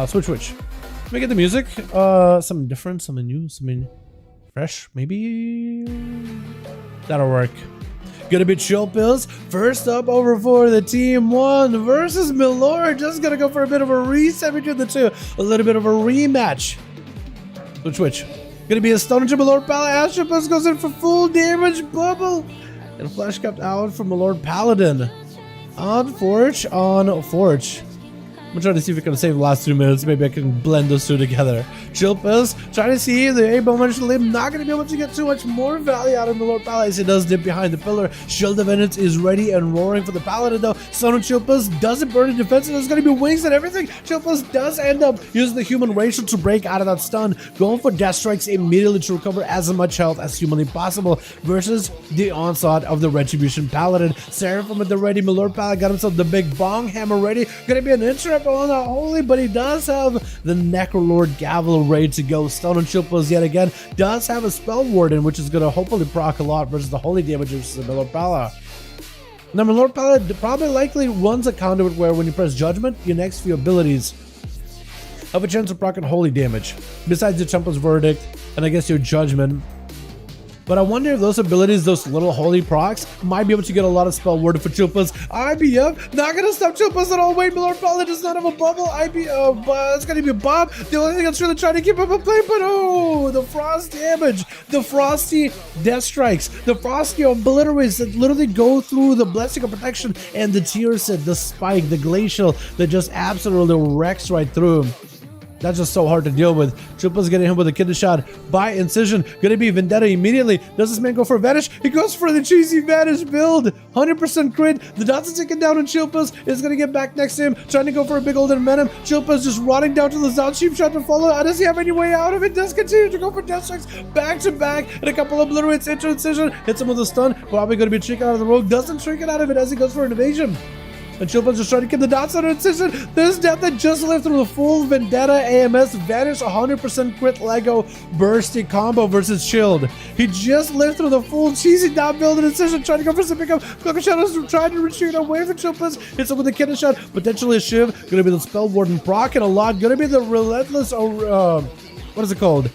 Speaker 1: Switch. Let me get the music. Something different, something new, something fresh, maybe. That'll work. Gonna be chill pills. First up over for the team 1 versus Milord. Just gonna go for a bit of a reset between the 2. A little bit of a rematch. Switch. Gonna be a stunner to Milord Paladin. ASUS goes in for full damage bubble. And flash kept out from Milord Paladin. On Forge. I'm gonna try to see if we can save the last 2 minutes. Maybe I can blend those two together. Chill pills. Trying to see if the A-bow managed to live. Not gonna be able to get too much more value out of the Lord Palace. He does dip behind the pillar. Shield of Vengeance is ready and roaring for the Paladin though. Stun on Chill pills doesn't burn in defense. There's gonna be wings and everything. Chill pills does end up using the human racial to break out of that stun. Going for death strikes immediately to recover as much health as humanly possible versus the onslaught of the Retribution Paladin. Seraphim at the ready. My Lord Paladin got himself the big bong hammer ready. Gonna be an interrupt on that holy, but he does have the Necrolord Gavel ready to go. Stun on Chilpos yet again. Does have a Spell Warden, which is gonna hopefully proc a lot versus the holy damage versus the Lord Pala. Now, my Lord Pala probably likely runs a conduit where when you press Judgment, your next few abilities have a chance of proccing holy damage. Besides your Templar's Verdict and I guess your Judgment. But I wonder if those abilities, those little holy procs, might be able to get a lot of spell worded for Chilpas. IBF, not gonna stop Chilpas at all. Wait, my Lord Pala does not have a bubble. But it's gonna be a Bob. The only thing that's really trying to keep up a play, but oh, the frost damage, the frosty death strikes, the frosty obliterates that literally go through the blessing of protection, and the tear set, the spike, the glacial that just absolutely wrecks right through him. That's just so hard to deal with. Chilpa's getting him with a kidney shot by Incision. Gonna be Vendetta immediately. Does this man go for a Vanish? He goes for the cheesy Vanish build. 100% crit. The dots are taken down on Chilpa's. Is gonna get back next to him. Trying to go for a big old Venom. Chilpa's just rotting down to the down. Cheap shot to follow. Does he have any way out of it? Does continue to go for death strikes back to back. And a couple of obliterates into Incision. Hits him with a stun. Probably gonna be tricked out of the rogue. Doesn't trick it out of it as he goes for an evasion. And Chilpa's just trying to get the dots on Incision. This death that just lived through the full Vendetta AMS Vanish 100% crit Lego bursty combo versus Shield. He just lived through the full cheesy dot build and Incision trying to go for some pickup. Cloak of Shadows trying to retreat away from Chilpa's. Hits him with a kidney shot. Potentially a Shiv. Gonna be the Spell Warden proc and a lot. Gonna be the Relentless, what is it called?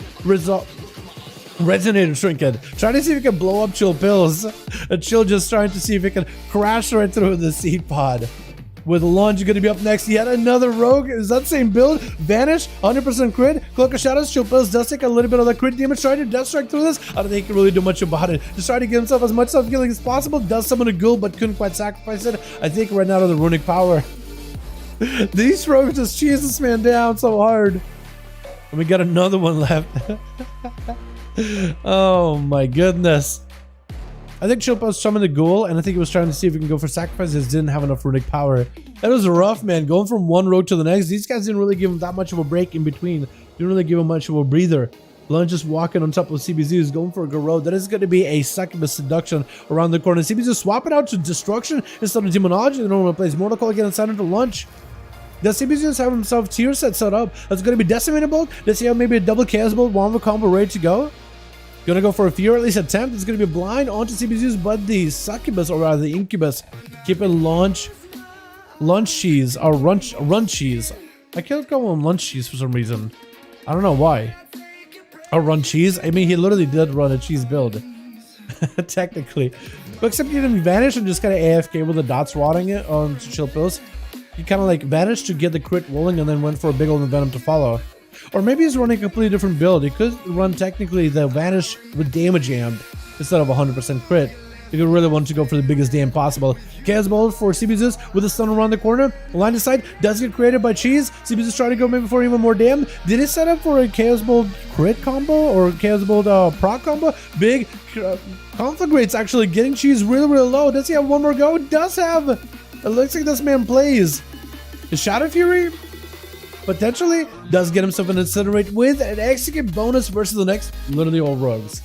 Speaker 1: Resonator Trinket. Trying to see if he can blow up Chill Pills. And Chill just trying to see if he can crash right through the seed pod. With Lunge going to be up next. Yet another Rogue. Is that same build? Vanish. 100% crit. Cloak of Shadows. Chill Pills does take a little bit of the crit damage. Trying to Death Strike through this. I don't think he can really do much about it. Just trying to give himself as much self-healing as possible. Does summon a Ghoul but couldn't quite sacrifice it. I think right now of the Runic Power. These Rogues just cheese this man down so hard. And we got another one left. Oh my goodness. I think Chilpa summoned the Ghoul, and I think he was trying to see if he can go for sacrifices. Didn't have enough runic power. That was rough, man. Going from one rogue to the next. These guys didn't really give him that much of a break in between. Didn't really give him much of a breather. Lunge just walking on top of CBZ is going for a Garou. That is going to be a succubus seduction around the corner. CBZ swapping out to destruction instead of demonology. They don't want to place Mortal Coil again and sign into Lunge. Does CBZ just have himself tier set up? That's going to be Decimated Bolt. Does he have maybe a double Chaos Bolt, Wombo combo ready to go? Gonna go for a few, or at least attempt. It's gonna be blind onto CBZ's, but the succubus, or rather the incubus, keep it lunch cheese, or run cheese. I can't call him lunch cheese for some reason. I don't know why. Or run cheese? I mean, he literally did run a cheese build. Technically. But except he didn't vanish and just kind of AFK with the dots rotting it on Chill Pills. He kind of like vanished to get the crit rolling and then went for a big old Venom to follow. Or maybe he's running a completely different build. He could run technically the Vanish with damage amp instead of 100% crit. He could really want to go for the biggest damn possible. Chaos Bolt for CBZ's with a stun around the corner. Line of sight does get created by Cheese. CBZ's trying to go maybe for even more damn. Did he set up for a Chaos Bolt crit combo or Chaos Bolt proc combo? Big Conflagrate's actually getting Cheese really, really low. Does he have one more go? Does have. It looks like this man plays. His Shadow Fury potentially does get himself an Incinerate with an execute bonus versus the next. Literally all rogues.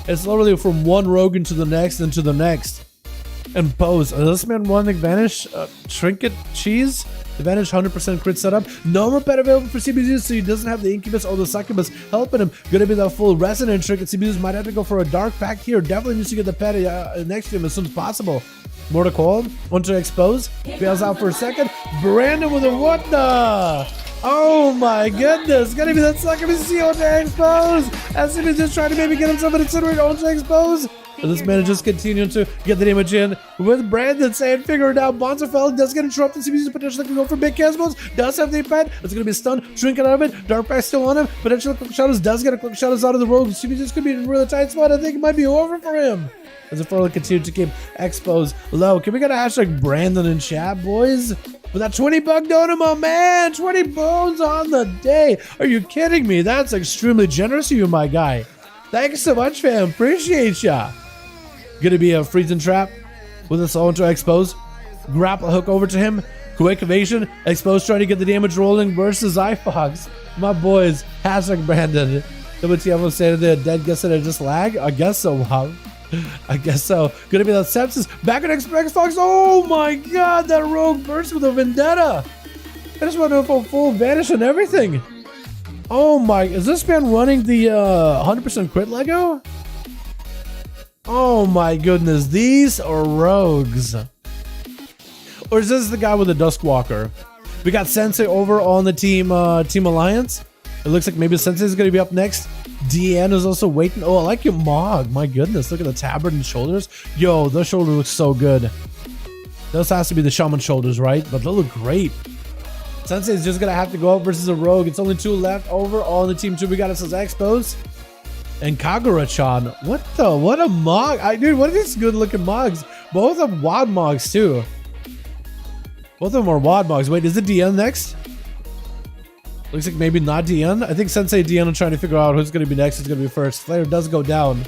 Speaker 1: It's literally from one rogue into the next into the next. And pose. This man running Vanish Trinket Cheese. The Vanish 100% crit setup. No more pet available for CBZ, so he doesn't have the Incubus or the Succubus helping him. Gonna be the full Resonant Trinket. CBZ might have to go for a Dark Pact here. Definitely needs to get the pet next to him as soon as possible. More to call. Want to expose. Fails out for a second. Brandon with a what the? Oh my goodness. Gonna be that Succubus on to expose. As CBZ just trying to maybe get himself an Incinerate on to expose. And this man is just continuing to get the damage in with Brandon saying, figure it out. Bonzafell does get interrupted. CBZ potentially can go for big castballs. Does have the pet. It's going to be a stun. Trinket out of it. Dark Pact still on him. Potentially Quick Shadows does get a Quick Shadows out of the rogue. CBZ could be in a really tight spot. I think it might be over for him. as the Furlong continued to keep expos low. Can we get a hashtag Brandon in chat, boys? With that 20 buck donut, my man, 20 bones on the day. Are you kidding me? That's extremely generous of you, my guy. Thank you so much, fam. Appreciate ya. Gonna be a freezing trap with a slow into expos. Grapple hook over to him. Quick evasion. Expos trying to get the damage rolling versus iFox. My boys. Hashtag Brandon. WTF will say to the dead guess that I just lag? I guess so, wow. I guess so. Gonna be that sepsis. Back at Xbox. Oh my god, that rogue burst with a vendetta. I just want to go full vanish and everything. Oh my, is this man running the 100% crit Lego? Oh my goodness, these are rogues. Or is this the guy with the Duskwalker? We got Sensei over on the team Alliance. It looks like maybe Sensei is going to be up next. DN is also waiting. Oh, I like your Mog. My goodness, look at the tabard and shoulders. Yo, those shoulders look so good. Those has to be the Shaman shoulders, right? But they look great. Sensei is just going to have to go up versus a rogue. It's only 2 left over on the team 2. We got us as Expos. And Kagura-chan. What a Mog. Dude, what are these good looking Mogs? Both have WAD Mogs too. Both of them are WAD Mogs. Wait, is it DN next? Looks like maybe not DN. I think Sensei DN are trying to figure out who's going to be next, who's going to be first. Flare does go down.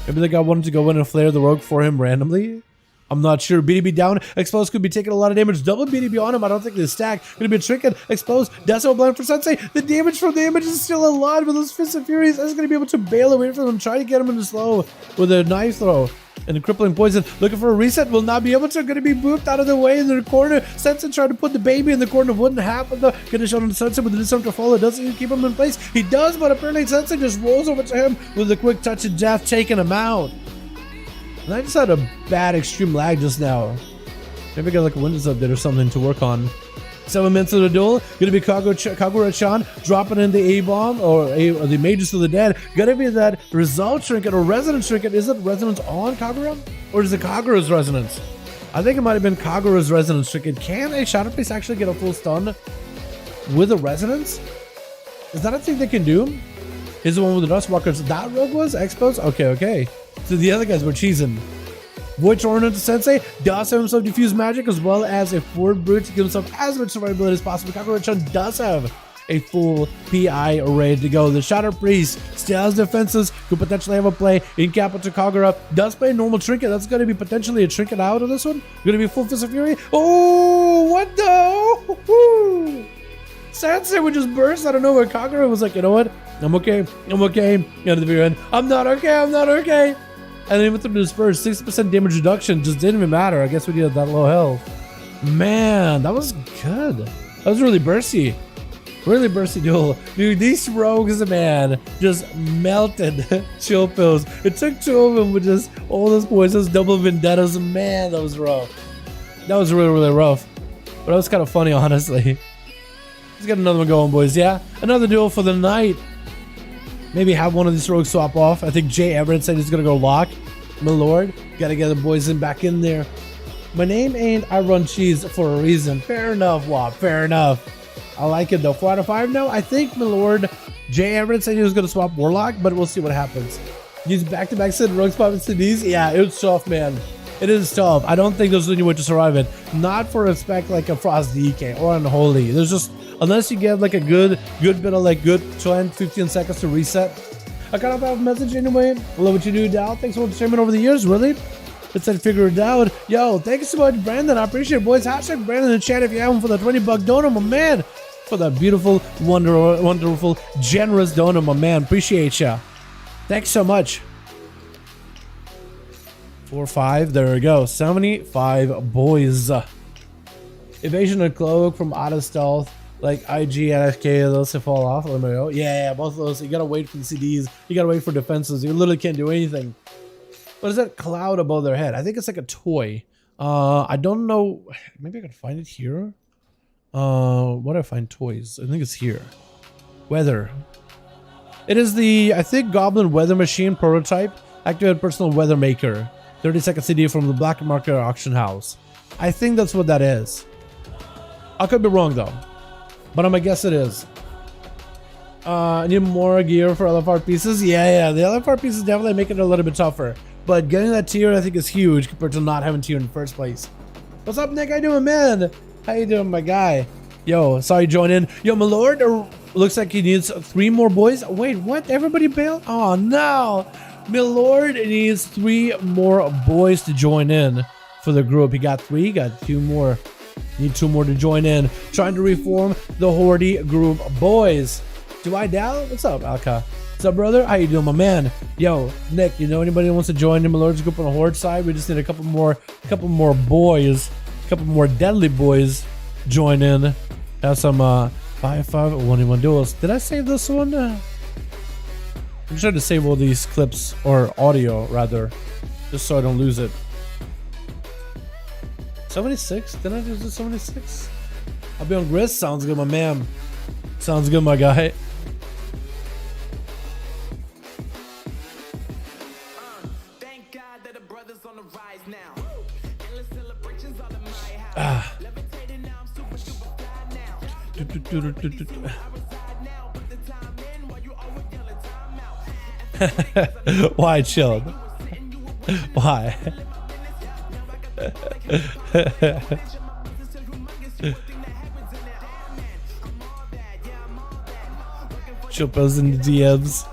Speaker 1: Maybe the guy wanted to go in and flare the rogue for him randomly. I'm not sure. BDB down. Exposed could be taking a lot of damage. Double BDB on him. I don't think they stack. Gonna be a trinket. Exposed. That's all blind for Sensei. The damage from the image is still alive with those Fists of Furies. That's gonna be able to bail away from him. Try to get him into slow with a knife throw. And a crippling poison. Looking for a reset. Will not be able to. Gonna be booped out of the way in the corner. Sensei tried to put the baby in the corner. Wouldn't happen though. Gonna show him Sensei with the disarm to follow. Doesn't even keep him in place. He does, but apparently Sensei just rolls over to him with a quick touch of death, taking him out. And I just had a bad extreme lag just now. Maybe I got like a Windows update or something to work on. 7 minutes of the duel. Gonna be Kagura-chan dropping in the A-bomb or the Mages of the Dead. Gonna be that result trinket or resonance trinket. Is it resonance on Kagura? Or is it Kagura's resonance? I think it might have been Kagura's resonance trinket. Can a Shadow Priest actually get a full stun with a resonance? Is that a thing they can do? Is the one with the Dustwalkers that rogue was? Expos? Okay. So the other guys were cheesing. Void Torrent to Sensei does have himself diffuse magic as well as a forward brute to give himself as much survivability as possible. Kagura-chan does have a full PI ready to go. The Shadow Priest still has defenses, could potentially have a play in capital. Kagura does play a normal trinket. That's going to be potentially a trinket out of this one. Going to be full Fist of Fury. Oh, what the? Sensei would just burst out of nowhere. Kagura was like, you know what? I'm okay. At the very end, I'm not okay. And then even through the Spurs, 60% damage reduction just didn't even matter. I guess we needed that low health. Man, that was good. That was really bursty. Really bursty duel. Dude, these rogues, man, just melted chill pills. It took 2 of them with just all those poisons, double vendettas. Man, that was rough. That was really rough. But that was kind of funny, honestly. Let's get another one going, boys. Yeah, another duel for the night. Maybe have one of these rogues swap off. I think Jay Everett said he's gonna go lock. My lord, gotta get the boys back in there. My name ain't I run cheese for a reason. Fair enough, Wop. Fair enough. I like it though. 4 out of 5 now. I think my lord Jay Everett said he was gonna swap Warlock, but we'll see what happens. Use back-to-back set rogue swap into these. Yeah, it's tough, man. It is tough. I don't think there's any way to survive it. Not for a spec like a Frost DK or Unholy. There's just, unless you get like a good bit of like good 10-15 seconds to reset. I got a message anyway. I love what you do, Dal. Thanks for streaming over the years, really. It said figure it out. Yo, thank you so much, Brandon. I appreciate it, boys. Hashtag Brandon in the chat if you have him for the 20 buck donut, my man. For that beautiful, wonderful, generous donut, my man. Appreciate ya. Thanks so much. 4-5. There we go. 75 boys. Evasion and cloak from auto stealth. Like IG and FK, those to fall off. Let me go. Yeah, both of those. You gotta wait for the CDs. You gotta wait for defenses. You literally can't do anything. What is that cloud above their head? I think it's like a toy. I don't know. Maybe I can find it here. What do I find toys? I think it's here. Weather. It is the, I think, Goblin Weather Machine prototype. Activated personal weather maker. 30-second CD from the black market auction house. I think that's what that is. I could be wrong though. But I'm gonna guess it is. I need more gear for LFR pieces. Yeah, the LFR pieces definitely make it a little bit tougher. but getting that tier I think is huge compared to not having tier in the first place. What's up, Nick? How you doing, man? How you doing, my guy? Yo, sorry, join in. Yo, my lord, looks like he needs 3 more boys. Wait, what? Everybody bailed? Oh, no. My lord needs 3 more boys to join in for the group. He got 3, got 2 more. Need 2 more to join in. Trying to reform the Hordy group boys. Do I Dal? What's up, Alka? What's up, brother? How you doing, my man? Yo, Nick, you know anybody who wants to join in my lord's group on the Horde side? We just need a couple more boys, a couple more deadly boys join in. Have some 5V5 1v1 Duels. Did I save this one? I'm trying to save all these clips, or audio rather, just so I don't lose it. 76? Did I just do 76? I'll be on Gris. Sounds good, my man. Sounds good, my guy.
Speaker 3: Thank God that the brothers on the rise now. Endless celebrations all in my house. Levitating now, I'm super fly now. I reside now, but the time in while you always yelling time out.
Speaker 1: Why chilled? Why? Chupas in the DMs.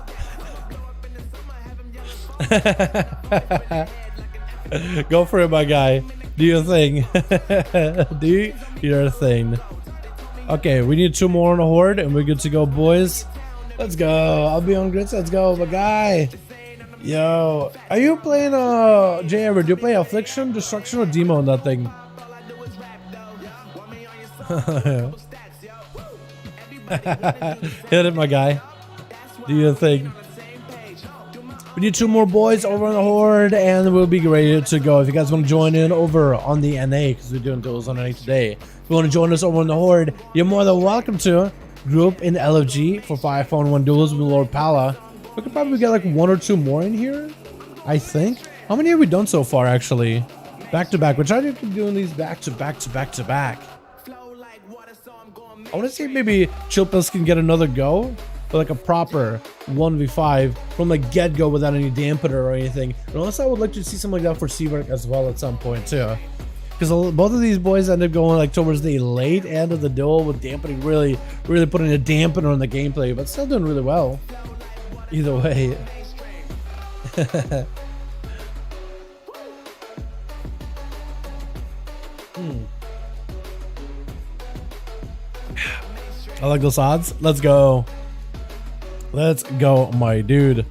Speaker 1: Go for it, my guy. Do your thing. Do your thing. Okay, we need 2 more on the Horde and we're good to go, boys. Let's go. I'll be on Grits. Let's go, my guy. Yo, are you playing Jay ever? Do you play Affliction, Destruction, or Demo on that thing? Hit it, my guy. Do your thing. We need 2 more boys over on the Horde and we'll be ready to go. If you guys want to join in over on the NA, because we're doing Duels NA today. If you want to join us over on the Horde, you're more than welcome to. Group in LFG for 5v5 1v1 Duels with Lord Pala. We could probably get like 1 or 2 more in here, I think. How many have we done so far, actually? Back to back. We're trying to keep doing these back to back to back to back. I want to see if maybe Chilpus can get another go, but like a proper 1v5 from like get-go without any dampener or anything. And also, I would like to see something like that for Seawork as well at some point too. Because both of these boys ended up going like towards the late end of the duel with dampening, really putting a dampener on the gameplay, but still doing really well. Either way. I like those odds. Let's go. Let's go, my dude.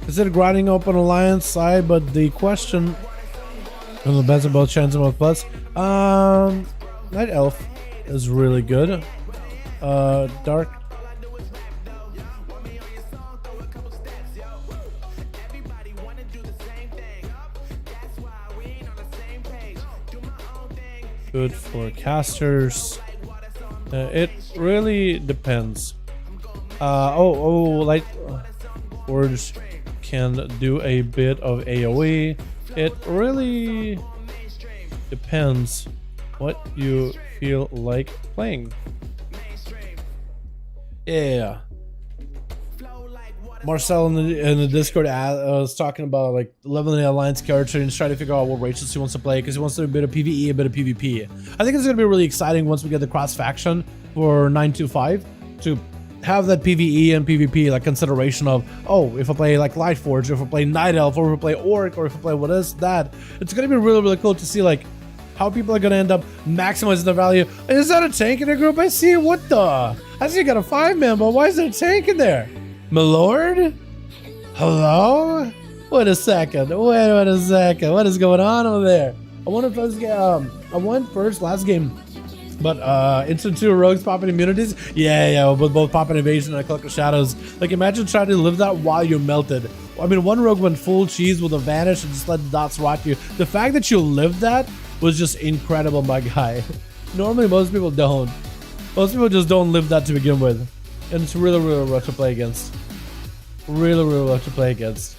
Speaker 1: Consider grinding up on Alliance side, but the question on the best of both chance and both plus. Night Elf is really good. Dark. Good for casters. It really depends. Light Forge can do a bit of AoE. It really depends what you feel like playing. Yeah. Marcel in the Discord was talking about like leveling the Alliance character and trying to figure out what races he wants to play because he wants to do a bit of PvE, a bit of PvP. I think it's going to be really exciting once we get the cross faction for 925 to have that PvE and PvP like consideration of, oh, if I play like Lightforge, if I play Night Elf, or if I play Orc, or if I play what is that, it's going to be really cool to see like how people are going to end up maximizing the value. Is that a tank in the group? I see. What the? I see you got a 5-man, but why is there a tank in there? My lord? Hello? Wait a second. Wait a second. What is going on over there? I won first game. I won first last game, but instant 2 rogues popping immunities. Yeah, with both pop invasion and a cloak of shadows. Like imagine trying to live that while you're melted. I mean, one rogue went full cheese with a vanish and just let the dots rot you. The fact that you lived that was just incredible, my guy. Normally, most people don't. Most people just don't live that to begin with, and it's really rough to play against. Really rough to play against.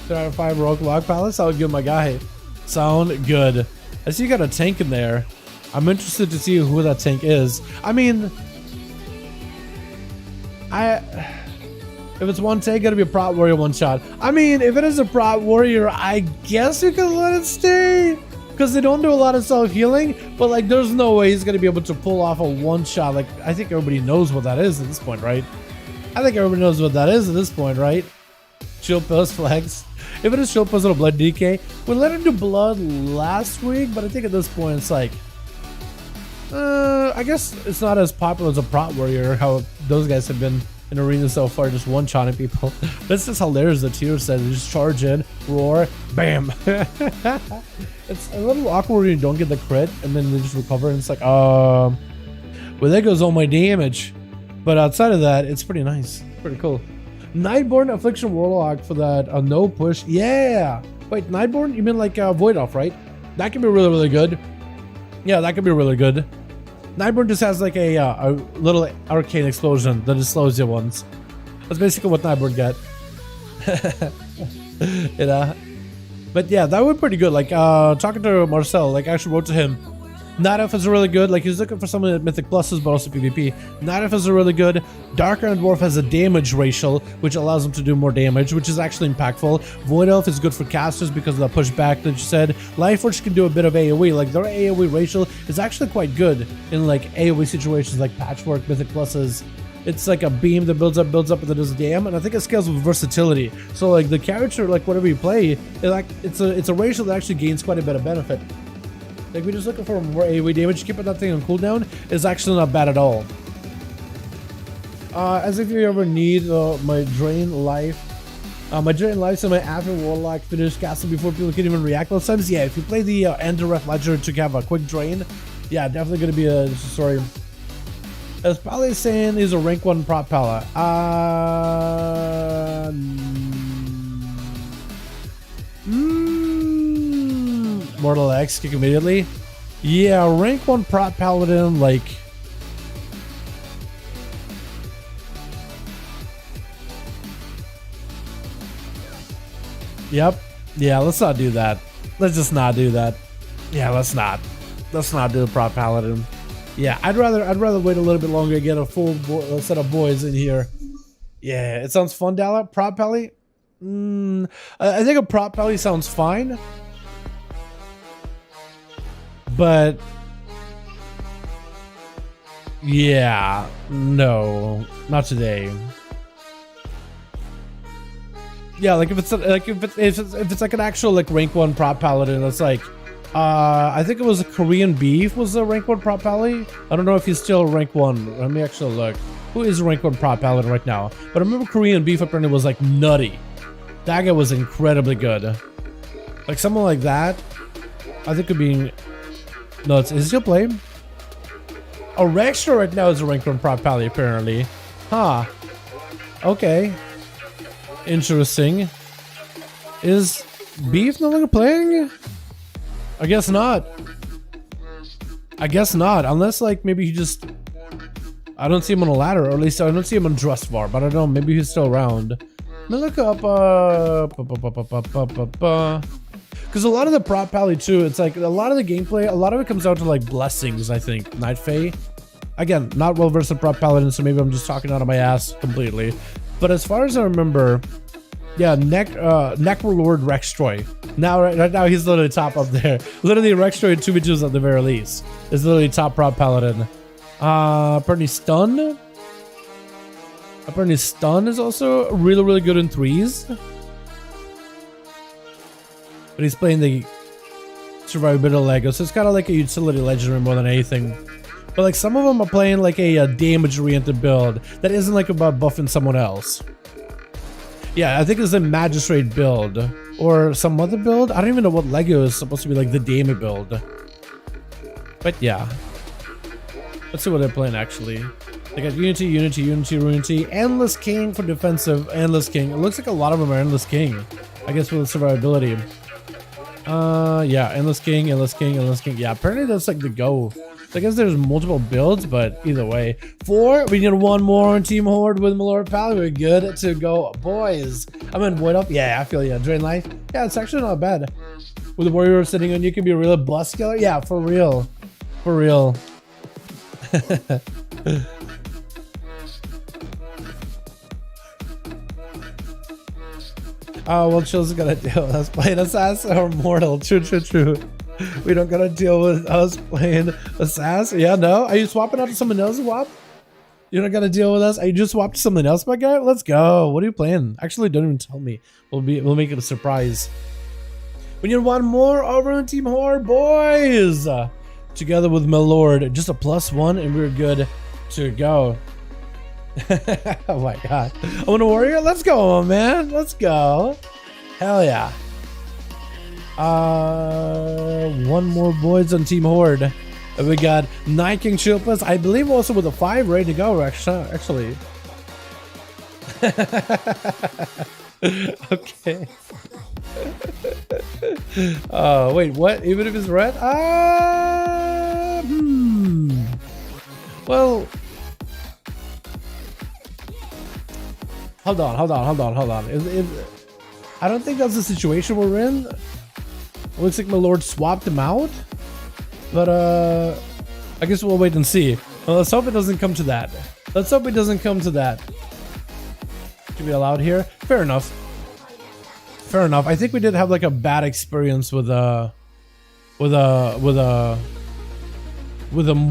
Speaker 1: 3 out of 5 Rogue Log Palace. Sound good, my guy. Sound good. I see you got a tank in there. I'm interested to see who that tank is. I mean, If it's one take, gotta be a prop warrior one shot. I mean, if it is a prop warrior, I guess you can let it stay. Because they don't do a lot of self-healing, but like there's no way he's gonna be able to pull off a one shot. Like I think everybody knows what that is at this point, right? I think everybody knows what that is at this point, right? Shield post flex. If it is shield post, it'll blood DK. We let him do blood last week, but I think at this point it's like I guess it's not as popular as a prop warrior, how those guys have been in arena so far, just one-shotting people. That's just hilarious. The tier said they just charge in, roar, bam. It's a little awkward when you don't get the crit and then they just recover and it's like, well, there goes all my damage. But outside of that, it's pretty nice. Pretty cool. Nightborn Affliction Warlock for that no push. Yeah. Wait, Nightborn? You mean like Void Off, right? That can be really, really good. Yeah, that could be really good. Nightborn just has like a little arcane explosion that just slows you once. That's basically what Nightborn get. You know? But yeah, that would be pretty good. Like talking to Marcel, like I actually wrote to him. Night Elf is really good. Like he's looking for some of the Mythic pluses, but also PvP. Night Elf is really good. Dark Iron Dwarf has a damage ratio, which allows him to do more damage, which is actually impactful. Void Elf is good for casters because of the pushback that you said. Lightforge can do a bit of AoE. Like their AoE ratio is actually quite good in like AoE situations like Patchwork, Mythic pluses. It's like a beam that builds up, and then does damn, and I think it scales with versatility. So like the character, like whatever you play, it's a ratio that actually gains quite a bit of benefit. Like we're just looking for more AoE damage. Keeping that thing on cooldown is actually not bad at all. As if you ever need my drain life. My drain life, so my after warlock finish casting before people can even react most times. Yeah, if you play the Ender Ref Ledger to have a quick drain, yeah, definitely gonna be a story. It's probably saying he's a rank 1 prop palette. Mortal X kick immediately. Yeah, rank 1 prop paladin, like yep. Yeah, let's not do that. Let's just not do that. Yeah, let's not do a prop paladin. Yeah, I'd rather wait a little bit longer to get a full set of boys in here. Yeah, it sounds fun, Dalaran. Prop pally? I think a prop pally sounds fine. But yeah, no, not today. Yeah, like if it's like an actual like rank 1 prop paladin, it's like I think it was a Korean Beef was a rank 1 prop pally. I don't know if he's still rank 1. Let me actually look. Who is rank 1 prop paladin right now? But I remember Korean Beef apparently was like nutty. That guy was incredibly good. Like someone like that, I think could be. No, is he still playing? Oh, Rextra right now is a rank 1 prop pally apparently. Huh. Okay. Interesting. Is Beef no longer playing? I guess not. I guess not. Unless like maybe he just... I don't see him on a ladder, or at least I don't see him on Drustvar, but I don't know, maybe he's still around. Let me look up because a lot of the prop pally too, it's like a lot of the gameplay, a lot of it comes down to like blessings, I think. Night Fae. Again, not well versed in prop paladin, so maybe I'm just talking out of my ass completely. But as far as I remember, yeah, Necrolord Rextroy. Now right now he's literally top up there. Literally Rextroy and 2v2s at the very least. Is literally top prop paladin. Apparently Stun. Apparently Stun is also really, really good in 3s. But he's playing the survivability Lego, so it's kind of like a utility legendary more than anything. But like some of them are playing like a damage-oriented build that isn't like about buffing someone else. Yeah, I think it's a Magistrate build or some other build. I don't even know what Lego is supposed to be like the Dame build. But yeah, let's see what they're playing actually. They got Unity, Unity, Unity, Unity, Endless King for defensive, Endless King. It looks like a lot of them are Endless King. I guess with survivability. Yeah, Endless King, Endless King, Endless King. Yeah, apparently that's like the go. So I guess there's multiple builds, but either way. 4, we need one more on Team Horde with Malort Pally. We're good to go, boys. I'm in Void Up. Yeah, I feel you. Drain Life. Yeah, it's actually not bad. With the warrior sitting on, you can be a real bus killer. Yeah, for real. For real. Oh, well, Chill's gonna deal with us playing Assassin or Mortal. True. We don't gotta deal with us playing Assassin. Yeah, no? Are you swapping out to someone else, Wap? You don't gotta deal with us? Are you just swapped to something else, my guy? Let's go. What are you playing? Actually, don't even tell me. We'll make it a surprise. We need one more over on Team Horde, boys! Together with my lord. Just a +1 and we're good to go. Oh my god. I want a warrior? Let's go, man. Let's go. Hell yeah. One more boys on Team Horde. We got Night King Shilpas, I believe also with a 5 ready to go actually. Okay. Wait, what? Even if it's red? Well, hold on. I don't think that's the situation we're in. Looks like my lord swapped him out. But I guess we'll wait and see. Well, let's hope it doesn't come to that. To be allowed here. Fair enough. I think we did have like a bad experience with them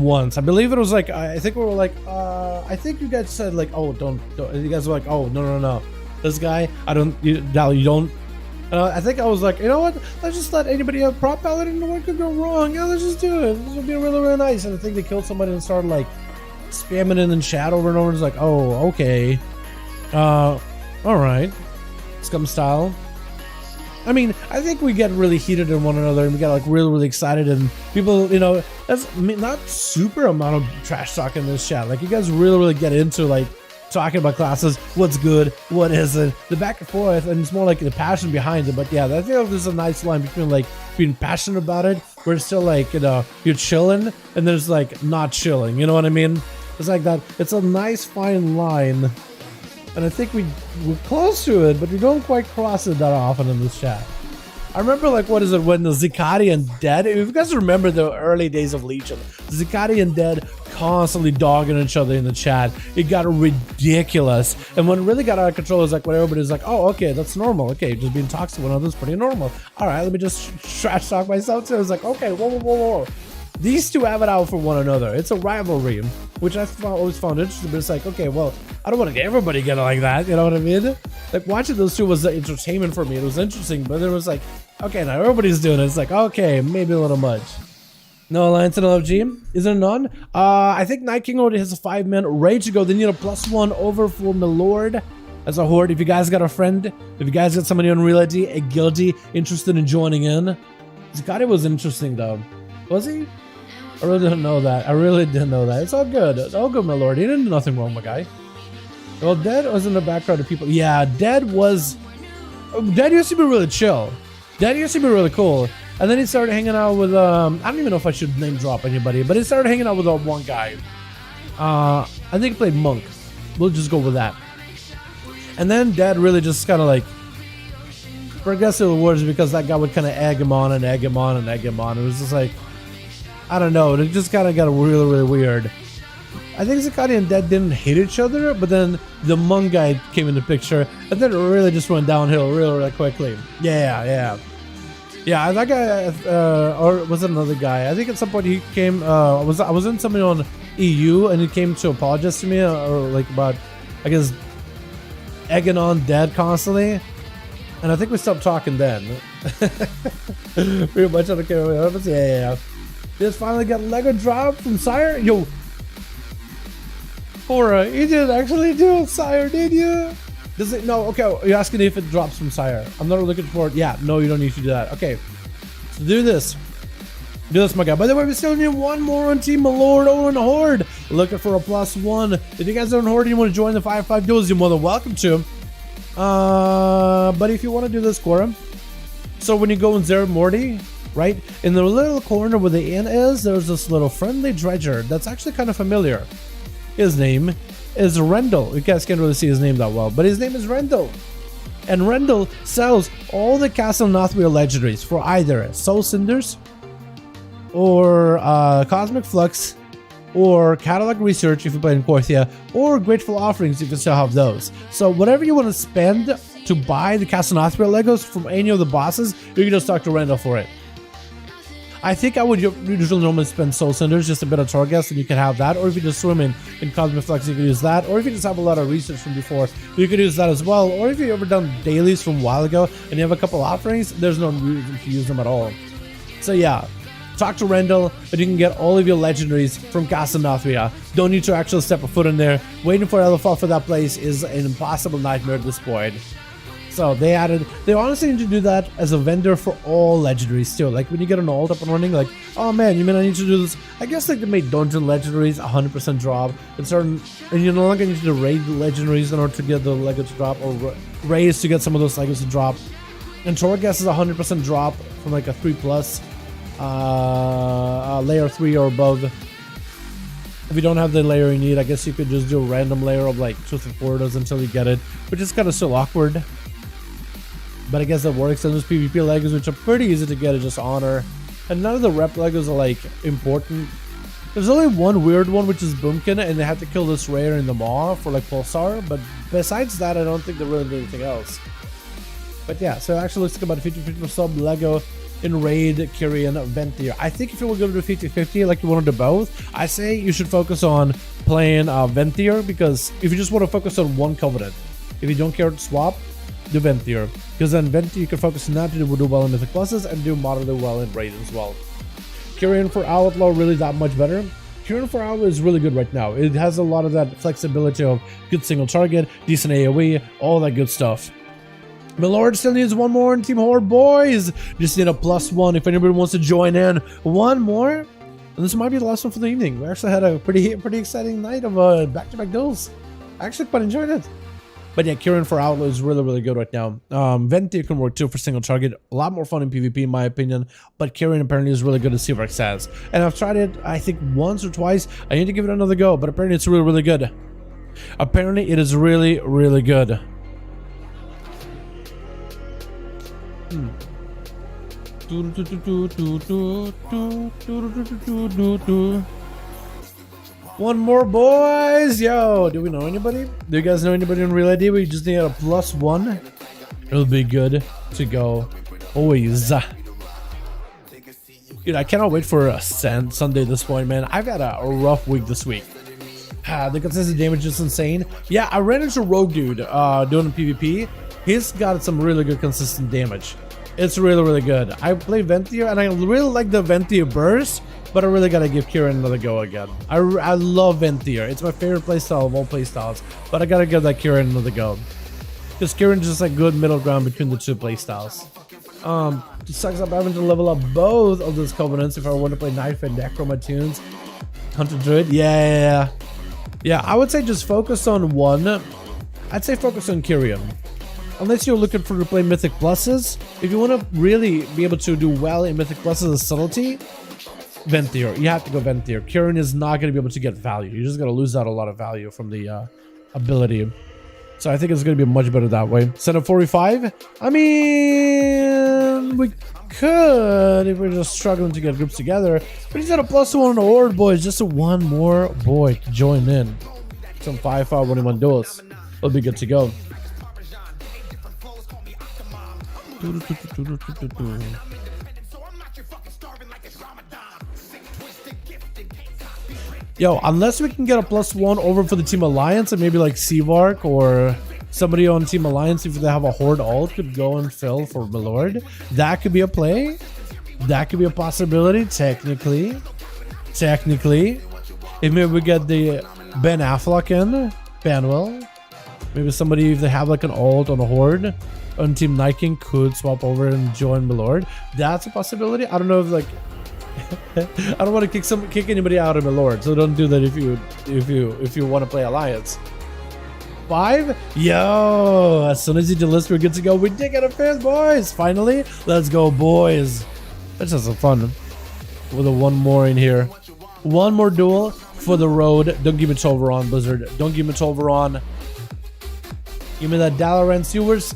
Speaker 1: once. I believe it was like I think we were like I think you guys said like, oh, don't. You guys were like, oh, no. This guy, you don't. I think I was like, you know what? Let's just let anybody have prop paladin and what could go wrong? Yeah, let's just do it. This would be really, really nice. And I think they killed somebody and started like spamming it in chat over and over. It's like, oh, okay. All right. Scum style. I mean, I think we get really heated in one another and we get like really, really excited and people, you know, that's not super amount of trash talk in this chat. Like you guys really, really get into like talking about classes, what's good, what isn't, the back and forth, and it's more like the passion behind it. But yeah, I think there's a nice line between like being passionate about it, where it's still like, you know, you're chilling, and there's like not chilling, you know what I mean? It's like that. It's a nice fine line, and I think we're close to it, but we don't quite cross it that often in this chat. I remember like, what is it, when the Zikari and Dead, if you guys remember the early days of Legion, Zikari and Dead constantly dogging each other in the chat. It got ridiculous. And when it really got out of control, it was like when everybody's like, oh, okay, that's normal. Okay, just being toxic to one another is pretty normal. All right, let me just trash talk myself too. I was like, okay, whoa. These two have it out for one another. It's a rivalry, which I always found interesting, but it's like, okay, well, I don't want to get everybody get like that, you know what I mean? Like, watching those two was the entertainment for me. It was interesting, but it was like, okay, now everybody's doing it. It's like, okay, maybe a little much. No alliance in LFG? Is there none? I think Night King already has a 5-man ready to go. They need a +1 over for Milord as a horde. If you guys got a friend, if you guys got somebody on Reality, a guilty, interested in joining in. Zikari was interesting though. Was he? I really didn't know that. It's all good. It's all good, my lord. He didn't do nothing wrong, my guy. Well, Dead was in the background of people. Yeah, Dead used to be really chill. Dead used to be really cool. And then he started hanging out with, I don't even know if I should name drop anybody, but he started hanging out with one guy. I think he played Monk. We'll just go with that. And then Dead really just kind of like, progressive words, because that guy would kind of egg him on. It was just like, I don't know. It just kind of got really, really weird. I think Zakati and Dead didn't hate each other, but then the Monk guy came in the picture, and then it really just went downhill really, really quickly. Yeah, that guy, or was it another guy? I think at some point he came, I was in something on EU, and he came to apologize to me, or like about, I guess, egging on Dead constantly. And I think we stopped talking then. Pretty much, I don't care what happens. Yeah. Just finally got Lego drop from Sire. Yo, Cora, you didn't actually do it, Sire, did you? Does it? No. Okay, you're asking if it drops from Sire. I'm not looking for it. Yeah, no, you don't need to do that. Okay, so do this. Do this, my guy. By the way, we still need one more on Team Milord over in the Horde. Looking for a +1. If you guys are in Horde and you want to join the 5v5 duels, you're more than welcome to. But if you want to do this, Cora, so when you go in Zero Morty, right, in the little corner where the inn is, there's this little friendly dredger that's actually kind of familiar. His name is Rendell. You guys can't really see his name that well, but his name is Rendell. And Rendell sells all the Castle Northweir legendaries for either Soul Cinders or Cosmic Flux or Catalog Research if you play in Corsair, or Grateful Offerings if you still have those. So whatever you want to spend to buy the Casanothria Legos from any of the bosses, you can just talk to Randall for it. I think I would usually normally spend Soul Cinders, just a bit of Torghast, and you can have that. Or if you just swim in Cosmic Flux, you can use that. Or if you just have a lot of research from before, you could use that as well. Or if you've ever done dailies from a while ago and you have a couple offerings, there's no reason to use them at all. So yeah, talk to Rendell, and you can get all of your legendaries from Casanothria. Don't need to actually step a foot in there. Waiting for LFL for that place is an impossible nightmare at this point. So they honestly need to do that as a vendor for all legendaries too. Like when you get an ult up and running, like, oh man, you mean I need to do this? I guess like they made dungeon legendaries 100% drop, and you no longer need to raid legendaries in order to get the Lego to drop, or raise to get some of those Legos to drop. And Torghast is 100% drop from like a 3+, layer 3 or above. If you don't have the layer you need, I guess you could just do a random layer of like Truth and Portals until you get it, which is kind of still awkward. But I guess that works. And there's PvP Legos, which are pretty easy to get at just honor. And none of the rep Legos are like important. There's only one weird one, which is Boomkin, and they had to kill this rare in the Maw for like Pulsar. But besides that, I don't think they really did anything else. But yeah, so it actually looks like about 50-50 sub Lego in Raid, Kyrian, Venthyr. I think if you were going to do 50-50 like you want to do both, I say you should focus on playing Venthyr, because if you just want to focus on one Covenant, if you don't care to swap, do Venthyr, because then Venthyr you can focus on that to do well in Mythic Pluses and do moderately well in Raid as well. Kyrian for Outlaw really that much better. Kyrian for Outlaw is really good right now. It has a lot of that flexibility of good single target, decent AoE, all that good stuff. Milord still needs one more in Team Horde, boys. Just need a +1 if anybody wants to join in. One more, and this might be the last one for the evening. We actually had a pretty exciting night of back-to-back duels. I actually quite enjoyed it. But yeah, Kyrian for Outlaw is really good right now. Venthyr can work too for single target. A lot more fun in PvP in my opinion. But Kyrian apparently is really good at Seaverx has. And I've tried it, I think, once or twice. I need to give it another go, but apparently it's really good. Apparently it is really good. One more, boys. Yo, do we know anybody? Do you guys know anybody in Real ID? We just need a +1. It'll be good to go always. Dude, I cannot wait for Sunday at this point, man. I've had a rough week this week. The consistent damage is insane. Yeah, I ran into Rogue Dude doing PvP. He's got some really good consistent damage. It's really good. I play Venthyr, and I really like the Venthyr burst, but I really gotta give Kyrian another go again. I love Venthyr. It's my favorite playstyle of all playstyles, but I gotta give that Kyrian another go. Because Kyrian's just like good middle ground between the two playstyles. It sucks up having to level up both of those Covenants if I want to play Knife and Necroma tunes. Hunter Druid, yeah, I would say just focus on one. I'd say focus on Kyrian. Unless you're looking to play Mythic Pluses, if you want to really be able to do well in Mythic Pluses as subtlety, Venthyr. You have to go Venthyr. Kyrian is not going to be able to get value. You're just going to lose out a lot of value from the ability. So I think it's going to be much better that way. Set up 4v5? I mean, we could if we're just struggling to get groups together. But he's at a +1 on the Horde, boys. Just a one more boy to join in. Some 5v5 1v1 duels. We'll be good to go. Yo, unless we can get a +1 over for the Team Alliance and maybe like Seavark or somebody on Team Alliance, if they have a Horde ult, could go and fill for Milord. That could be a play. That could be a possibility, technically. If maybe we get the Ben Affleck in, Banwell. Maybe somebody, if they have like an ult on a Horde, on Team Night King, could swap over and join Milord. That's a possibility. I don't know if like I don't want to kick anybody out of Milord, so don't do that if you want to play Alliance. 5? Yo, as soon as you delist, we're good to go. We did get a fifth, boys. Finally, let's go, boys. That's just some fun. With a one more in here. One more duel for the road. Don't give me Tolveron, Blizzard. Don't give me Tolveron. Give me that Dalaran sewers.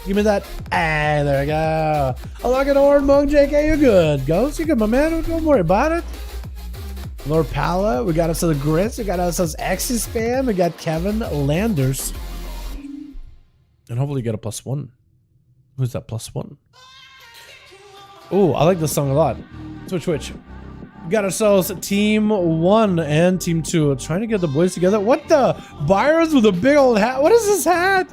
Speaker 1: Give me that. Ah, there we go. I like an Horde Monk, JK. You're good. Ghost, you're good, my man. Don't worry about it. Lord Pala. We got us the Grits. We got us Exy Spam. We got Kevin Landers. And hopefully get a +1. Who's that +1? Oh, I like this song a lot. Switch. We got ourselves Team 1 and Team 2. Trying to get the boys together. What the? Byrons with a big old hat. What is this hat?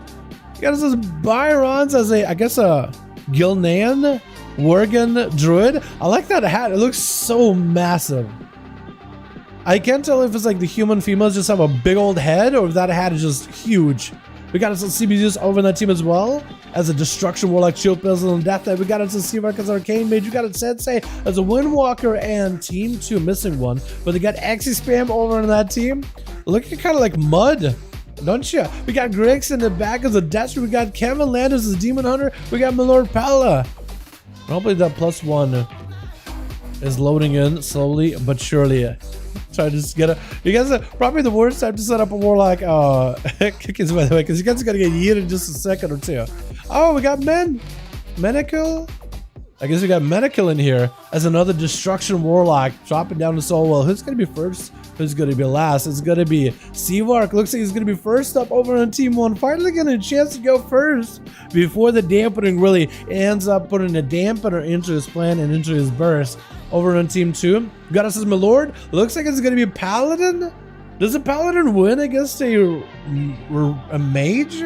Speaker 1: You got ourselves Byrons as a, I guess, a Gilnean Worgen Druid. I like that hat. It looks so massive. I can't tell if it's like the human females just have a big old head or if that hat is just huge. We got us some CBUs over on that team as well. As a Destruction Warlock, Shield Pistol, and Death Knight. We got us a Seavark as Arcane Mage. We got it Sensei as a Windwalker and Team 2 missing one. But they got Axie Spam over on that team. Looking kind of like mud, don't you? We got Grix in the back as a Destro. We got Kevin Landers as a Demon Hunter. We got Milord Pella. Hopefully that +1 is loading in slowly but surely. Try to just get a. You guys are probably the worst time to set up a Warlock kickers, by the way, because you guys are gonna get yeeted in just a second or two. Oh, we got Medical. I guess we got Medical in here as another Destruction Warlock dropping down the soul well. Who's gonna be first? Who's gonna be last? It's gonna be Seavark. Looks like he's gonna be first up over on Team 1. Finally getting a chance to go first before the dampening really ends up putting a dampener into his plan and into his burst. Over on Team 2, got us as Milord. Looks like it's gonna be a Paladin. Does a Paladin win against a mage?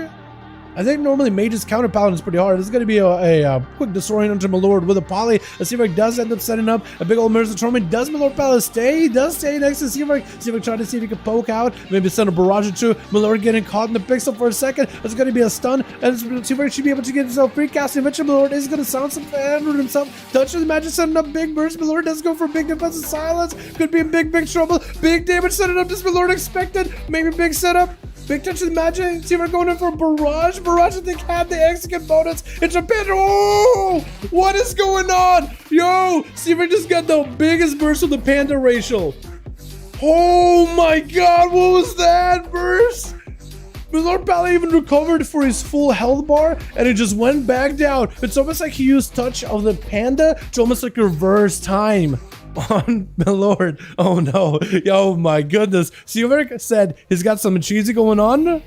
Speaker 1: I think normally mages counter paladins pretty hard. This is going to be a quick destroying onto Milord with a poly. Seavark does end up setting up a big old Mirrors Torment. Does Milord Palace stay? He does stay next to Seavark. Seavark trying to see if he can poke out. Maybe send a barrage or two. Milord getting caught in the pixel for a second. It's going to be a stun. And Seavark should be able to get himself free cast. Eventually Milord is going to sound some fan with himself. Touches the magic, setting up big burst. Milord does go for big defensive silence. Could be in big trouble. Big damage setting up. Does Milord expected? Maybe big setup. Big touch of the magic. Seavark going in for a barrage. Barrage, I think, had the execute bonus. It's a pit. Oh! What is going on? Yo! Seavark just got the biggest burst of the panda racial. Oh my god, what was that burst? Milord Pala even recovered for his full health bar and it just went back down. It's almost like he used touch of the panda to almost like reverse time on Milord. Oh no. Oh my goodness. Seavark said he's got some cheesy going on.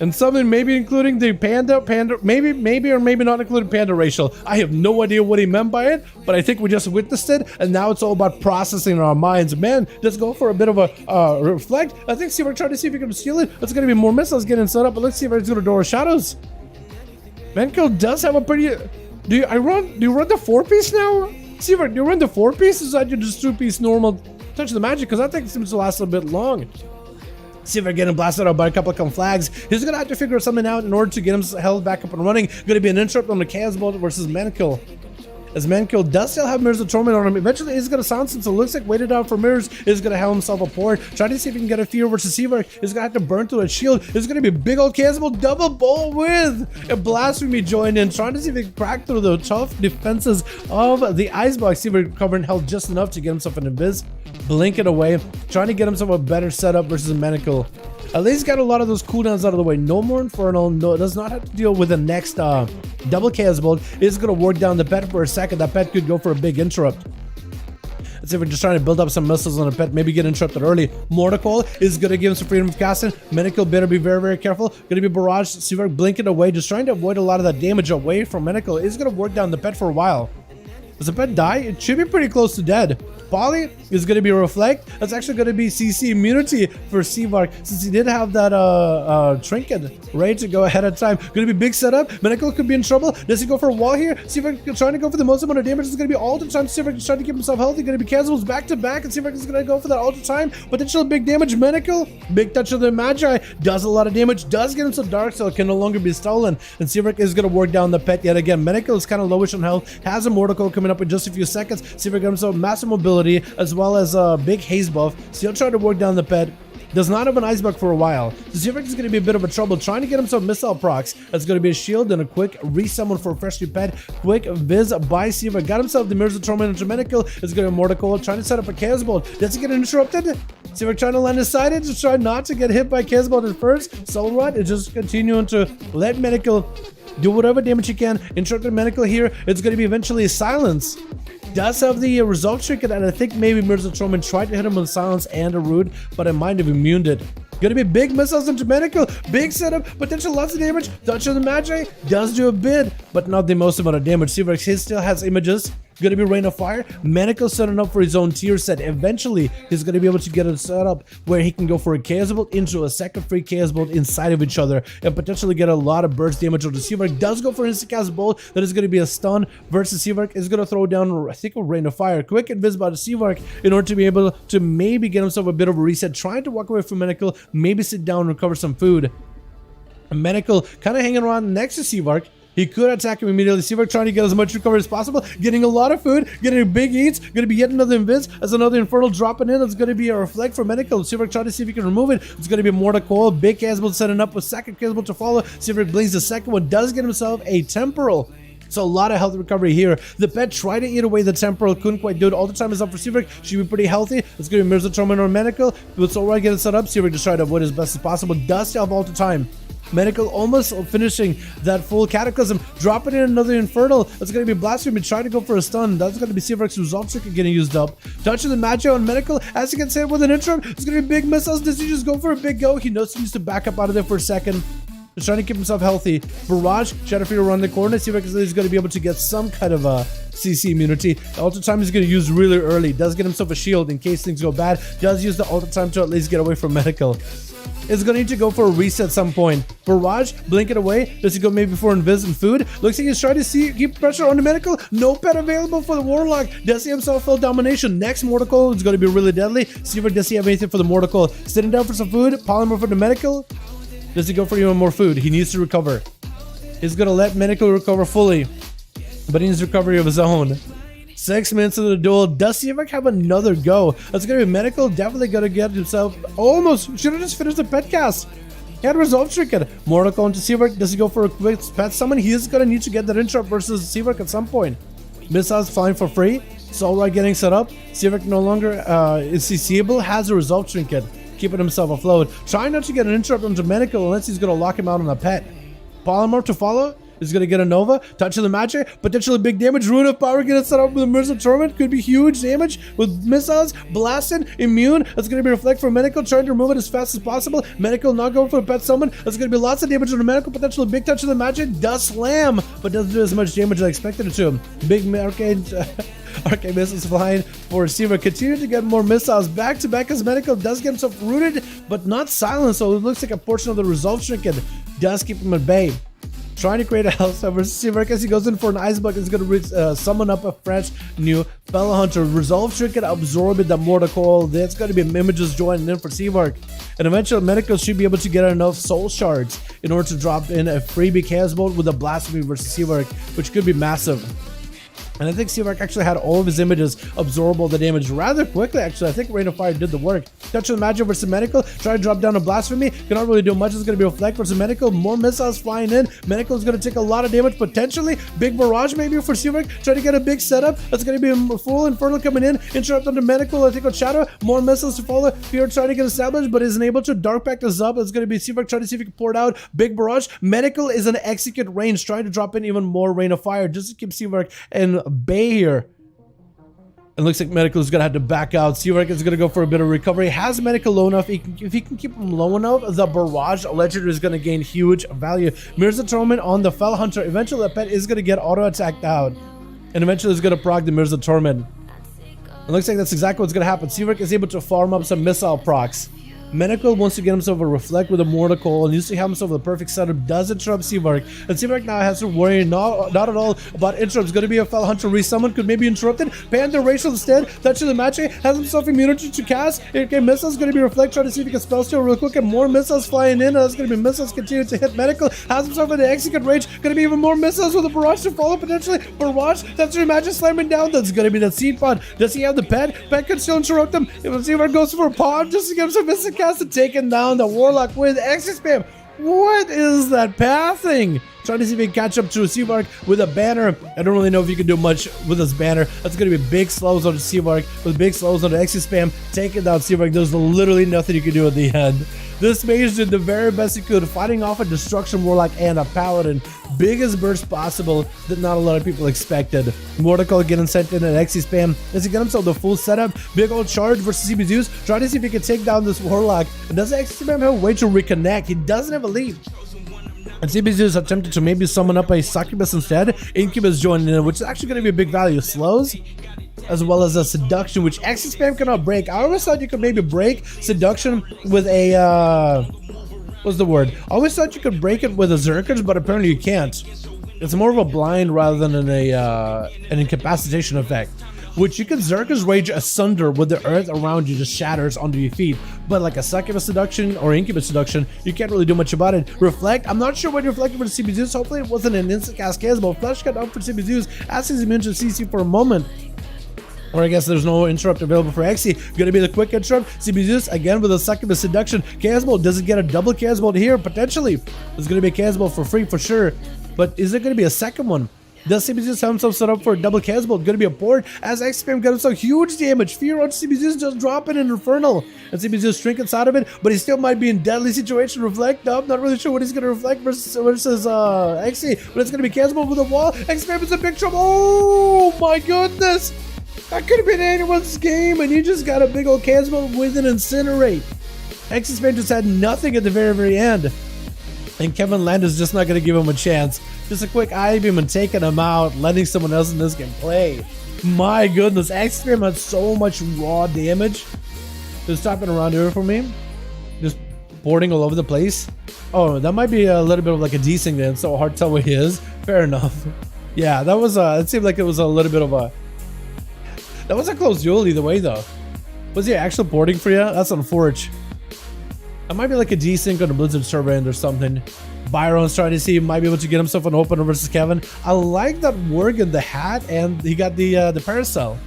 Speaker 1: And something maybe including the panda, maybe or maybe not including panda racial. I have no idea what he meant by it, but I think we just witnessed it, and now it's all about processing in our minds. Man, let's go for a bit of a reflect. I think Seavark trying to see if he can steal it. It's going to be more missiles getting set up, but let's see if he's going to Door of Shadows. Mankill does have a pretty... Do you run the 4-piece now? Seavark, do you run the 4-piece? Or is that just 2-piece normal touch of the magic? Because I think it seems to last a bit long. Seavark getting blasted out by a couple of flags. He's gonna have to figure something out in order to get his health back up and running. Gonna be an interrupt on the Chaos Bolt versus Mankill. As Mankill does still have Mirrors of Torment on him. Eventually he's gonna sound since it looks like waited out for Mirrors. He's gonna have himself a port. Try to see if he can get a Fear versus Seavark. He's gonna have to burn through a shield. It's gonna be a big old Chaos Bolt double bolt with a Blasphemy joined in. Trying to see if he can crack through the tough defenses of the Icebox. Seavark covering health just enough to get himself an Invis. Blink it away. Trying to get himself a better setup versus Mankill. At least got a lot of those cooldowns out of the way. No more Infernal. No, does not have to deal with the next double Chaos Bolt. It's going to work down the pet for a second. That pet could go for a big interrupt. Let's see if we're just trying to build up some missiles on a pet. Maybe get interrupted early. Mortical is going to give him some freedom of casting. Mankill better be very, very careful. Going to be Barrage. Seavark blinking away. Just trying to avoid a lot of that damage away from Mankill. It's going to work down the pet for a while. Does the pet die? It should be pretty close to dead. Poly is going to be Reflect. That's actually going to be CC immunity for Seavark since he did have that trinket ready to go ahead of time. Going to be big setup. Mankill could be in trouble. Does he go for a wall here? Seavark trying to go for the most amount of damage. It's going to be all the time. Seavark is trying to keep himself healthy. Going to be cancels back to back, and Seavark is going to go for that all the time. Potential big damage. Mankill, big touch of the Magi, does a lot of damage. Does get him some dark, so it can no longer be stolen. And Seavark is going to work down the pet yet again. Mankill is kind of lowish on health. Has a Mortical coming up in just a few seconds. Seavark got himself massive mobility as well as a big haze buff. Still trying to work down the pet. Does not have an ice bug for a while. So Seavark is going to be a bit of a trouble trying to get himself missile procs. That's going to be a shield and a quick resummon for a fresh new pet. Quick Viz by Seavark. Got himself the Mirrors of Torment into Mankill. It's going to be Mortical trying to set up a Chaos Bolt. Does he get interrupted? Seavark trying to land his side. Just try not to get hit by Chaos Bolt at first. Soul Rod is just continuing to let Mankill do whatever damage he can. Interrupted Mankill here. It's going to be eventually a silence. Does have the result trinket, and I think maybe Mirrors of Torment tried to hit him with silence and a root, but I might have immuned it. Gonna be big missiles into Medical. Big setup, potential lots of damage. Touch of the Magi does do a bit, but not the most amount of damage. Seaverk still has images. Gonna be Rain of Fire. Medical setting up for his own tier set. Eventually, he's gonna be able to get a setup where he can go for a Chaos Bolt into a second free Chaos Bolt inside of each other and potentially get a lot of burst damage. The Seaverk does go for his Chaos Bolt. That is gonna be a stun versus Seaverk is gonna throw down, I think, a Rain of Fire. Quick invis by the Seaverk in order to be able to maybe get himself a bit of a reset. Trying to walk away from Medical, maybe sit down and recover some food. Medical kind of hanging around next to Seaverk. He could attack him immediately. Seaverk trying to get as much recovery as possible. Getting a lot of food. Getting big eats. Going to be yet another invis. As another Infernal dropping in. It's going to be a reflect for Medical. Seaverk trying to see if he can remove it. It's going to be Mortal Coil. Big Casbolt setting up with second Casbolt to follow. Seaverk blinks the second one. Does get himself a Temporal. So a lot of health recovery here. The pet tried to eat away the Temporal. Couldn't quite do it. All the time is up for Seaverk. Should be pretty healthy. It's going to be Mirza Torment or Medical. But so right, getting set up. Seaverk just try to avoid as best as possible. Does still have all the time. Medical almost finishing that full Cataclysm, dropping in another Infernal. That's going to be Blasphemy, trying to go for a stun. That's going to be Seaverk's Resolve Circuit getting used up. Touching the Magi on Medical, as he gets hit with an interrupt. It's going to be big missiles. Does he just go for a big go? He knows he needs to back up out of there for a second. He's trying to keep himself healthy. Barrage, Shadow Fear around the corner. Seaverk is going to be able to get some kind of a CC immunity. The Ultra Time he's going to use really early. Does get himself a shield in case things go bad. Does use the Ultra Time to at least get away from Medical. Is going to need to go for a reset at some point. Barrage, blink it away. Does he go maybe for invis and food? Looks like he's trying to keep pressure on the Medical. No pet available for the Warlock. Does he himself full domination? Next Mortal Coil is going to be really deadly. Seaverk, does he have anything for the Mortal Coil? Sitting down for some food. Polymer for the Medical. Does he go for even more food? He needs to recover. He's going to let Medical recover fully, but he needs recovery of his own. 6 minutes of the duel. Does Seaverk have another go? That's going to be Medical. Definitely going to get himself almost. Should have just finished the pet cast. He had a Resolve Trinket. Mortal Coil into Seaverk. Does he go for a quick pet summon? He is going to need to get that interrupt versus Seaverk at some point. Missiles flying for free. Soulride getting set up. Seaverk no longer is CCable. Has a Resolve Trinket. Keeping himself afloat. Trying not to get an interrupt onto Medical unless he's going to lock him out on a pet. Polymer to follow. Is going to get a Nova. Touch of the Magic. Potentially big damage. Rune of Power getting set up with a Mirza Torment. Could be huge damage with missiles. Blasted. Immune. That's going to be Reflect for Medical. Trying to remove it as fast as possible. Medical not going for a pet summon. That's going to be lots of damage on the Medical. Potentially big touch of the Magic. Does slam. But doesn't do as much damage as I expected it to. Big Arcade. Arcade missiles flying for Seaverk. Continue to get more missiles back to back as Medical does get himself rooted, but not silenced. So it looks like a portion of the Resolve Trinket does keep him at bay. Trying to create a health over Seaverk as he goes in for an Ice Bucket. Is going to summon up a fresh new Fellow Hunter. Resolve Trinket absorbing the Mortal Coil. That's going to be images joining in for Seaverk. And eventually Medical should be able to get enough Soul Shards in order to drop in a freebie Chaos Bolt with a Blasphemy versus Seaverk, which could be massive. And I think Seaverk actually had all of his images absorb all the damage rather quickly, actually. I think Rain of Fire did the work. Touch of the Magic versus Medical. Try to drop down a Blasphemy. Cannot really do much. It's going to be Reflect versus Medical. More missiles flying in. Medical is going to take a lot of damage, potentially. Big Barrage maybe for Seaverk. Try to get a big setup. That's going to be a full Infernal coming in. Interrupt on the Medical. I think on Shadow. More missiles to follow. Fear trying to get established, but isn't able to. Dark Pact is up. It's going to be Seaverk trying to see if he can pour it out. Big Barrage. Medical is an execute range. Trying to drop in even more Rain of Fire just to keep Seaverk in bay here. It looks like Medical is going to have to back out. Seaverk is going to go for a bit of recovery. Has Medical low enough? If he can keep him low enough, the Barrage Legendary is going to gain huge value. Mirrors the Torment on the Fell Hunter. Eventually, the pet is going to get auto-attacked out. And eventually, it's going to proc the Mirrors the Torment. It looks like that's exactly what's going to happen. Seaverk is able to farm up some missile procs. Medical wants to get himself a Reflect with a Mortal Coil and used to have himself the perfect setup. Does interrupt Seaverk. And Seaverk now has to worry not at all about interrupts. Going to be a Fell Hunter resummon. Could maybe interrupt it. Panther Racial instead. Touch of the Magic. Has himself immunity to cast. Okay, missiles going to be Reflect. Trying to see if he can spell steal real quick. And more missiles flying in. That's going to be missiles continue to hit Medical. Has himself in the execute range. Going to be even more missiles with a Barrage to follow potentially. Barrage. Touch of the Magic slamming down. That's going to be the Seed Pod. Does he have the pet? Pet could still interrupt him. If Seaverk goes for a pod just to get himself instant cast and take him down. The Warlock with extra spam. What is that pathing? Trying to see if he can catch up to a Seaverk with a banner. I don't really know if you can do much with this banner. That's going to be big slows on the Seaverk with big slows on the extra spam. Taking down Seaverk. There's literally nothing you can do at the end. This mage did the very best he could, fighting off a Destruction Warlock and a Paladin. Biggest burst possible that not a lot of people expected. Mortical getting sent in an XE spam as he got himself the full setup. Big old charge versus CB Zeus, trying to see if he can take down this Warlock. And does XE spam have a way to reconnect? He doesn't have a lead. And CB Zeus attempted to maybe summon up a Succubus instead. Incubus joining in, which is actually going to be a big value. Slows, as well as a Seduction, which XE spam cannot break. I always thought you could maybe break Seduction with a, what's the word? I always thought you could break it with a Zerkers, but apparently you can't. It's more of a blind rather than an incapacitation effect, which you can Zerkers Rage asunder with the earth around you just shatters under your feet. But like a Succubus Seduction or Incubus Seduction, you can't really do much about it. Reflect, I'm not sure what reflected for CB Zeus. Hopefully it wasn't an instant cast chaos, but Flesh got up for CB Zeus as he's immune to CC for a moment. Or I guess there's no interrupt available for XE. Gonna be the quick interrupt. CB Zeus again with a Succubus Seduction. Chaos Bolt, does it get a double Chaos Bolt here? Potentially. There's gonna be a Chaos Bolt for free for sure. But is there gonna be a second one? Does CB Zeus have himself set up for a double Chaos Bolt? Gonna be a port as XE got himself huge damage. Fear on CB Zeus just dropping an Infernal. And CB Zeus shrinking out of it, but he still might be in deadly situation. Reflect up, not really sure what he's gonna reflect versus XE, but it's gonna be Chaos Bolt with a wall. XE is in big trouble. Oh my goodness! That could have been anyone's game, and you just got a big old Chaos Bolt with an Incinerate. XE just had nothing at the very end. And Kevin Landis just not going to give him a chance. Just a quick eye beam and taking him out, letting someone else in this game play. My goodness, XE had so much raw damage. Just stopping around here for me. Just boarding all over the place. Oh, that might be a little bit of like a desync then, so hard to tell where he is. Fair enough. Yeah, that was, it seemed like it was a little bit of a... That was a close duel either way though. Was he actual boarding for you? That's unfortunate. That might be like a desync on the Blizzard server end or something. Byron's trying to see if he might be able to get himself an opener versus Kevin. I like that Worgen, the hat, and he got the Paracel.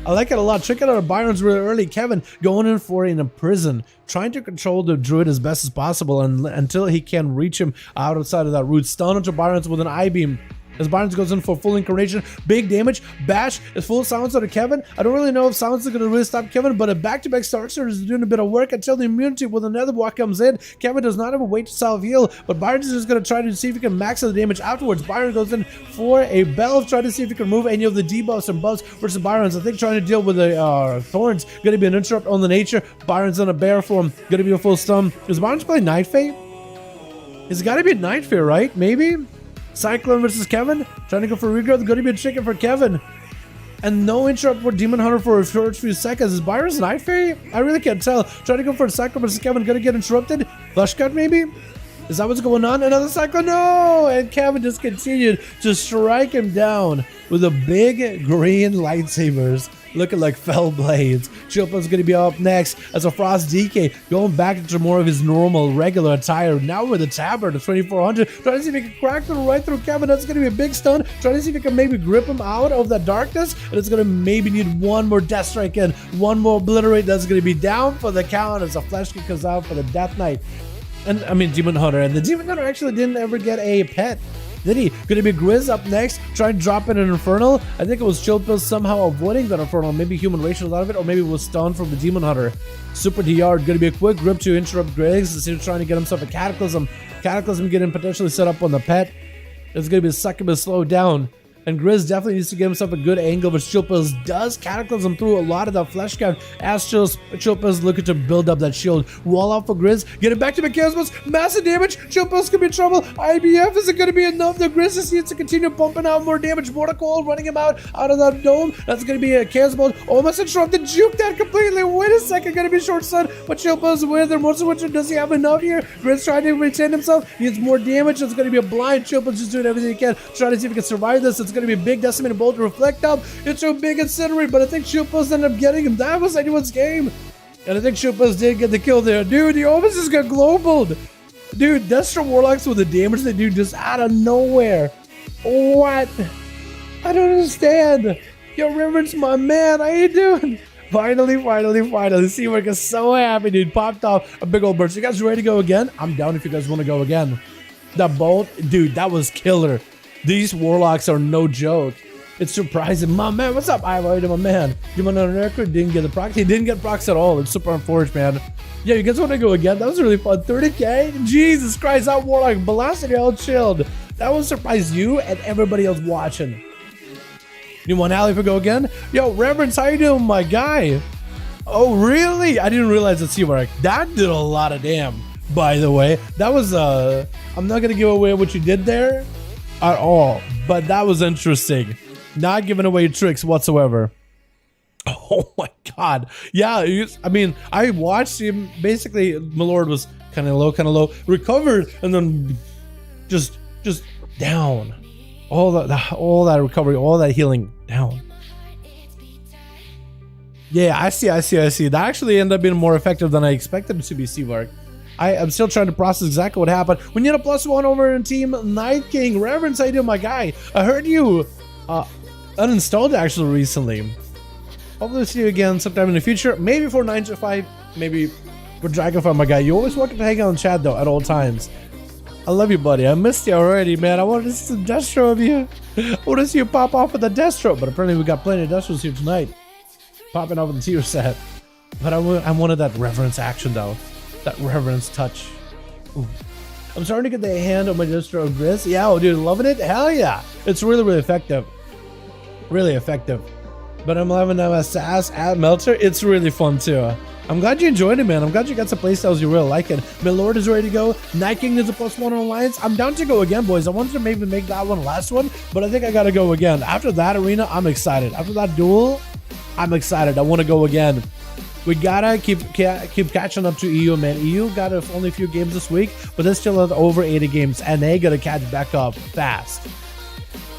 Speaker 1: I like it a lot. Check it out, Byron's really early. Kevin going in for in a prison, trying to control the druid as best as possible and until he can reach him outside of that root. Stun onto Byron's with an I-beam. As Barnes goes in for full incarnation, big damage. Bash is full silence on Kevin. I don't really know if silence is going to really stop Kevin, but a back-to-back Starter is doing a bit of work until the immunity with another walk comes in. Kevin does not have a way to self-heal, but Byron is just going to try to see if he can max out the damage afterwards. Byron goes in for a Belv, trying to see if he can remove any of the debuffs and buffs versus Byron's. I think trying to deal with the Thorns. Going to be an interrupt on the nature. Byron's on a bear form. Going to be a full stun. Is Byron's playing Night Fae? It's got to be Night Fae, right? Maybe? Cyclone versus Kevin, trying to go for regrowth, going to be a chicken for Kevin. And no interrupt for Demon Hunter for a short few seconds. Is Byron's Night Fae? I really can't tell. Trying to go for a Cyclone versus Kevin, going to get interrupted. Flush cut maybe? Is that what's going on? Another Cyclone? No! And Kevin just continued to strike him down with a big green lightsabers. Looking like fell blades. Chilpa's going to be up next as a Frost DK going back into more of his normal regular attire. Now with a tabard of 2400. Trying to see if he can crack through right through Kevin. That's going to be a big stun. Trying to see if he can maybe grip him out of that darkness. And it's going to maybe need one more Death Strike in. One more Obliterate. That's going to be down for the count as a Flesh Kick comes out for the Death Knight. And I mean Demon Hunter. And the Demon Hunter actually didn't ever get a pet. Did he? Gonna be Grizz up next, trying to drop in an Infernal. I think it was Chilpa somehow avoiding that Infernal. Maybe human racial out of it, or maybe it was stunned from the Demon Hunter. Super DR, gonna be a quick grip to interrupt Grizz. He's trying to get himself a Cataclysm. Cataclysm getting potentially set up on the pet. It's gonna be a Succubus slowed down. And Grizz definitely needs to get himself a good angle, but Chilpa's does Cataclysm through a lot of that flesh count as Chilpa's looking to build up that shield. Wall out for Grizz, get it back to Mechanismus, massive damage, Chilpa's gonna be in trouble, IBF isn't gonna be enough, the Grizz needs to continue pumping out more damage, Mortical running him out of that dome, that's gonna be a Chaos Bolt, almost interrupted, juke that completely, wait a second, gonna be short stun, but Chilpa's with their Monster Witcher, does he have enough here? Grizz trying to retain himself, needs more damage, it's gonna be a blind, Chilpa's just doing everything he can, trying to see if he can survive this, it's gonna be a big decimated bolt to reflect up. It's a big incinerate, but I think Chilpa's ended up getting him. That was anyone's game. And I think Chilpa's did get the kill there. Dude, he almost just got globaled. Dude, Destro Warlocks with the damage they do just out of nowhere. What? I don't understand. Yo, Reverence, my man, how you doing? Finally. Seawork is so happy, dude. Popped off a big old burst. You guys ready to go again? I'm down if you guys want to go again. That bolt, dude, that was killer. These Warlocks are no joke. It's surprising. My man, what's up, Ivor? My man. You want on record? Didn't get the procs. He didn't get procs at all. It's super unfortunate, man. Yeah, you guys want to go again? That was really fun. 30K? Jesus Christ, that Warlock blasted all chilled. That will surprise you and everybody else watching. You want Ali to go again? Yo, Reverence, how you doing, my guy? Oh, really? I didn't realize that Seawork. That did a lot of damn, by the way. That was, I'm not going to give away what you did there at all, but that was interesting. Not giving away tricks whatsoever. Oh my God. Yeah, I mean, I watched him. Basically, my lord was kind of low, recovered, and then just down. All that recovery, all that healing down. Yeah, I see. That actually ended up being more effective than I expected it to be, Seavark. I'm still trying to process exactly what happened. We need a +1 over in Team Night King. Reverence, how you doing, my guy? I heard you uninstalled actually recently. Hopefully see you again sometime in the future. Maybe for 9-5, maybe for Dragonfire, my guy. You always want to hang out in chat though at all times. I love you, buddy. I missed you already, man. I wanted to see some Destro of you. I want to see you pop off with a Destro, but apparently we got plenty of Destros here tonight. Popping off in the tier set. But I wanted that Reverence action though. That Reverence touch. Ooh. I'm starting to get the hand on my Destro of Grizz. Yeah, oh, dude, loving it? Hell yeah. It's really, really effective. Really effective. But I'm loving SAS at Melter. It's really fun too. I'm glad you enjoyed it, man. I'm glad you got some playstyles you really like it. My lord is ready to go. Night King is a +1 on Alliance. I'm down to go again, boys. I wanted to maybe make that one last one, but I think I gotta go again. After that arena, I'm excited. After that duel, I'm excited. I want to go again. We gotta keep catching up to EU, man. EU got only a few games this week, but they still have over 80 games, and they gotta catch back up fast.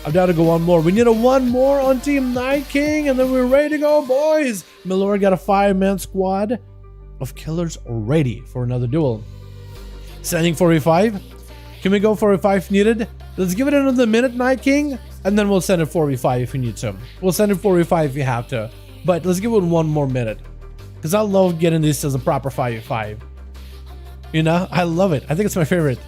Speaker 1: I'm down to go one more. We need a one more on Team Night King, and then we're ready to go, boys. Milord got a 5-man squad of killers ready for another duel. Sending 4v5. Can we go 4v5 if needed? Let's give it another minute, Night King, and then we'll send it 4v5 if we need to. We'll send it 4v5 if we have to, but let's give it one more minute, because I love getting this as a proper 5v5. You know, I love it. I think it's my favorite.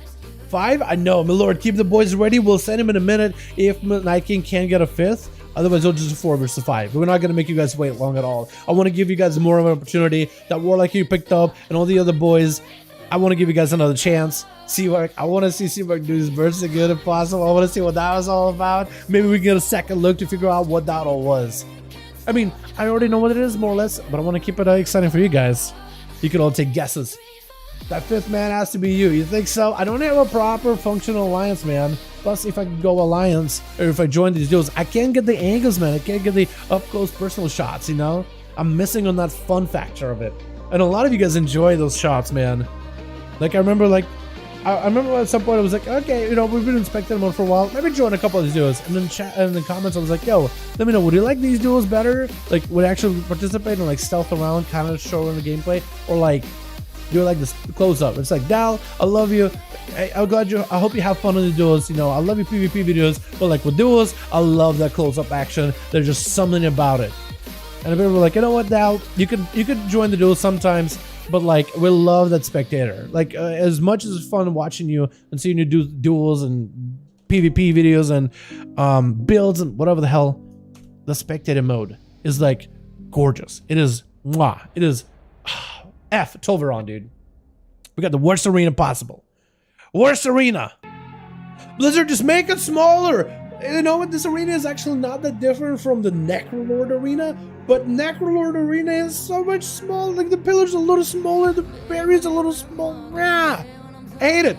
Speaker 1: 5? I know, my lord, keep the boys ready. We'll send him in a minute if Night King can get a 5th. Otherwise, we'll just 4 versus 5. We're not going to make you guys wait long at all. I want to give you guys more of an opportunity. That Warlock you picked up and all the other boys, I want to give you guys another chance. Seawork, I want to see Seawork do his burst as good as possible. I want to see what that was all about. Maybe we can get a second look to figure out what that all was. I mean, I already know what it is, more or less, but I want to keep it exciting for you guys. You can all take guesses. That 5th man has to be you. You think so? I don't have a proper functional alliance, man. Plus, if I go alliance, or if I join these duels, I can't get the angles, man. I can't get the up-close personal shots, you know? I'm missing on that fun factor of it. And a lot of you guys enjoy those shots, man. Like, I remember, I remember at some point I was like, okay, you know, we've been inspecting them for a while. Maybe join a couple of these duels. And then chat in the comments, I was like, yo, let me know, would you like these duels better? Like, would actually participate in, like, stealth around, kind of showing the gameplay? Or, like, do like this close up? It's like, Dal, I love you. I'm glad I hope you have fun on the duels. You know, I love your PvP videos, but like with duels, I love that close up action. There's just something about it. And if people were like, you know what, Dal, you could join the duels sometimes, but like we love that spectator. Like as much as it's fun watching you and seeing you do duels and PvP videos and builds and whatever the hell, the spectator mode is like gorgeous. It is mwah. It is F Tolveron, dude. We got the worst arena possible. Worst arena. Blizzard, just make it smaller. You know what? This arena is actually not that different from the Necrolord arena, but Necrolord arena is so much smaller. Like the pillars are a little smaller, the barriers a little smaller. I hate it.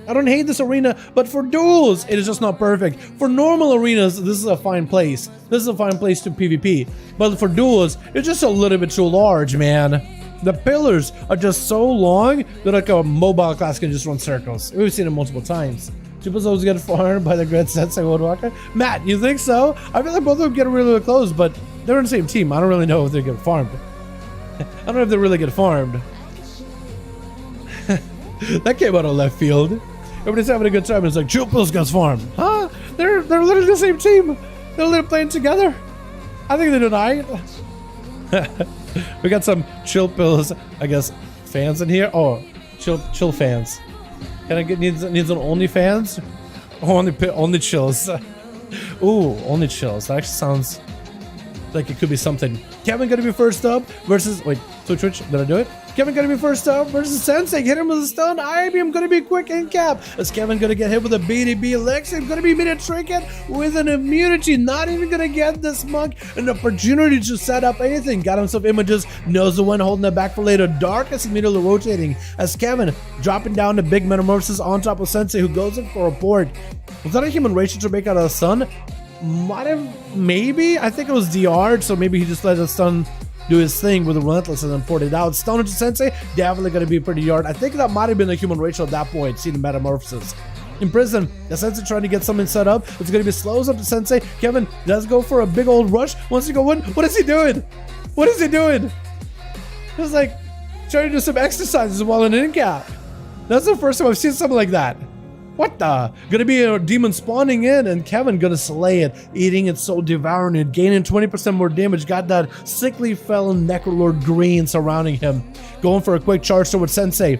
Speaker 1: I don't hate this arena, but for duels, it is just not perfect. For normal arenas, this is a fine place. This is a fine place to PvP. But for duels, it's just a little bit too large, man. The pillars are just so long that like a mobile class can just run circles. We've seen it multiple times. Super Souls get farmed by the Great Sensei Woodwalker. Matt, you think so? I feel like both of them get really, really close, but they're in the same team. I don't really know if they get farmed. I don't know if they really get farmed. That came out of left field. Everybody's having a good time. It's like, Chill Pills gets farmed. Huh? They're literally the same team. They're literally playing together. I think they're doing alright. We got some Chill Pills, I guess, fans in here. Oh, chill fans. Can I get needs an OnlyFans? Only chills. Ooh, only chills. That actually sounds like it could be something. Kevin gonna be first up versus, wait, Twitch, did I do it? Kevin gonna be first up versus Sensei. Hit him with a stun. IBM gonna be quick in cap. Is Kevin gonna get hit with a BDB? Lexi gonna be immediate trinket with an immunity. Not even gonna get this monk an opportunity to set up anything. Got himself images. Knows the one holding it back for later. Darkness immediately rotating as Kevin dropping down the big metamorphosis on top of Sensei, who goes in for a port. Was that a human ratio to make out of the sun? Might have, maybe. I think it was DR'd, so maybe he just let the stun do his thing with the relentless and then poured it out. Stun to Sensei, definitely gonna be pretty hard. I think that might have been a human ratio at that point, see the metamorphosis. In prison, the Sensei trying to get something set up. It's gonna be slows up to Sensei. Kevin does go for a big old rush. Wants to go in. What is he doing? What is he doing? He's like trying to do some exercises while in in-cap. That's the first time I've seen something like that. What the? Gonna be a demon spawning in and Kevin gonna slay it, eating it, soul devouring it, gaining 20% more damage. Got that sickly felon Necrolord green surrounding him. Going for a quick charge towards Sensei.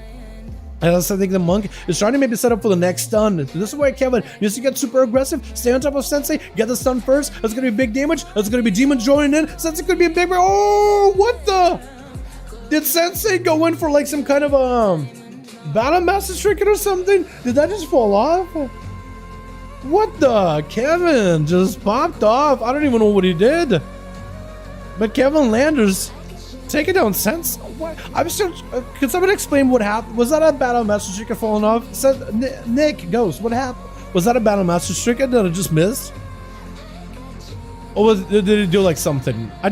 Speaker 1: And I think the monk is trying to maybe set up for the next stun. This is why Kevin needs to get super aggressive, stay on top of Sensei, get the stun first. That's gonna be big damage. That's gonna be demon joining in. Sensei could be a big. Oh, what the? Did Sensei go in for like some kind of Battle Master Trinket or something? Did that just fall off? What the? Kevin just popped off. I don't even know what he did. But Kevin Landers taking down Sense. What? I'm still. Can someone explain what happened? Was that a Battle Master Trinket falling off? Nick, Ghost, what happened? Was that a Battle Master Trinket that I just missed? Or did it do like something? I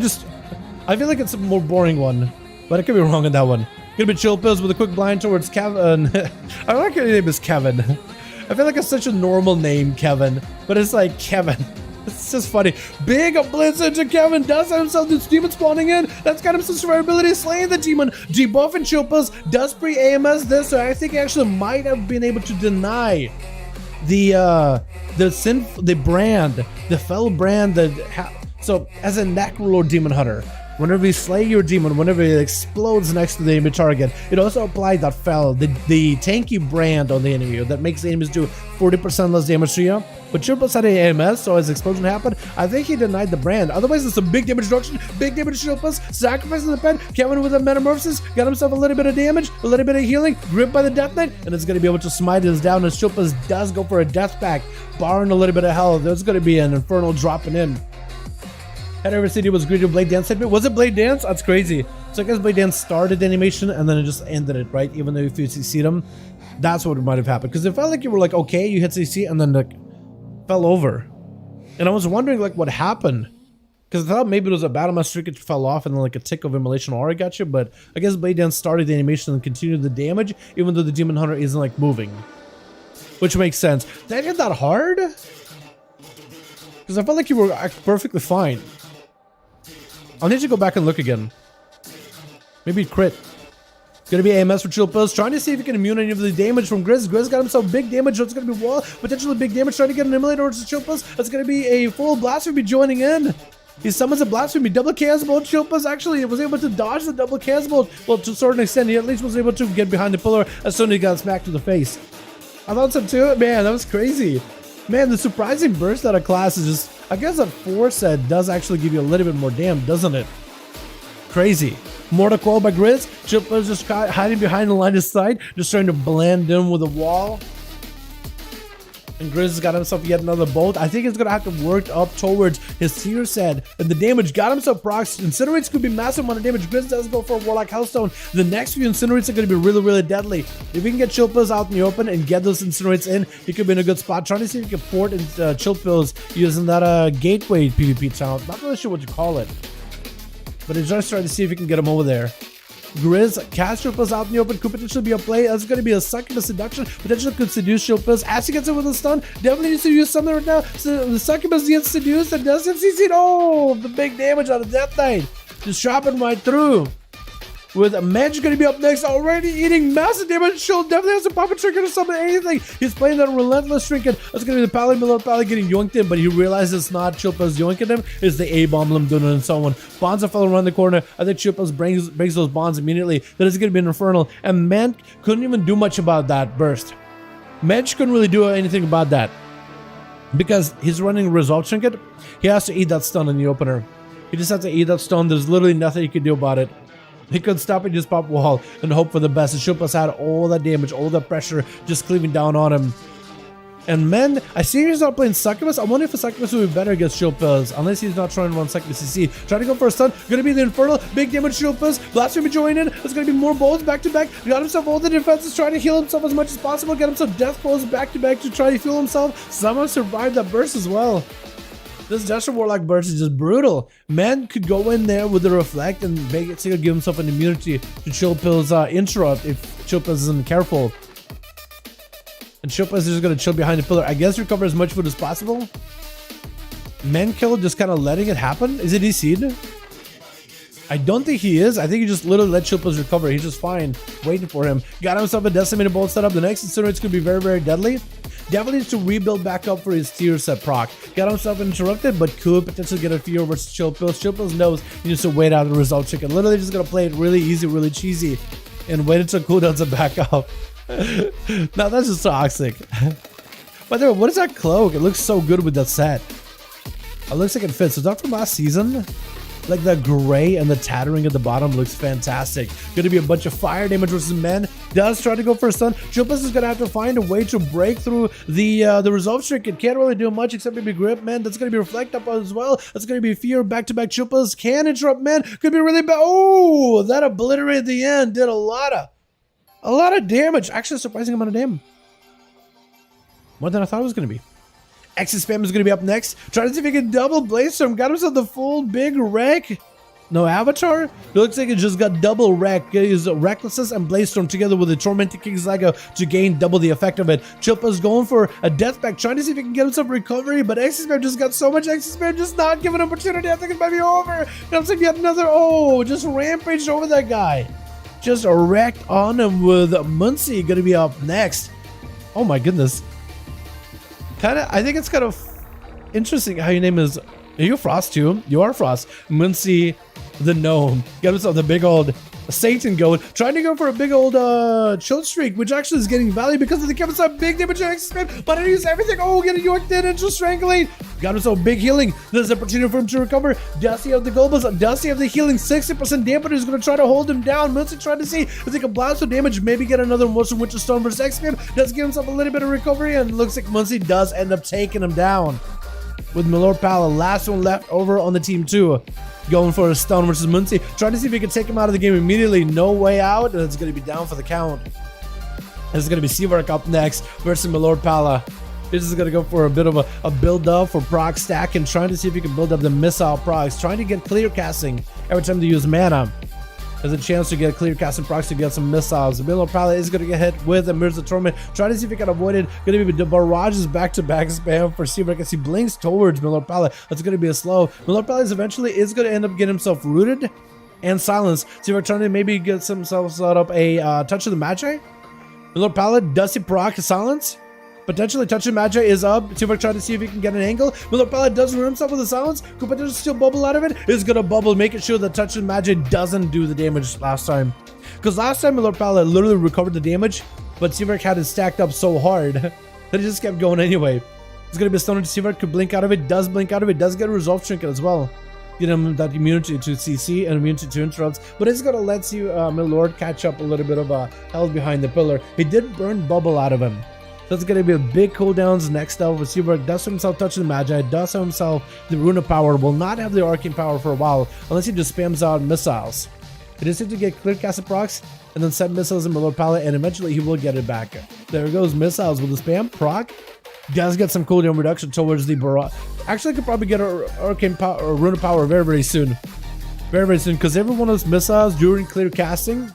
Speaker 1: feel like it's a more boring one, but I could be wrong on that one. Gonna be chill pills with a quick blind towards Kevin. I like your name is Kevin. I feel like it's such a normal name, Kevin, but it's like Kevin. It's just funny. Big blitz into Kevin. Does have himself this demon spawning in. That's got him some survivability, slaying the demon. Debuffing chill pills. Does pre-AMS this, so I think he actually might have been able to deny the brand, the fellow brand that. So as a Necrolord demon hunter, whenever you slay your demon, whenever it explodes next to the enemy target, it also applies that the tanky brand on the enemy that makes the enemies do 40% less damage to you. But Chirpus had an AMS, so as explosion happened, I think he denied the brand. Otherwise, it's a big damage reduction, big damage to Chirpus, sacrificing the pen. Kevin with a metamorphosis, got himself a little bit of damage, a little bit of healing, gripped by the Death Knight, and it's going to be able to smite us down as Chirpus does go for a death pack, barring a little bit of health. There's going to be an Infernal dropping in. Head over city was greeted with Blade Dance segment. Was it Blade Dance? That's crazy. So I guess Blade Dance started the animation and then it just ended it, right? Even though if you CC'd them, that's what might have happened. Because it felt like you were like, okay, you hit CC and then like fell over. And I was wondering like what happened. Because I thought maybe it was a Battle Master Trinket fell off and then like a tick of Immolation Aura got you. But I guess Blade Dance started the animation and continued the damage, even though the Demon Hunter isn't like moving. Which makes sense. Did I hit that hard? Because I felt like you were perfectly fine. I'll need to go back and look again. Maybe crit. Gonna be AMS for Chill Pills, trying to see if he can immune any of the damage from Grizz. Grizz got himself big damage, so it's gonna be wall, potentially big damage, trying to get an Immolator towards the Chill Pills. That's gonna be a full Blasphemy joining in. He summons a Blasphemy, double chaos bolt. Chill Pills actually was able to dodge the double chaos bolt. Well, to a certain extent, he at least was able to get behind the pillar as soon as he got smacked to the face. I thought so too. Man, that was crazy. Man, the surprising burst out of class is just, I guess that force set does actually give you a little bit more damn, doesn't it? Crazy. Mortal Coil by Grizz. Chip is just hiding behind the line of sight, just trying to blend in with the wall. And Grizz has got himself yet another bolt. I think he's going to have to work up towards his tier set. And the damage got himself procs. Incinerates could be massive amount of damage. Grizz does go for a Warlock Hellstone. The next few Incinerates are going to be really, really deadly. If he can get Chill Pills out in the open and get those Incinerates in, he could be in a good spot. Trying to see if he can port in Chill Pills using that gateway PvP challenge. Not really sure what you call it. But he's just trying to see if he can get him over there. Grizz, cast Chill Pills out in the open, could potentially be a play. That's going to be a succubus seduction. Potentially could seduce Chill Pills. As he gets in with a stun, definitely needs to use something right now. So the succubus gets seduced and does CC. Oh, the big damage out of Death Knight. Just chopping right through. With Medj going to be up next, already eating massive damage. Chill definitely has a puppet trinket or something, anything. He's playing that relentless trinket. That's going to be the Paladin Miller Paladin getting yoinked in, but he realizes it's not Chill Pills yoinking him. It's the A-bomb limb doing it and so on. Bonds fell around the corner. I think Chill Pills breaks those bonds immediately. That is going to be an Infernal. And Man couldn't even do much about that burst. Medj couldn't really do anything about that. because he's running Resolve Trinket, he has to eat that stun in the opener. He just has to eat that stun. There's literally nothing he can do about it. He could stop and just pop wall and hope for the best. And Shilpa's had all that damage, all that pressure just cleaving down on him. And man, I see he's not playing Succubus. I wonder if a Succubus would be better against Shilpa's, unless he's not trying to run Succubus CC. Trying to go for a stun. Gonna be the Infernal. Big damage Shilpa's. Blasphemy joining in. There's gonna be more bolts back to back. Got himself all the defenses, trying to heal himself as much as possible. Get himself death blows back to back to try to heal himself. Somehow survived that burst as well. This Desert Warlock burst is just brutal. Man could go in there with the Reflect and basically give himself an immunity to Chillpill's interrupt if Chillpill isn't careful. And Chillpill is just going to chill behind the pillar. I guess recover as much food as possible. Man kill just kind of letting it happen. Is it DC'd? I don't think he is. I think he just literally let Chillpill recover. He's just fine waiting for him. Got himself a Decimated Bolt setup. The next Incinerate's going to be very, very deadly. Definitely needs to rebuild back up for his tier set proc. Got himself interrupted, but could potentially get a fear versus Chillpill. Chillpill knows he needs to wait out the Result Chicken. Literally just gonna play it really easy, really cheesy, and wait until cooldowns to back up. Now that's just toxic. By the way, what is that cloak? It looks so good with that set. It looks like it fits. Is that from last season? Like the gray and the tattering at the bottom looks fantastic. Gonna be a bunch of fire damage versus men. Does try to go for a stun. Chillpill is gonna have to find a way to break through the resolve streak. It can't really do much except maybe grip, man. That's gonna be reflect up as well. That's gonna be fear back-to-back. Chillpill can interrupt, man. Could be really bad. Oh, that obliterated the end. Did a lot of damage. Actually, a surprising amount of damage. More than I thought it was gonna be. Exit spam is going to be up next. Trying to see if he can double Blaze Storm. Got himself the full big wreck. No avatar? It looks like it just got double wreck. Use Recklessness and Blaze Storm together with the Tormented King's Zaga to gain double the effect of it. Chillpill's going for a death pack, trying to see if he can get himself recovery, but Exit spam just got so much Exit spam, just not giving opportunity. I think it might be over. Got himself yet another. Oh, just rampaged over that guy. Just wrecked on him with Muncie going to be up next. Oh my goodness. I think it's kind of interesting how your name is. Are you Frost too? You are Frost. Muncie the Gnome. Get himself the big old Satan goat. Trying to go for a big old chill streak, which actually is getting value because of the Kevin Sub big damage spam. But I use everything. Oh, getting York dead and just strangling. Got himself big healing. There's an opportunity for him to recover. Dusty of the Globals. Dusty of the healing. 60% dampener is going to try to hold him down. Muncie trying to see if they can blast with damage. Maybe get another Motion Winter Storm versus X-Spam. Does give himself a little bit of recovery. And looks like Muncie does end up taking him down. With Milord Pala, last one left over on the team too. Going for a stun versus Muncie. Trying to see if he can take him out of the game immediately. No way out. And it's going to be down for the count. This is going to be Seavark up next versus Milord Pala. This is going to go for a bit of a build-up for proc stack and trying to see if he can build up the missile procs. Trying to get clear casting every time they use mana. There's a chance to get clear casting procs to get some missiles. The Milord Pala is going to get hit with a Mirza Torment. Trying to see if he can avoid it. Going to be the barrages back-to-back spam for Seavark as he blinks towards Milord Pala. That's going to be a slow. Milord Pala eventually is going to end up getting himself rooted and silenced. Seavark trying to maybe get himself set up a Touch of the Magi. Milord Pala does he proc silence? Potentially Touching Magi is up. Seavark trying to see if he can get an angle. Milord Pala does ruin himself with a silence. Could potentially still bubble out of it. Is gonna bubble, making sure that Touching Magi doesn't do the damage last time. Because last time Milord Pala literally recovered the damage, but Seavark had it stacked up so hard that it just kept going anyway. It's gonna be a stun to Seavark, could blink out of it, does blink out of it, does get a Resolve Trinket as well. Get him that immunity to CC and immunity to interrupts, but it's gonna let you Milord catch up a little bit of health behind the pillar. He did burn bubble out of him. So it's going to be a big cooldowns next up with Seavark. Does himself Touching the Magi, does himself the Runa power, will not have the Arcane power for a while unless he just spams out missiles. He just needs to get clear casted procs and then set missiles in Milord Pala, and eventually he will get it back. There goes missiles with the spam proc. Does get some cooldown reduction towards the barrage. Actually, could probably get Arcane power or Runa power very, very soon. Very, very soon, because every one of those missiles during clear casting,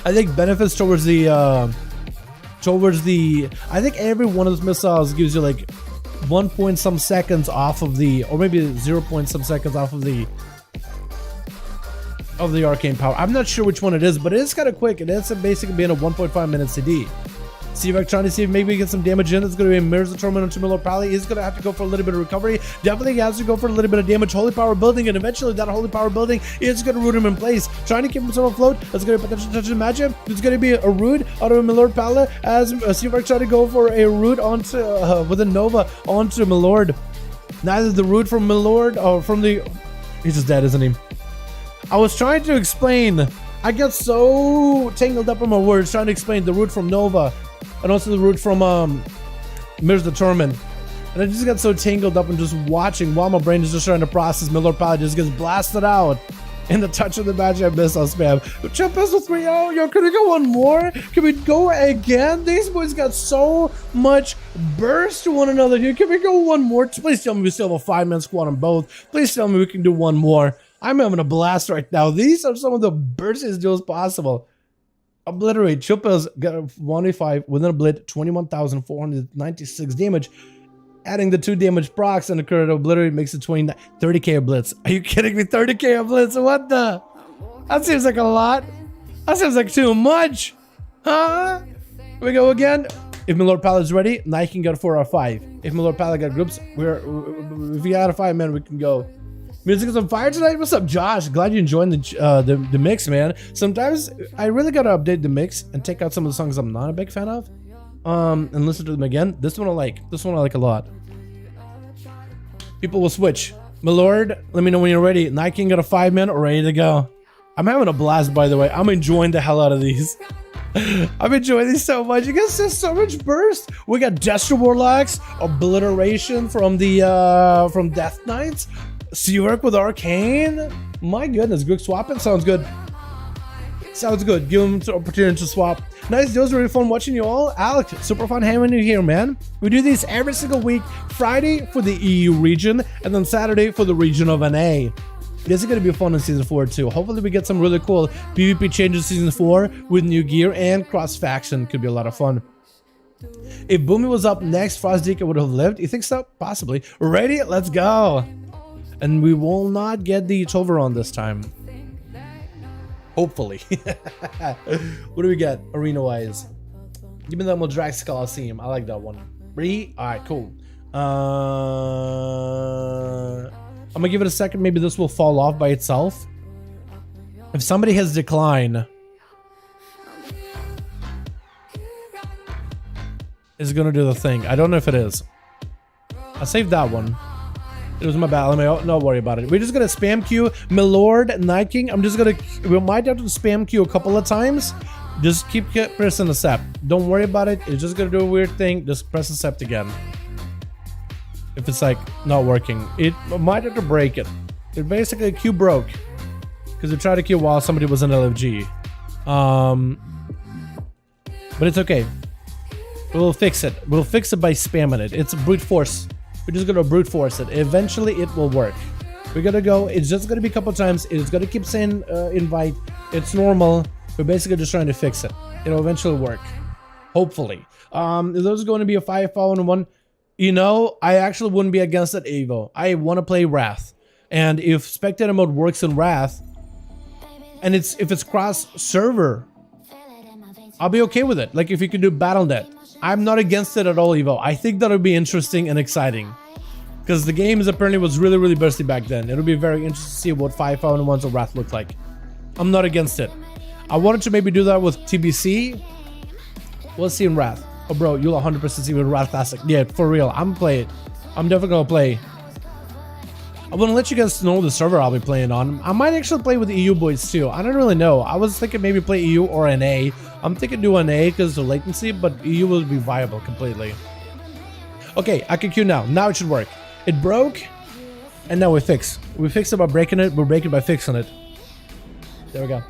Speaker 1: I think benefits towards the I think every one of those missiles gives you like 1 point some seconds off of the, or maybe 0 point some seconds off of the Arcane power. I'm not sure which one it is, but it is kind of quick. It ends up basically being a 1.5 minute CD. C-Vec trying to see if maybe we get some damage in. It's going to be Mirrors the Torment onto Milord Pally. He's going to have to go for a little bit of recovery. Definitely has to go for a little bit of damage. Holy Power building, and eventually that Holy Power building is going to root him in place. Trying to keep himself afloat. That's going to be potential touch and magic. It's going to be a root out of Milord Pally as C-Vec trying to go for a root onto with a Nova onto Milord. Neither the root from Milord or from the... He's just dead, isn't he? I was trying to explain. I got so tangled up in my words trying to explain the root from Nova and also the root from Mirrors the Torment. And I just got so tangled up in just watching while my brain is just trying to process. Milord Pally just gets blasted out. In the touch of the match, I missed on spam. Jump us with 3-0. Yo, can we go one more? Can we go again? These boys got so much burst to one another here. Can we go one more? Please tell me we still have a 5-man squad on both. Please tell me we can do one more. I'm having a blast right now. These are some of the burstiest duels possible. Obliterate. Chuppa's got a 1v5 with an oblit, 21,496 damage. Adding the 2 damage procs and the current obliterate makes it 30k of blitz. Are you kidding me? 30k of blitz? What the? That seems like a lot. That seems like too much. Huh? Here we go again. If Milord Pally is ready, now you can go 4 out of 5. If Milord Pally got groups, if we got a 5 man, we can go. Music is on fire tonight. What's up, Josh? Glad you enjoyed the mix, man. Sometimes I really gotta update the mix and take out some of the songs I'm not a big fan of. And listen to them again. This one I like. This one I like a lot. People will switch. Milord, let me know when you're ready. Night King got a 5-man or ready to go. I'm having a blast, by the way. I'm enjoying the hell out of these. I'm enjoying these so much. You guys have so much burst. We got Destro Warlocks, Obliteration from the from Death Knights, Seawork with Arcane. My goodness, Greek swapping sounds good. Sounds good. Give them the opportunity to swap. Nice deals, really fun watching you all. Alec, super fun having you here, man. We do these every single week. Friday for the EU region, and then Saturday for the region of NA. This is going to be fun in Season 4 too. Hopefully we get some really cool PvP changes in Season 4 with new gear and cross-faction. Could be a lot of fun. If Boomy was up next, Frost DK would have lived. You think so? Possibly. Ready? Let's go. And we will not get the Toveron this time. Hopefully. What do we got arena-wise? Give me that Modrax Coliseum. I like that one. Ready? Alright, cool. I'm gonna give it a second. Maybe this will fall off by itself. If somebody has decline, is gonna do the thing. I don't know if it is. I saved that one. It was my bad. Don't worry about it. We're just gonna spam queue Milord Night King. We might have to spam queue a couple of times. Just keep pressing accept. Don't worry about it. It's just gonna do a weird thing. Just press accept again. If it's like not working, it might have to break it. It basically queue broke because we tried to queue while somebody was in LFG. But it's okay. We'll fix it. We'll fix it by spamming it. It's a brute force. We're just gonna brute force it. Eventually it will work. We're gonna go. It's just gonna be a couple times. It's gonna keep saying invite. It's normal. We're basically just trying to fix it. It'll eventually work. Hopefully. If there's going to be a 5-1, you know, I actually wouldn't be against that Evo. I want to play Wrath. And if spectator mode works in Wrath, and if it's cross server, I'll be okay with it. Like if you can do BattleNet. I'm not against it at all, Evo. I think that would be interesting and exciting. Because the game apparently was really, really bursty back then. It'll be very interesting to see what 5-1s of Wrath look like. I'm not against it. I wanted to maybe do that with TBC. We'll see in Wrath. Oh, bro, you'll 100% see with Wrath Classic. Yeah, for real. I'm gonna play it. I'm definitely gonna play. I'm gonna let you guys know the server I'll be playing on. I might actually play with the EU boys too. I don't really know. I was thinking maybe play EU or NA. I'm thinking do NA because of the latency, but EU will be viable completely. Okay, I can queue now. Now it should work. It broke, and now we fix. We fixed it by breaking it. We're breaking it by fixing it. There we go.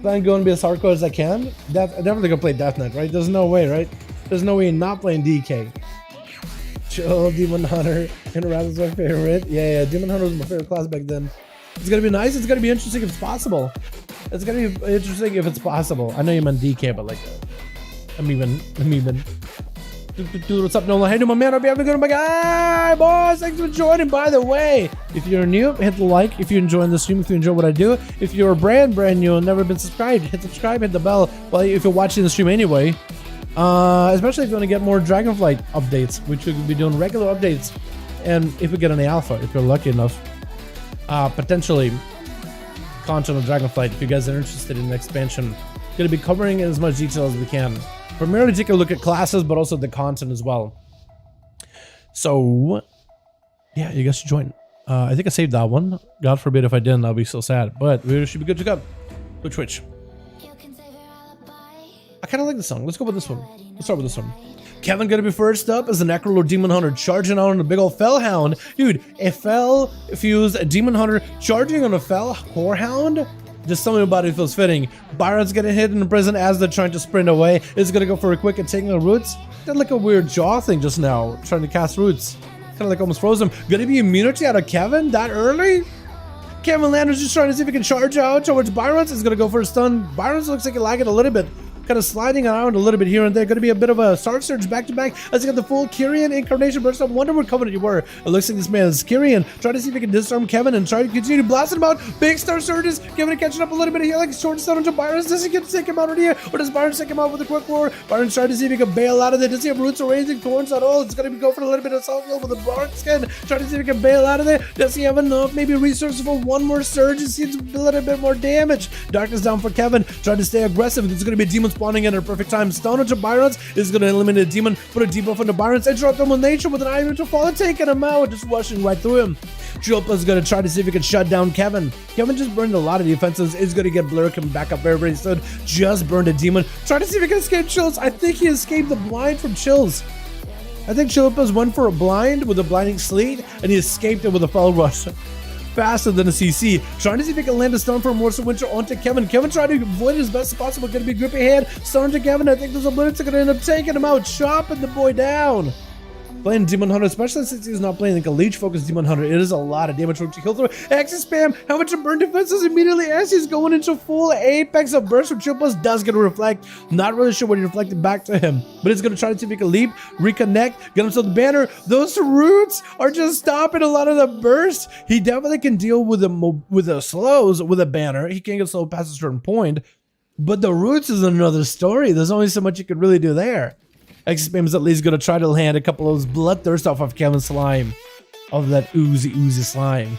Speaker 1: Plan going to be as hardcore as I can. I'm definitely gonna play Death Knight, right? There's no way, right? There's no way you're not playing DK. Chill, Demon Hunter. Wrath is my favorite. Yeah, Demon Hunter was my favorite class back then. It's gonna be nice. It's gonna be interesting if it's possible. It's gonna be interesting if it's possible. I know you meant DK, but like, I'm even. Dude, what's up, Nolan? Hey, my man, hope you're having a good one. Hi, boys. Thanks for joining. By the way, if you're new, hit the like. If you're enjoying the stream, if you enjoy what I do, if you're brand new and never been subscribed, hit subscribe, hit the bell. Well, if you're watching the stream anyway, Especially if you want to get more Dragonflight updates, which we could be doing regular updates. And if we get an alpha, if you're lucky enough, potentially content of Dragonflight, if you guys are interested in the expansion. Going to be covering in as much detail as we can. Primarily take a look at classes, but also the content as well. So, yeah, you guys should join. I think I saved that one. God forbid if I didn't, I'll be so sad. But we should be good to go. Go Twitch. I kind of like this song. Let's go with this one. Let's start with this one. Kevin gonna be first up as the Necrolord Demon Hunter charging out on a big old Fellhound. Dude, a Fell fused Demon Hunter charging on a Fell Whorehound? Just something about it feels fitting. Byron's getting hit in the prison as they're trying to sprint away. Is gonna go for a quick and taking the roots. Did like a weird jaw thing just now, trying to cast roots. Kind of like almost froze him. Gonna be immunity out of Kevin that early? Kevin Landers just trying to see if he can charge out towards Byron's. Is gonna go for a stun. Byron's looks like he lagging a little bit. Kind of sliding around a little bit here and there. Going to be a bit of a Star Surge back to back as he got the full Kyrian incarnation burst. I wonder what Covenant you were. It looks like this man is Kyrian. Trying to see if he can disarm Kevin and try to continue blasting him out. Big Star Surges. Kevin catching up a little bit here, like short stun onto Byron. Does he get to take him out right here? Or does Byron take him out with a quick roar? Byron's trying to see if he can bail out of there. Does he have roots or raising thorns at all? It's going to be going for a little bit of self heal with the bark skin. Trying to see if he can bail out of there. Does he have enough? Maybe resources for one more surge. It seems a little bit more damage. Darkness down for Kevin. Trying to stay aggressive. There's going to be a demon spawning in a perfect time. Stun onto Byron's is going to eliminate a demon, put a debuff onto Byron's, interrupt him with nature with an iron to fall and taking him out, just rushing right through him. Chilpa's going to try to see if he can shut down Kevin. Kevin just burned a lot of defenses, is going to get Blur coming back up very, very soon. Just burned a demon. Try to see if he can escape Chills. I think he escaped the blind from Chills. I think Chilpa's went for a blind with a blinding sleet, and he escaped it with a fell rush. Faster than a CC. Trying to see if he can land a stun from Morse Winter onto Kevin. Kevin trying to avoid it as best as possible. Going to be grippy hand. Stun to Kevin. I think there's a blitz going to end up taking him out. Chopping the boy down. Playing Demon Hunter, especially since he's not playing like a leech focused Demon Hunter, it is a lot of damage for him to kill through. Axis spam, how much of burn defenses immediately as he's going into full apex of burst from Triple does get a reflect. Not really sure what he reflected back to him, but he's gonna try to see if he can leap, reconnect, get himself the banner. Those roots are just stopping a lot of the burst. He definitely can deal with the slows with a banner. He can't get slow past a certain point, but the roots is another story. There's only so much you can really do there. X-Spam is at least going to try to land a couple of those bloodthirst off of Kevin's slime. Of that oozy slime.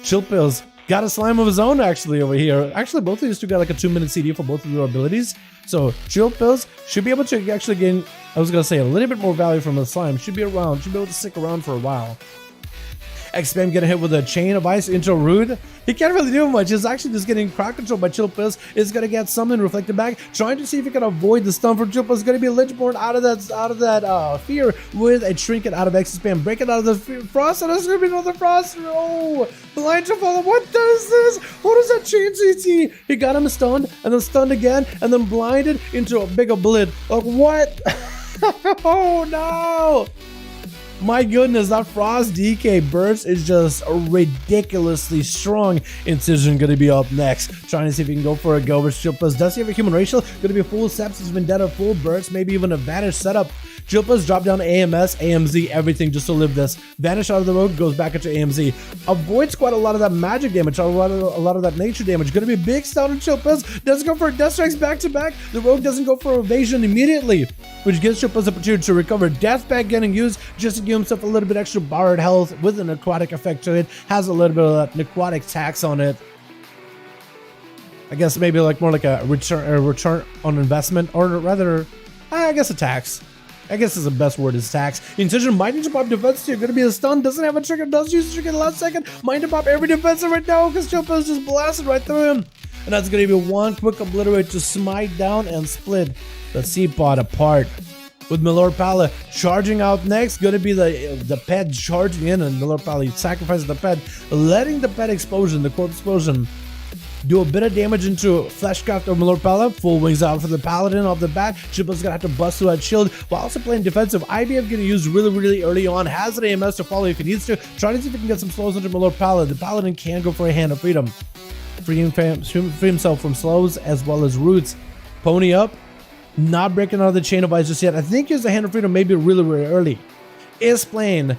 Speaker 1: Chillpills got a slime of his own actually over here. Actually, both of these two got like a 2-minute CD for both of their abilities. So Chillpills should be able to actually gain, I was going to say, a little bit more value from the slime. Should be around, should be able to stick around for a while. X-Spam getting hit with a chain of ice into Rude. He can't really do much. He's actually just getting crowd control by Chillpills. Is gonna get summoned, reflected back, trying to see if he can avoid the stun from Chillpills. Gonna be Lynchborn out of that fear with a trinket out of X-Spam. Breaking out of the frost, and there's gonna be another frost. Oh, blind to follow. What does this? What does that chain CT? He got him stunned, and then stunned again, and then blinded into a big blid. Like what? Oh no! My goodness, that Frost DK burst is just ridiculously strong. Incision going to be up next. Trying to see if he can go for a go with Chillpills. Does he have a human racial? Going to be full Sepsis, Vendetta, full burst, maybe even a Vanish setup. Chillpills drop down AMS, AMZ, everything just to live this. Vanish out of the road, goes back into AMZ. Avoids quite a lot of that magic damage, a lot of that nature damage. Going to be big stun on Chillpills. Doesn't go for Death Strikes back to back. The rogue doesn't go for evasion immediately, which gives Chillpills the opportunity to recover. Death Pack getting used just to give himself a little bit extra borrowed health with an aquatic effect to it. Has a little bit of that aquatic tax on it. I guess maybe like more like a return on investment, or rather, I guess a tax. I guess is the best word is tax. Incision might need to pop defense here. Gonna be a stun. Doesn't have a trigger. Does use the trigger the last second. Might to pop every defensive right now because Chillpills just blasted right through him. And that's gonna be one quick obliterate to smite down and split the C-Pod apart. With Milord Pala charging out next, gonna be the pet charging in, and Milord Pala sacrifices the pet, letting the pet explosion, the corpse explosion, do a bit of damage into Fleshcraft or Milord Pala. Full wings out for the Paladin off the bat. Chillpills gonna have to bust through that shield while also playing defensive. IBF gonna use really early on. Has an AMS to follow if he needs to. Trying to see if he can get some slows into Milord Pala. The Paladin can go for a Hand of Freedom. Free himself from slows as well as roots. Pony up. Not breaking out of the chain of ice just yet. I think he's the Hand of Freedom maybe really early. Is playing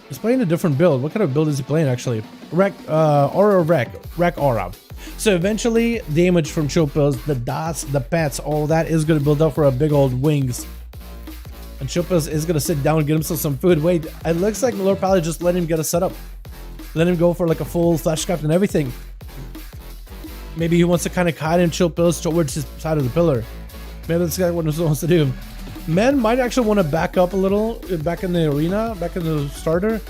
Speaker 1: he's playing a different build. What kind of build is he playing actually? Wreck Aura. So eventually, damage from chill pills, the dots, the pets, all that is going to build up for a big old wings. And chill pills is going to sit down and get himself some food. Wait, it looks like Lord Pally just let him get a setup. Let him go for like a full fleshcraft and everything. Maybe he wants to kind of kite him chill pills towards his side of the pillar. Maybe that's exactly what he wants to do. Men might actually want to back up a little, back in the arena, back in the starter.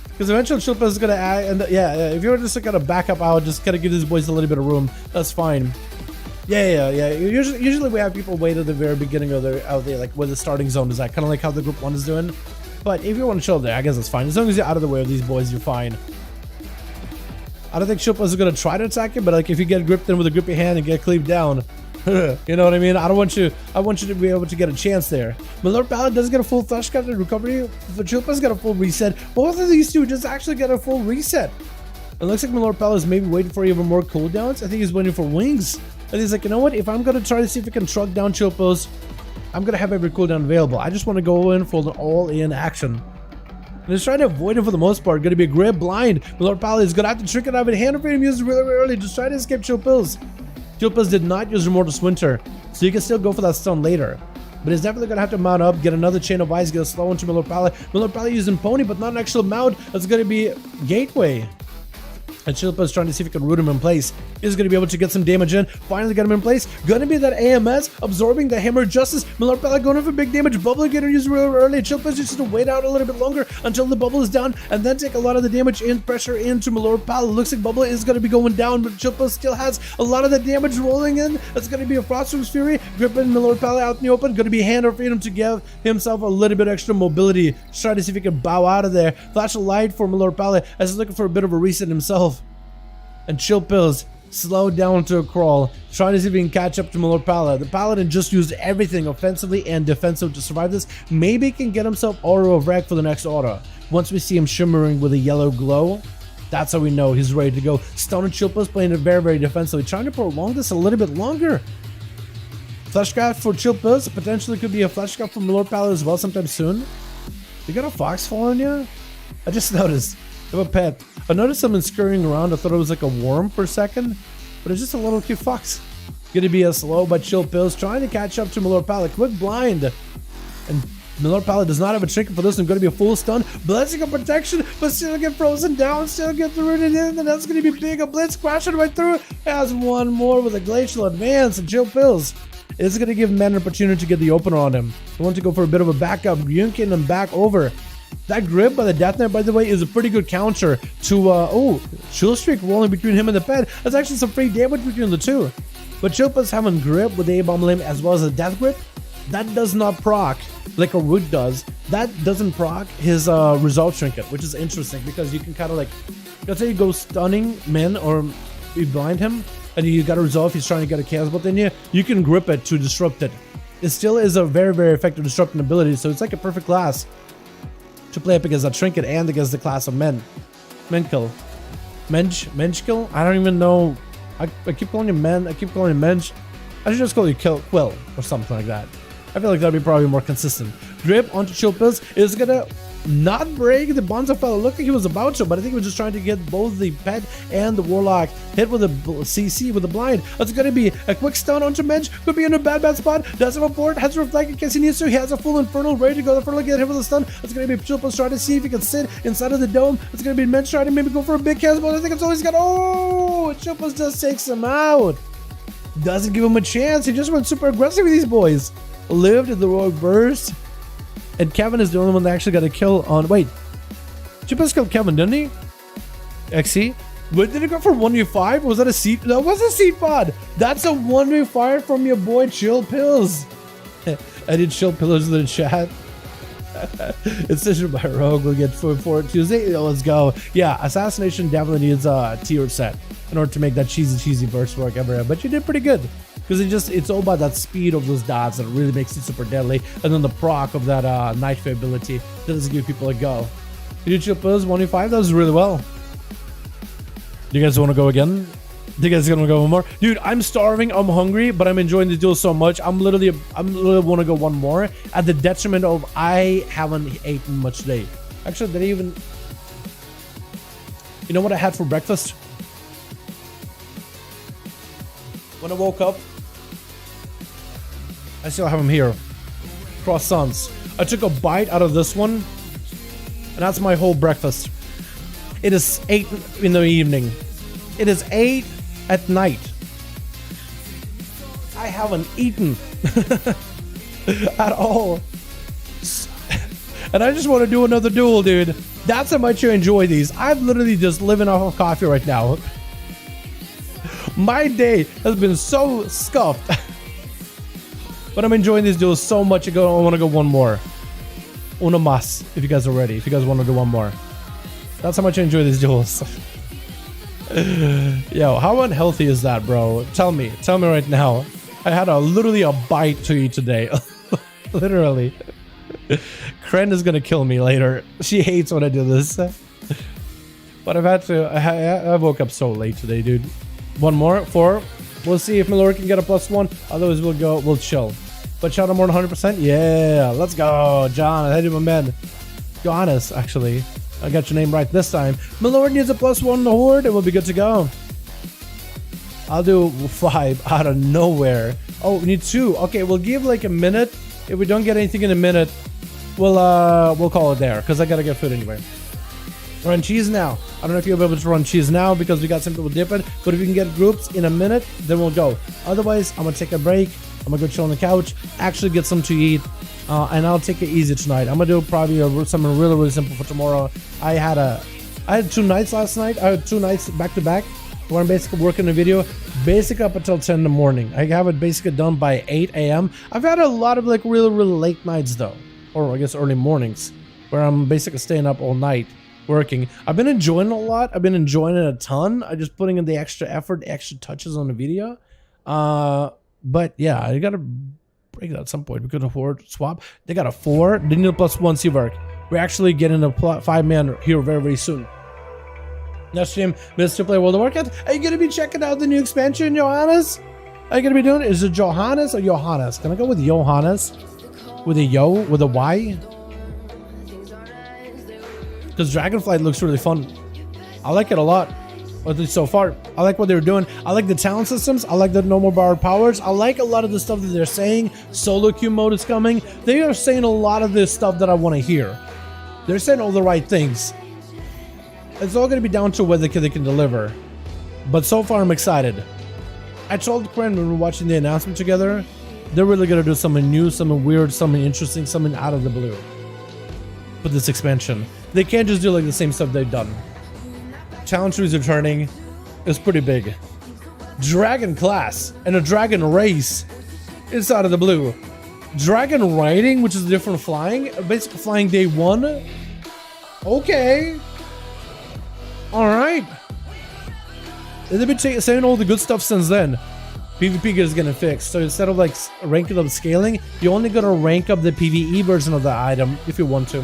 Speaker 1: Because eventually chill pills is going to add, and yeah, if you were just kind of back up out, just kind of give these boys a little bit of room. That's fine. Yeah. Usually we have people wait at the very beginning of the like where the starting zone is at, kind of like how the group 1 is doing. But if you want to chill there, I guess it's fine. As long as you're out of the way of these boys, you're fine. I don't think Shilpa is going to try to attack you, but like if you get gripped in with a grippy hand and get cleaved down, you know what I mean? I want you to be able to get a chance there. But Lord Paladin does get a full fleshcraft and recovery. But Shilpa's got a full reset. Both of these two just actually get a full reset. It looks like my Lord Paladin is maybe waiting for even more cooldowns. I think he's waiting for wings. And he's like, you know what? If I'm going to try to see if we can truck down Chilpos, I'm going to have every cooldown available. I just want to go in for the all-in action. And he's trying to avoid it for the most part. Going to be a grip blind. Lord Pally is going to have to trick it out of hand of him. Use it really early. Just try to escape Chill Pills. Chill Pills did not use Remorseless Winter, so you can still go for that stun later. But he's definitely going to have to mount up, get another Chain of Ice, get a slow into Lord Pally. Lord Pally using Pony, but not an actual mount. That's going to be Gateway. And Chilpa is trying to see if he can root him in place. Is going to be able to get some damage in. Finally get him in place. Going to be that AMS absorbing the Hammer of Justice. Lord Pally going in for big damage. Bubble getting used real early. Chilpa is just to wait out a little bit longer until the bubble is down and then take a lot of the damage in, pressure into Lord Pally. Looks like bubble is going to be going down, but Chilpa still has a lot of the damage rolling in. It's going to be a Frostworks Fury. Gripping Lord Pally out in the open. Going to be Hand of Freedom to give himself a little bit extra mobility. Just try to see if he can bow out of there. Flash of light for Lord Pally as he's looking for a bit of a reset himself. And Chill Pills slowed down to a crawl, trying to see if he can catch up to Lord Paladin. The Paladin just used everything offensively and defensively to survive this. Maybe he can get himself auto of wreck for the next auto. Once we see him shimmering with a yellow glow, that's how we know he's ready to go. Stun and Chill Pills playing it very defensively, trying to prolong this a little bit longer. Fleshcraft for Chill Pills, potentially could be a Fleshcraft from Lord Paladin as well sometime soon. You got a fox following you? I just noticed. I have a pet. I noticed someone scurrying around. I thought it was like a worm for a second, but it's just a little cute fox. Gonna be a slow but Chill Pills trying to catch up to Lord Pally. Quick blind. And Lord Pally does not have a trinket for this one. Going to be a full stun. Blessing of protection, but still get frozen down. Still get rooted in. And that's going to be big. A blitz crashing right through. Has one more with a glacial advance. And Chill Pills is going to give men an opportunity to get the opener on him. They want to go for a bit of a backup. Yunkin him back over. That grip by the Death Knight, by the way, is a pretty good counter to, Chill Streak rolling between him and the pet. That's actually some free damage between the two. But Chilpa's having grip with the A-Bomb Limb as well as a Death Grip. That does not proc like a Root does. That doesn't proc his Resolve Trinket, which is interesting because you can kind of like, let's say you go stunning men or you blind him and you got to resolve, he's trying to get a Chaos Bolt in you can grip it to disrupt it. It still is a very effective disrupting ability, so it's like a perfect class to play up against a trinket and against the class of men. Menkill. Menchkill? I don't even know. I keep calling you men. I keep calling you mensch. I should just call you Quill or something like that. I feel like that'd be probably more consistent. Grip onto Chill Pills is gonna not break the Bonza fellow. Looked like he was about to, but I think he was just trying to get both the pet and the warlock hit with a CC with a blind. That's gonna be a quick stun onto Mensch. Could be in a bad spot. Does have a fort. Has a reflect in case he needs to. He has a full infernal ready to go. The infernal get hit with a stun. It's gonna be Chill Pills trying to see if he can sit inside of the dome. It's gonna be Mensch trying to maybe go for a big cast, but I think it's all he's got. Oh, Chill Pills just takes him out. Doesn't give him a chance. He just went super aggressive with these boys. Lived in the Rogue Burst. And Kevin is the only one that actually got a kill on... Wait. Chippas killed Kevin, didn't he? XC? But did it go for 1v5? Was that a seat? That was a seat pod. That's a 1v5 from your boy Chill Pills. I did Chill Pills in the chat. Incision by Rogue will get food for it Tuesday. Let's go. Yeah, Assassination definitely needs a tier set in order to make that cheesy burst work ever. But you did pretty good. Because it's all about that speed of those dots that really makes it super deadly. And then the proc of that Night Fae ability that doesn't give people a go. Did you Chill Pills 1v5? That was really well. Do you guys want to go again? Do you guys gonna go one more? Dude, I'm starving, I'm hungry, but I'm enjoying the duel so much. I'm literally want to go one more at the detriment of I haven't eaten much today. Actually, did I even... You know what I had for breakfast? When I woke up, I still have them here. Croissants. I took a bite out of this one, and that's my whole breakfast. It is 8 in the evening. It is 8 at night. I haven't eaten at all. And I just want to do another duel, dude. That's how much I enjoy these. I'm literally just living off of coffee right now. My day has been so scuffed. But I'm enjoying these duels so much. I want to go one more. Uno más, if you guys are ready. If you guys want to do one more. That's how much I enjoy these duels. Yo, how unhealthy is that, bro? Tell me right now. I had literally a bite to eat today. Literally. Kren is gonna kill me later. She hates when I do this. But I've had to. I woke up so late today, dude. One more, 4. We'll see if Mallory can get a +1. Otherwise, we'll chill. But shout out more than 100%. Yeah, let's go, John. How do you, my man? Johannes, actually. I got your name right this time. Mallory needs a +1 in the horde. It will be good to go. I'll do 5 out of nowhere. Oh, we need 2. Okay, we'll give like a minute. If we don't get anything in a minute, we'll call it there because I gotta get food anyway. Run cheese now. I don't know if you'll be able to run cheese now because we got some people dip it, but if we can get groups in a minute, then we'll go. Otherwise, I'm gonna take a break. I'm gonna go chill on the couch, actually get some to eat, and I'll take it easy tonight. I'm gonna do probably something really, really simple for tomorrow. I had 2 nights last night. I had 2 nights back to back where I'm basically working the video basically up until 10 in the morning. I have it basically done by 8 a.m. I've had a lot of like really, really late nights though, or I guess early mornings, where I'm basically staying up all night working. I've been enjoying it a lot. I've been enjoying it a ton. I'm just putting in the extra effort, the extra touches on the video. But yeah, I gotta break that at some point. We could afford swap. They got a 4. They need a +1 Seavark. We're actually getting a 5-man here very, very soon. Next stream, Mr. Play World of Warcraft. Are you gonna be checking out the new expansion, Johannes? Are you gonna be doing it? Is it Johannes or Johannes? Can I go with Johannes? With a yo? With a Y? Because Dragonflight looks really fun. I like it a lot. At least so far. I like what they're doing. I like the talent systems. I like the no more borrowed powers. I like a lot of the stuff that they're saying. Solo queue mode is coming. They are saying a lot of this stuff that I want to hear. They're saying all the right things. It's all going to be down to whether they can deliver. But so far, I'm excited. I told Kren when we were watching the announcement together, they're really going to do something new, something weird, something interesting, something out of the blue. With this expansion. They can't just do like the same stuff they've done. Challenge trees returning is pretty big. Dragon class and a dragon race is out of the blue. Dragon riding, which is different flying, basically flying day 1. Okay. All right. They've been saying all the good stuff since then. PvP is getting fixed. So instead of like ranking up scaling, you only gotta rank up the PvE version of the item if you want to.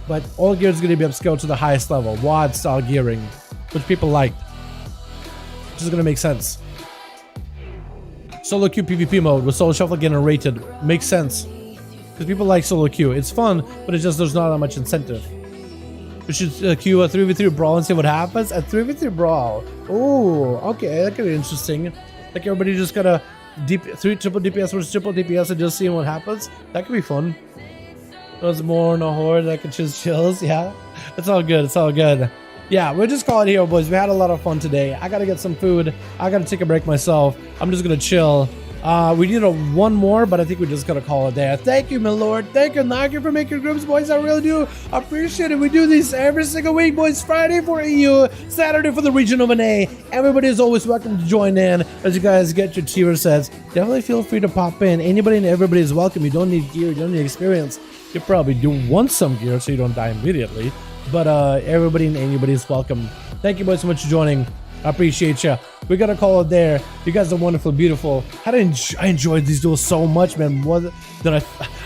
Speaker 1: But all gear is going to be upscaled to the highest level, WAD style gearing, which people liked. Which is going to make sense. Solo queue PvP mode with solo shuffle getting rated makes sense. Because people like solo queue. It's fun, but it's just there's not that much incentive. We should queue a 3v3 brawl and see what happens. A 3v3 brawl. Oh, okay, that could be interesting. Like everybody just got a triple DPS versus triple DPS and just seeing what happens. That could be fun. There's more in a horde that can choose chills. Yeah, it's all good. It's all good. Yeah, we'll just call it here, boys. We had a lot of fun today. I gotta get some food. I gotta take a break myself. I'm just gonna chill. We need one more, but I think we just gotta call it there. Thank you, my lord. Thank you, Nagi, for making groups, boys. I really do appreciate it. We do these every single week, boys. Friday for EU, Saturday for the region of NA. Everybody is always welcome to join in as you guys get your tier sets. Definitely feel free to pop in. Anybody and everybody is welcome. You don't need gear. You don't need experience. You probably do want some gear so you don't die immediately. But everybody and anybody is welcome. Thank you boys so much for joining. I appreciate you. We gotta call it there. You guys are wonderful, beautiful. I enjoyed these duels so much, man. More than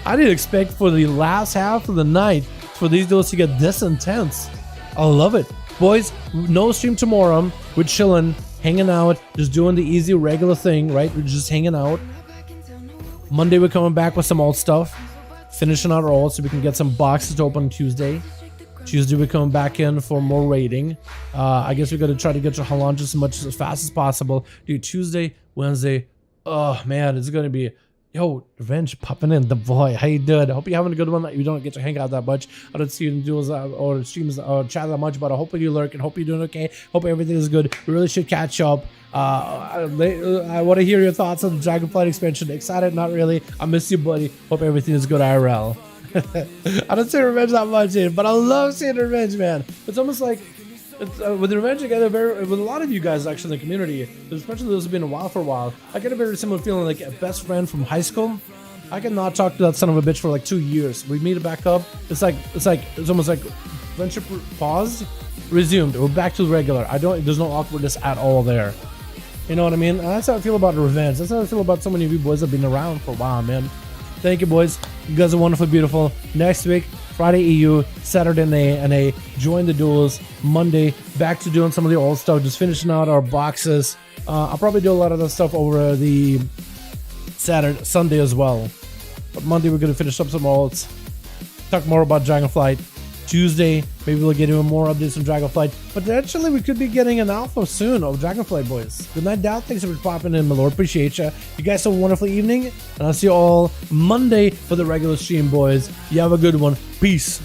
Speaker 1: I didn't expect for the last half of the night for these duels to get this intense. I love it. Boys, no stream tomorrow. We're chilling, hanging out, just doing the easy regular thing, right? We're just hanging out. Monday we're coming back with some old stuff. Finishing out our ult so we can get some boxes to open Tuesday. Tuesday we're coming back in for more raiding. I guess we got to try to get to Halange as fast as possible. Dude, Tuesday Wednesday. Oh man, it's gonna be. Yo, Revenge popping in, the boy. How you doing? I hope you're having a good one. You don't get to hang out that much. I don't see you in duels or streams or chat that much, but I hope you lurk and hope you're doing okay. Hope everything is good. We really should catch up. I want to hear your thoughts on the Dragonflight expansion. Excited? Not really. I miss you, buddy. Hope everything is good, IRL. I don't see Revenge that much in, but I love seeing Revenge, man. It's almost like with Revenge together, with a lot of you guys actually in the community, especially those who've been a while for a while, I get a very similar feeling like a best friend from high school. I cannot talk to that son of a bitch for like 2 years. We meet it back up. It's almost like friendship paused, resumed. We're back to the regular. There's no awkwardness at all there. You know what I mean? That's how I feel about Revenge. That's how I feel about so many of you boys that have been around for a while, man. Thank you, boys. You guys are wonderful, beautiful. Next week, Friday EU, Saturday NA, join the duels. Monday, back to doing some of the old stuff, just finishing out our boxes. I'll probably do a lot of that stuff over the Sunday as well. But Monday, we're going to finish up some olds. Talk more about Dragonflight. Tuesday, maybe we'll get even more updates on Dragonflight. But actually, we could be getting an alpha soon of Dragonflight, boys. Good night, Doubt. Thanks for popping in, my lord. Appreciate you. You guys have a wonderful evening. And I'll see you all Monday for the regular stream, boys. You have a good one. Peace.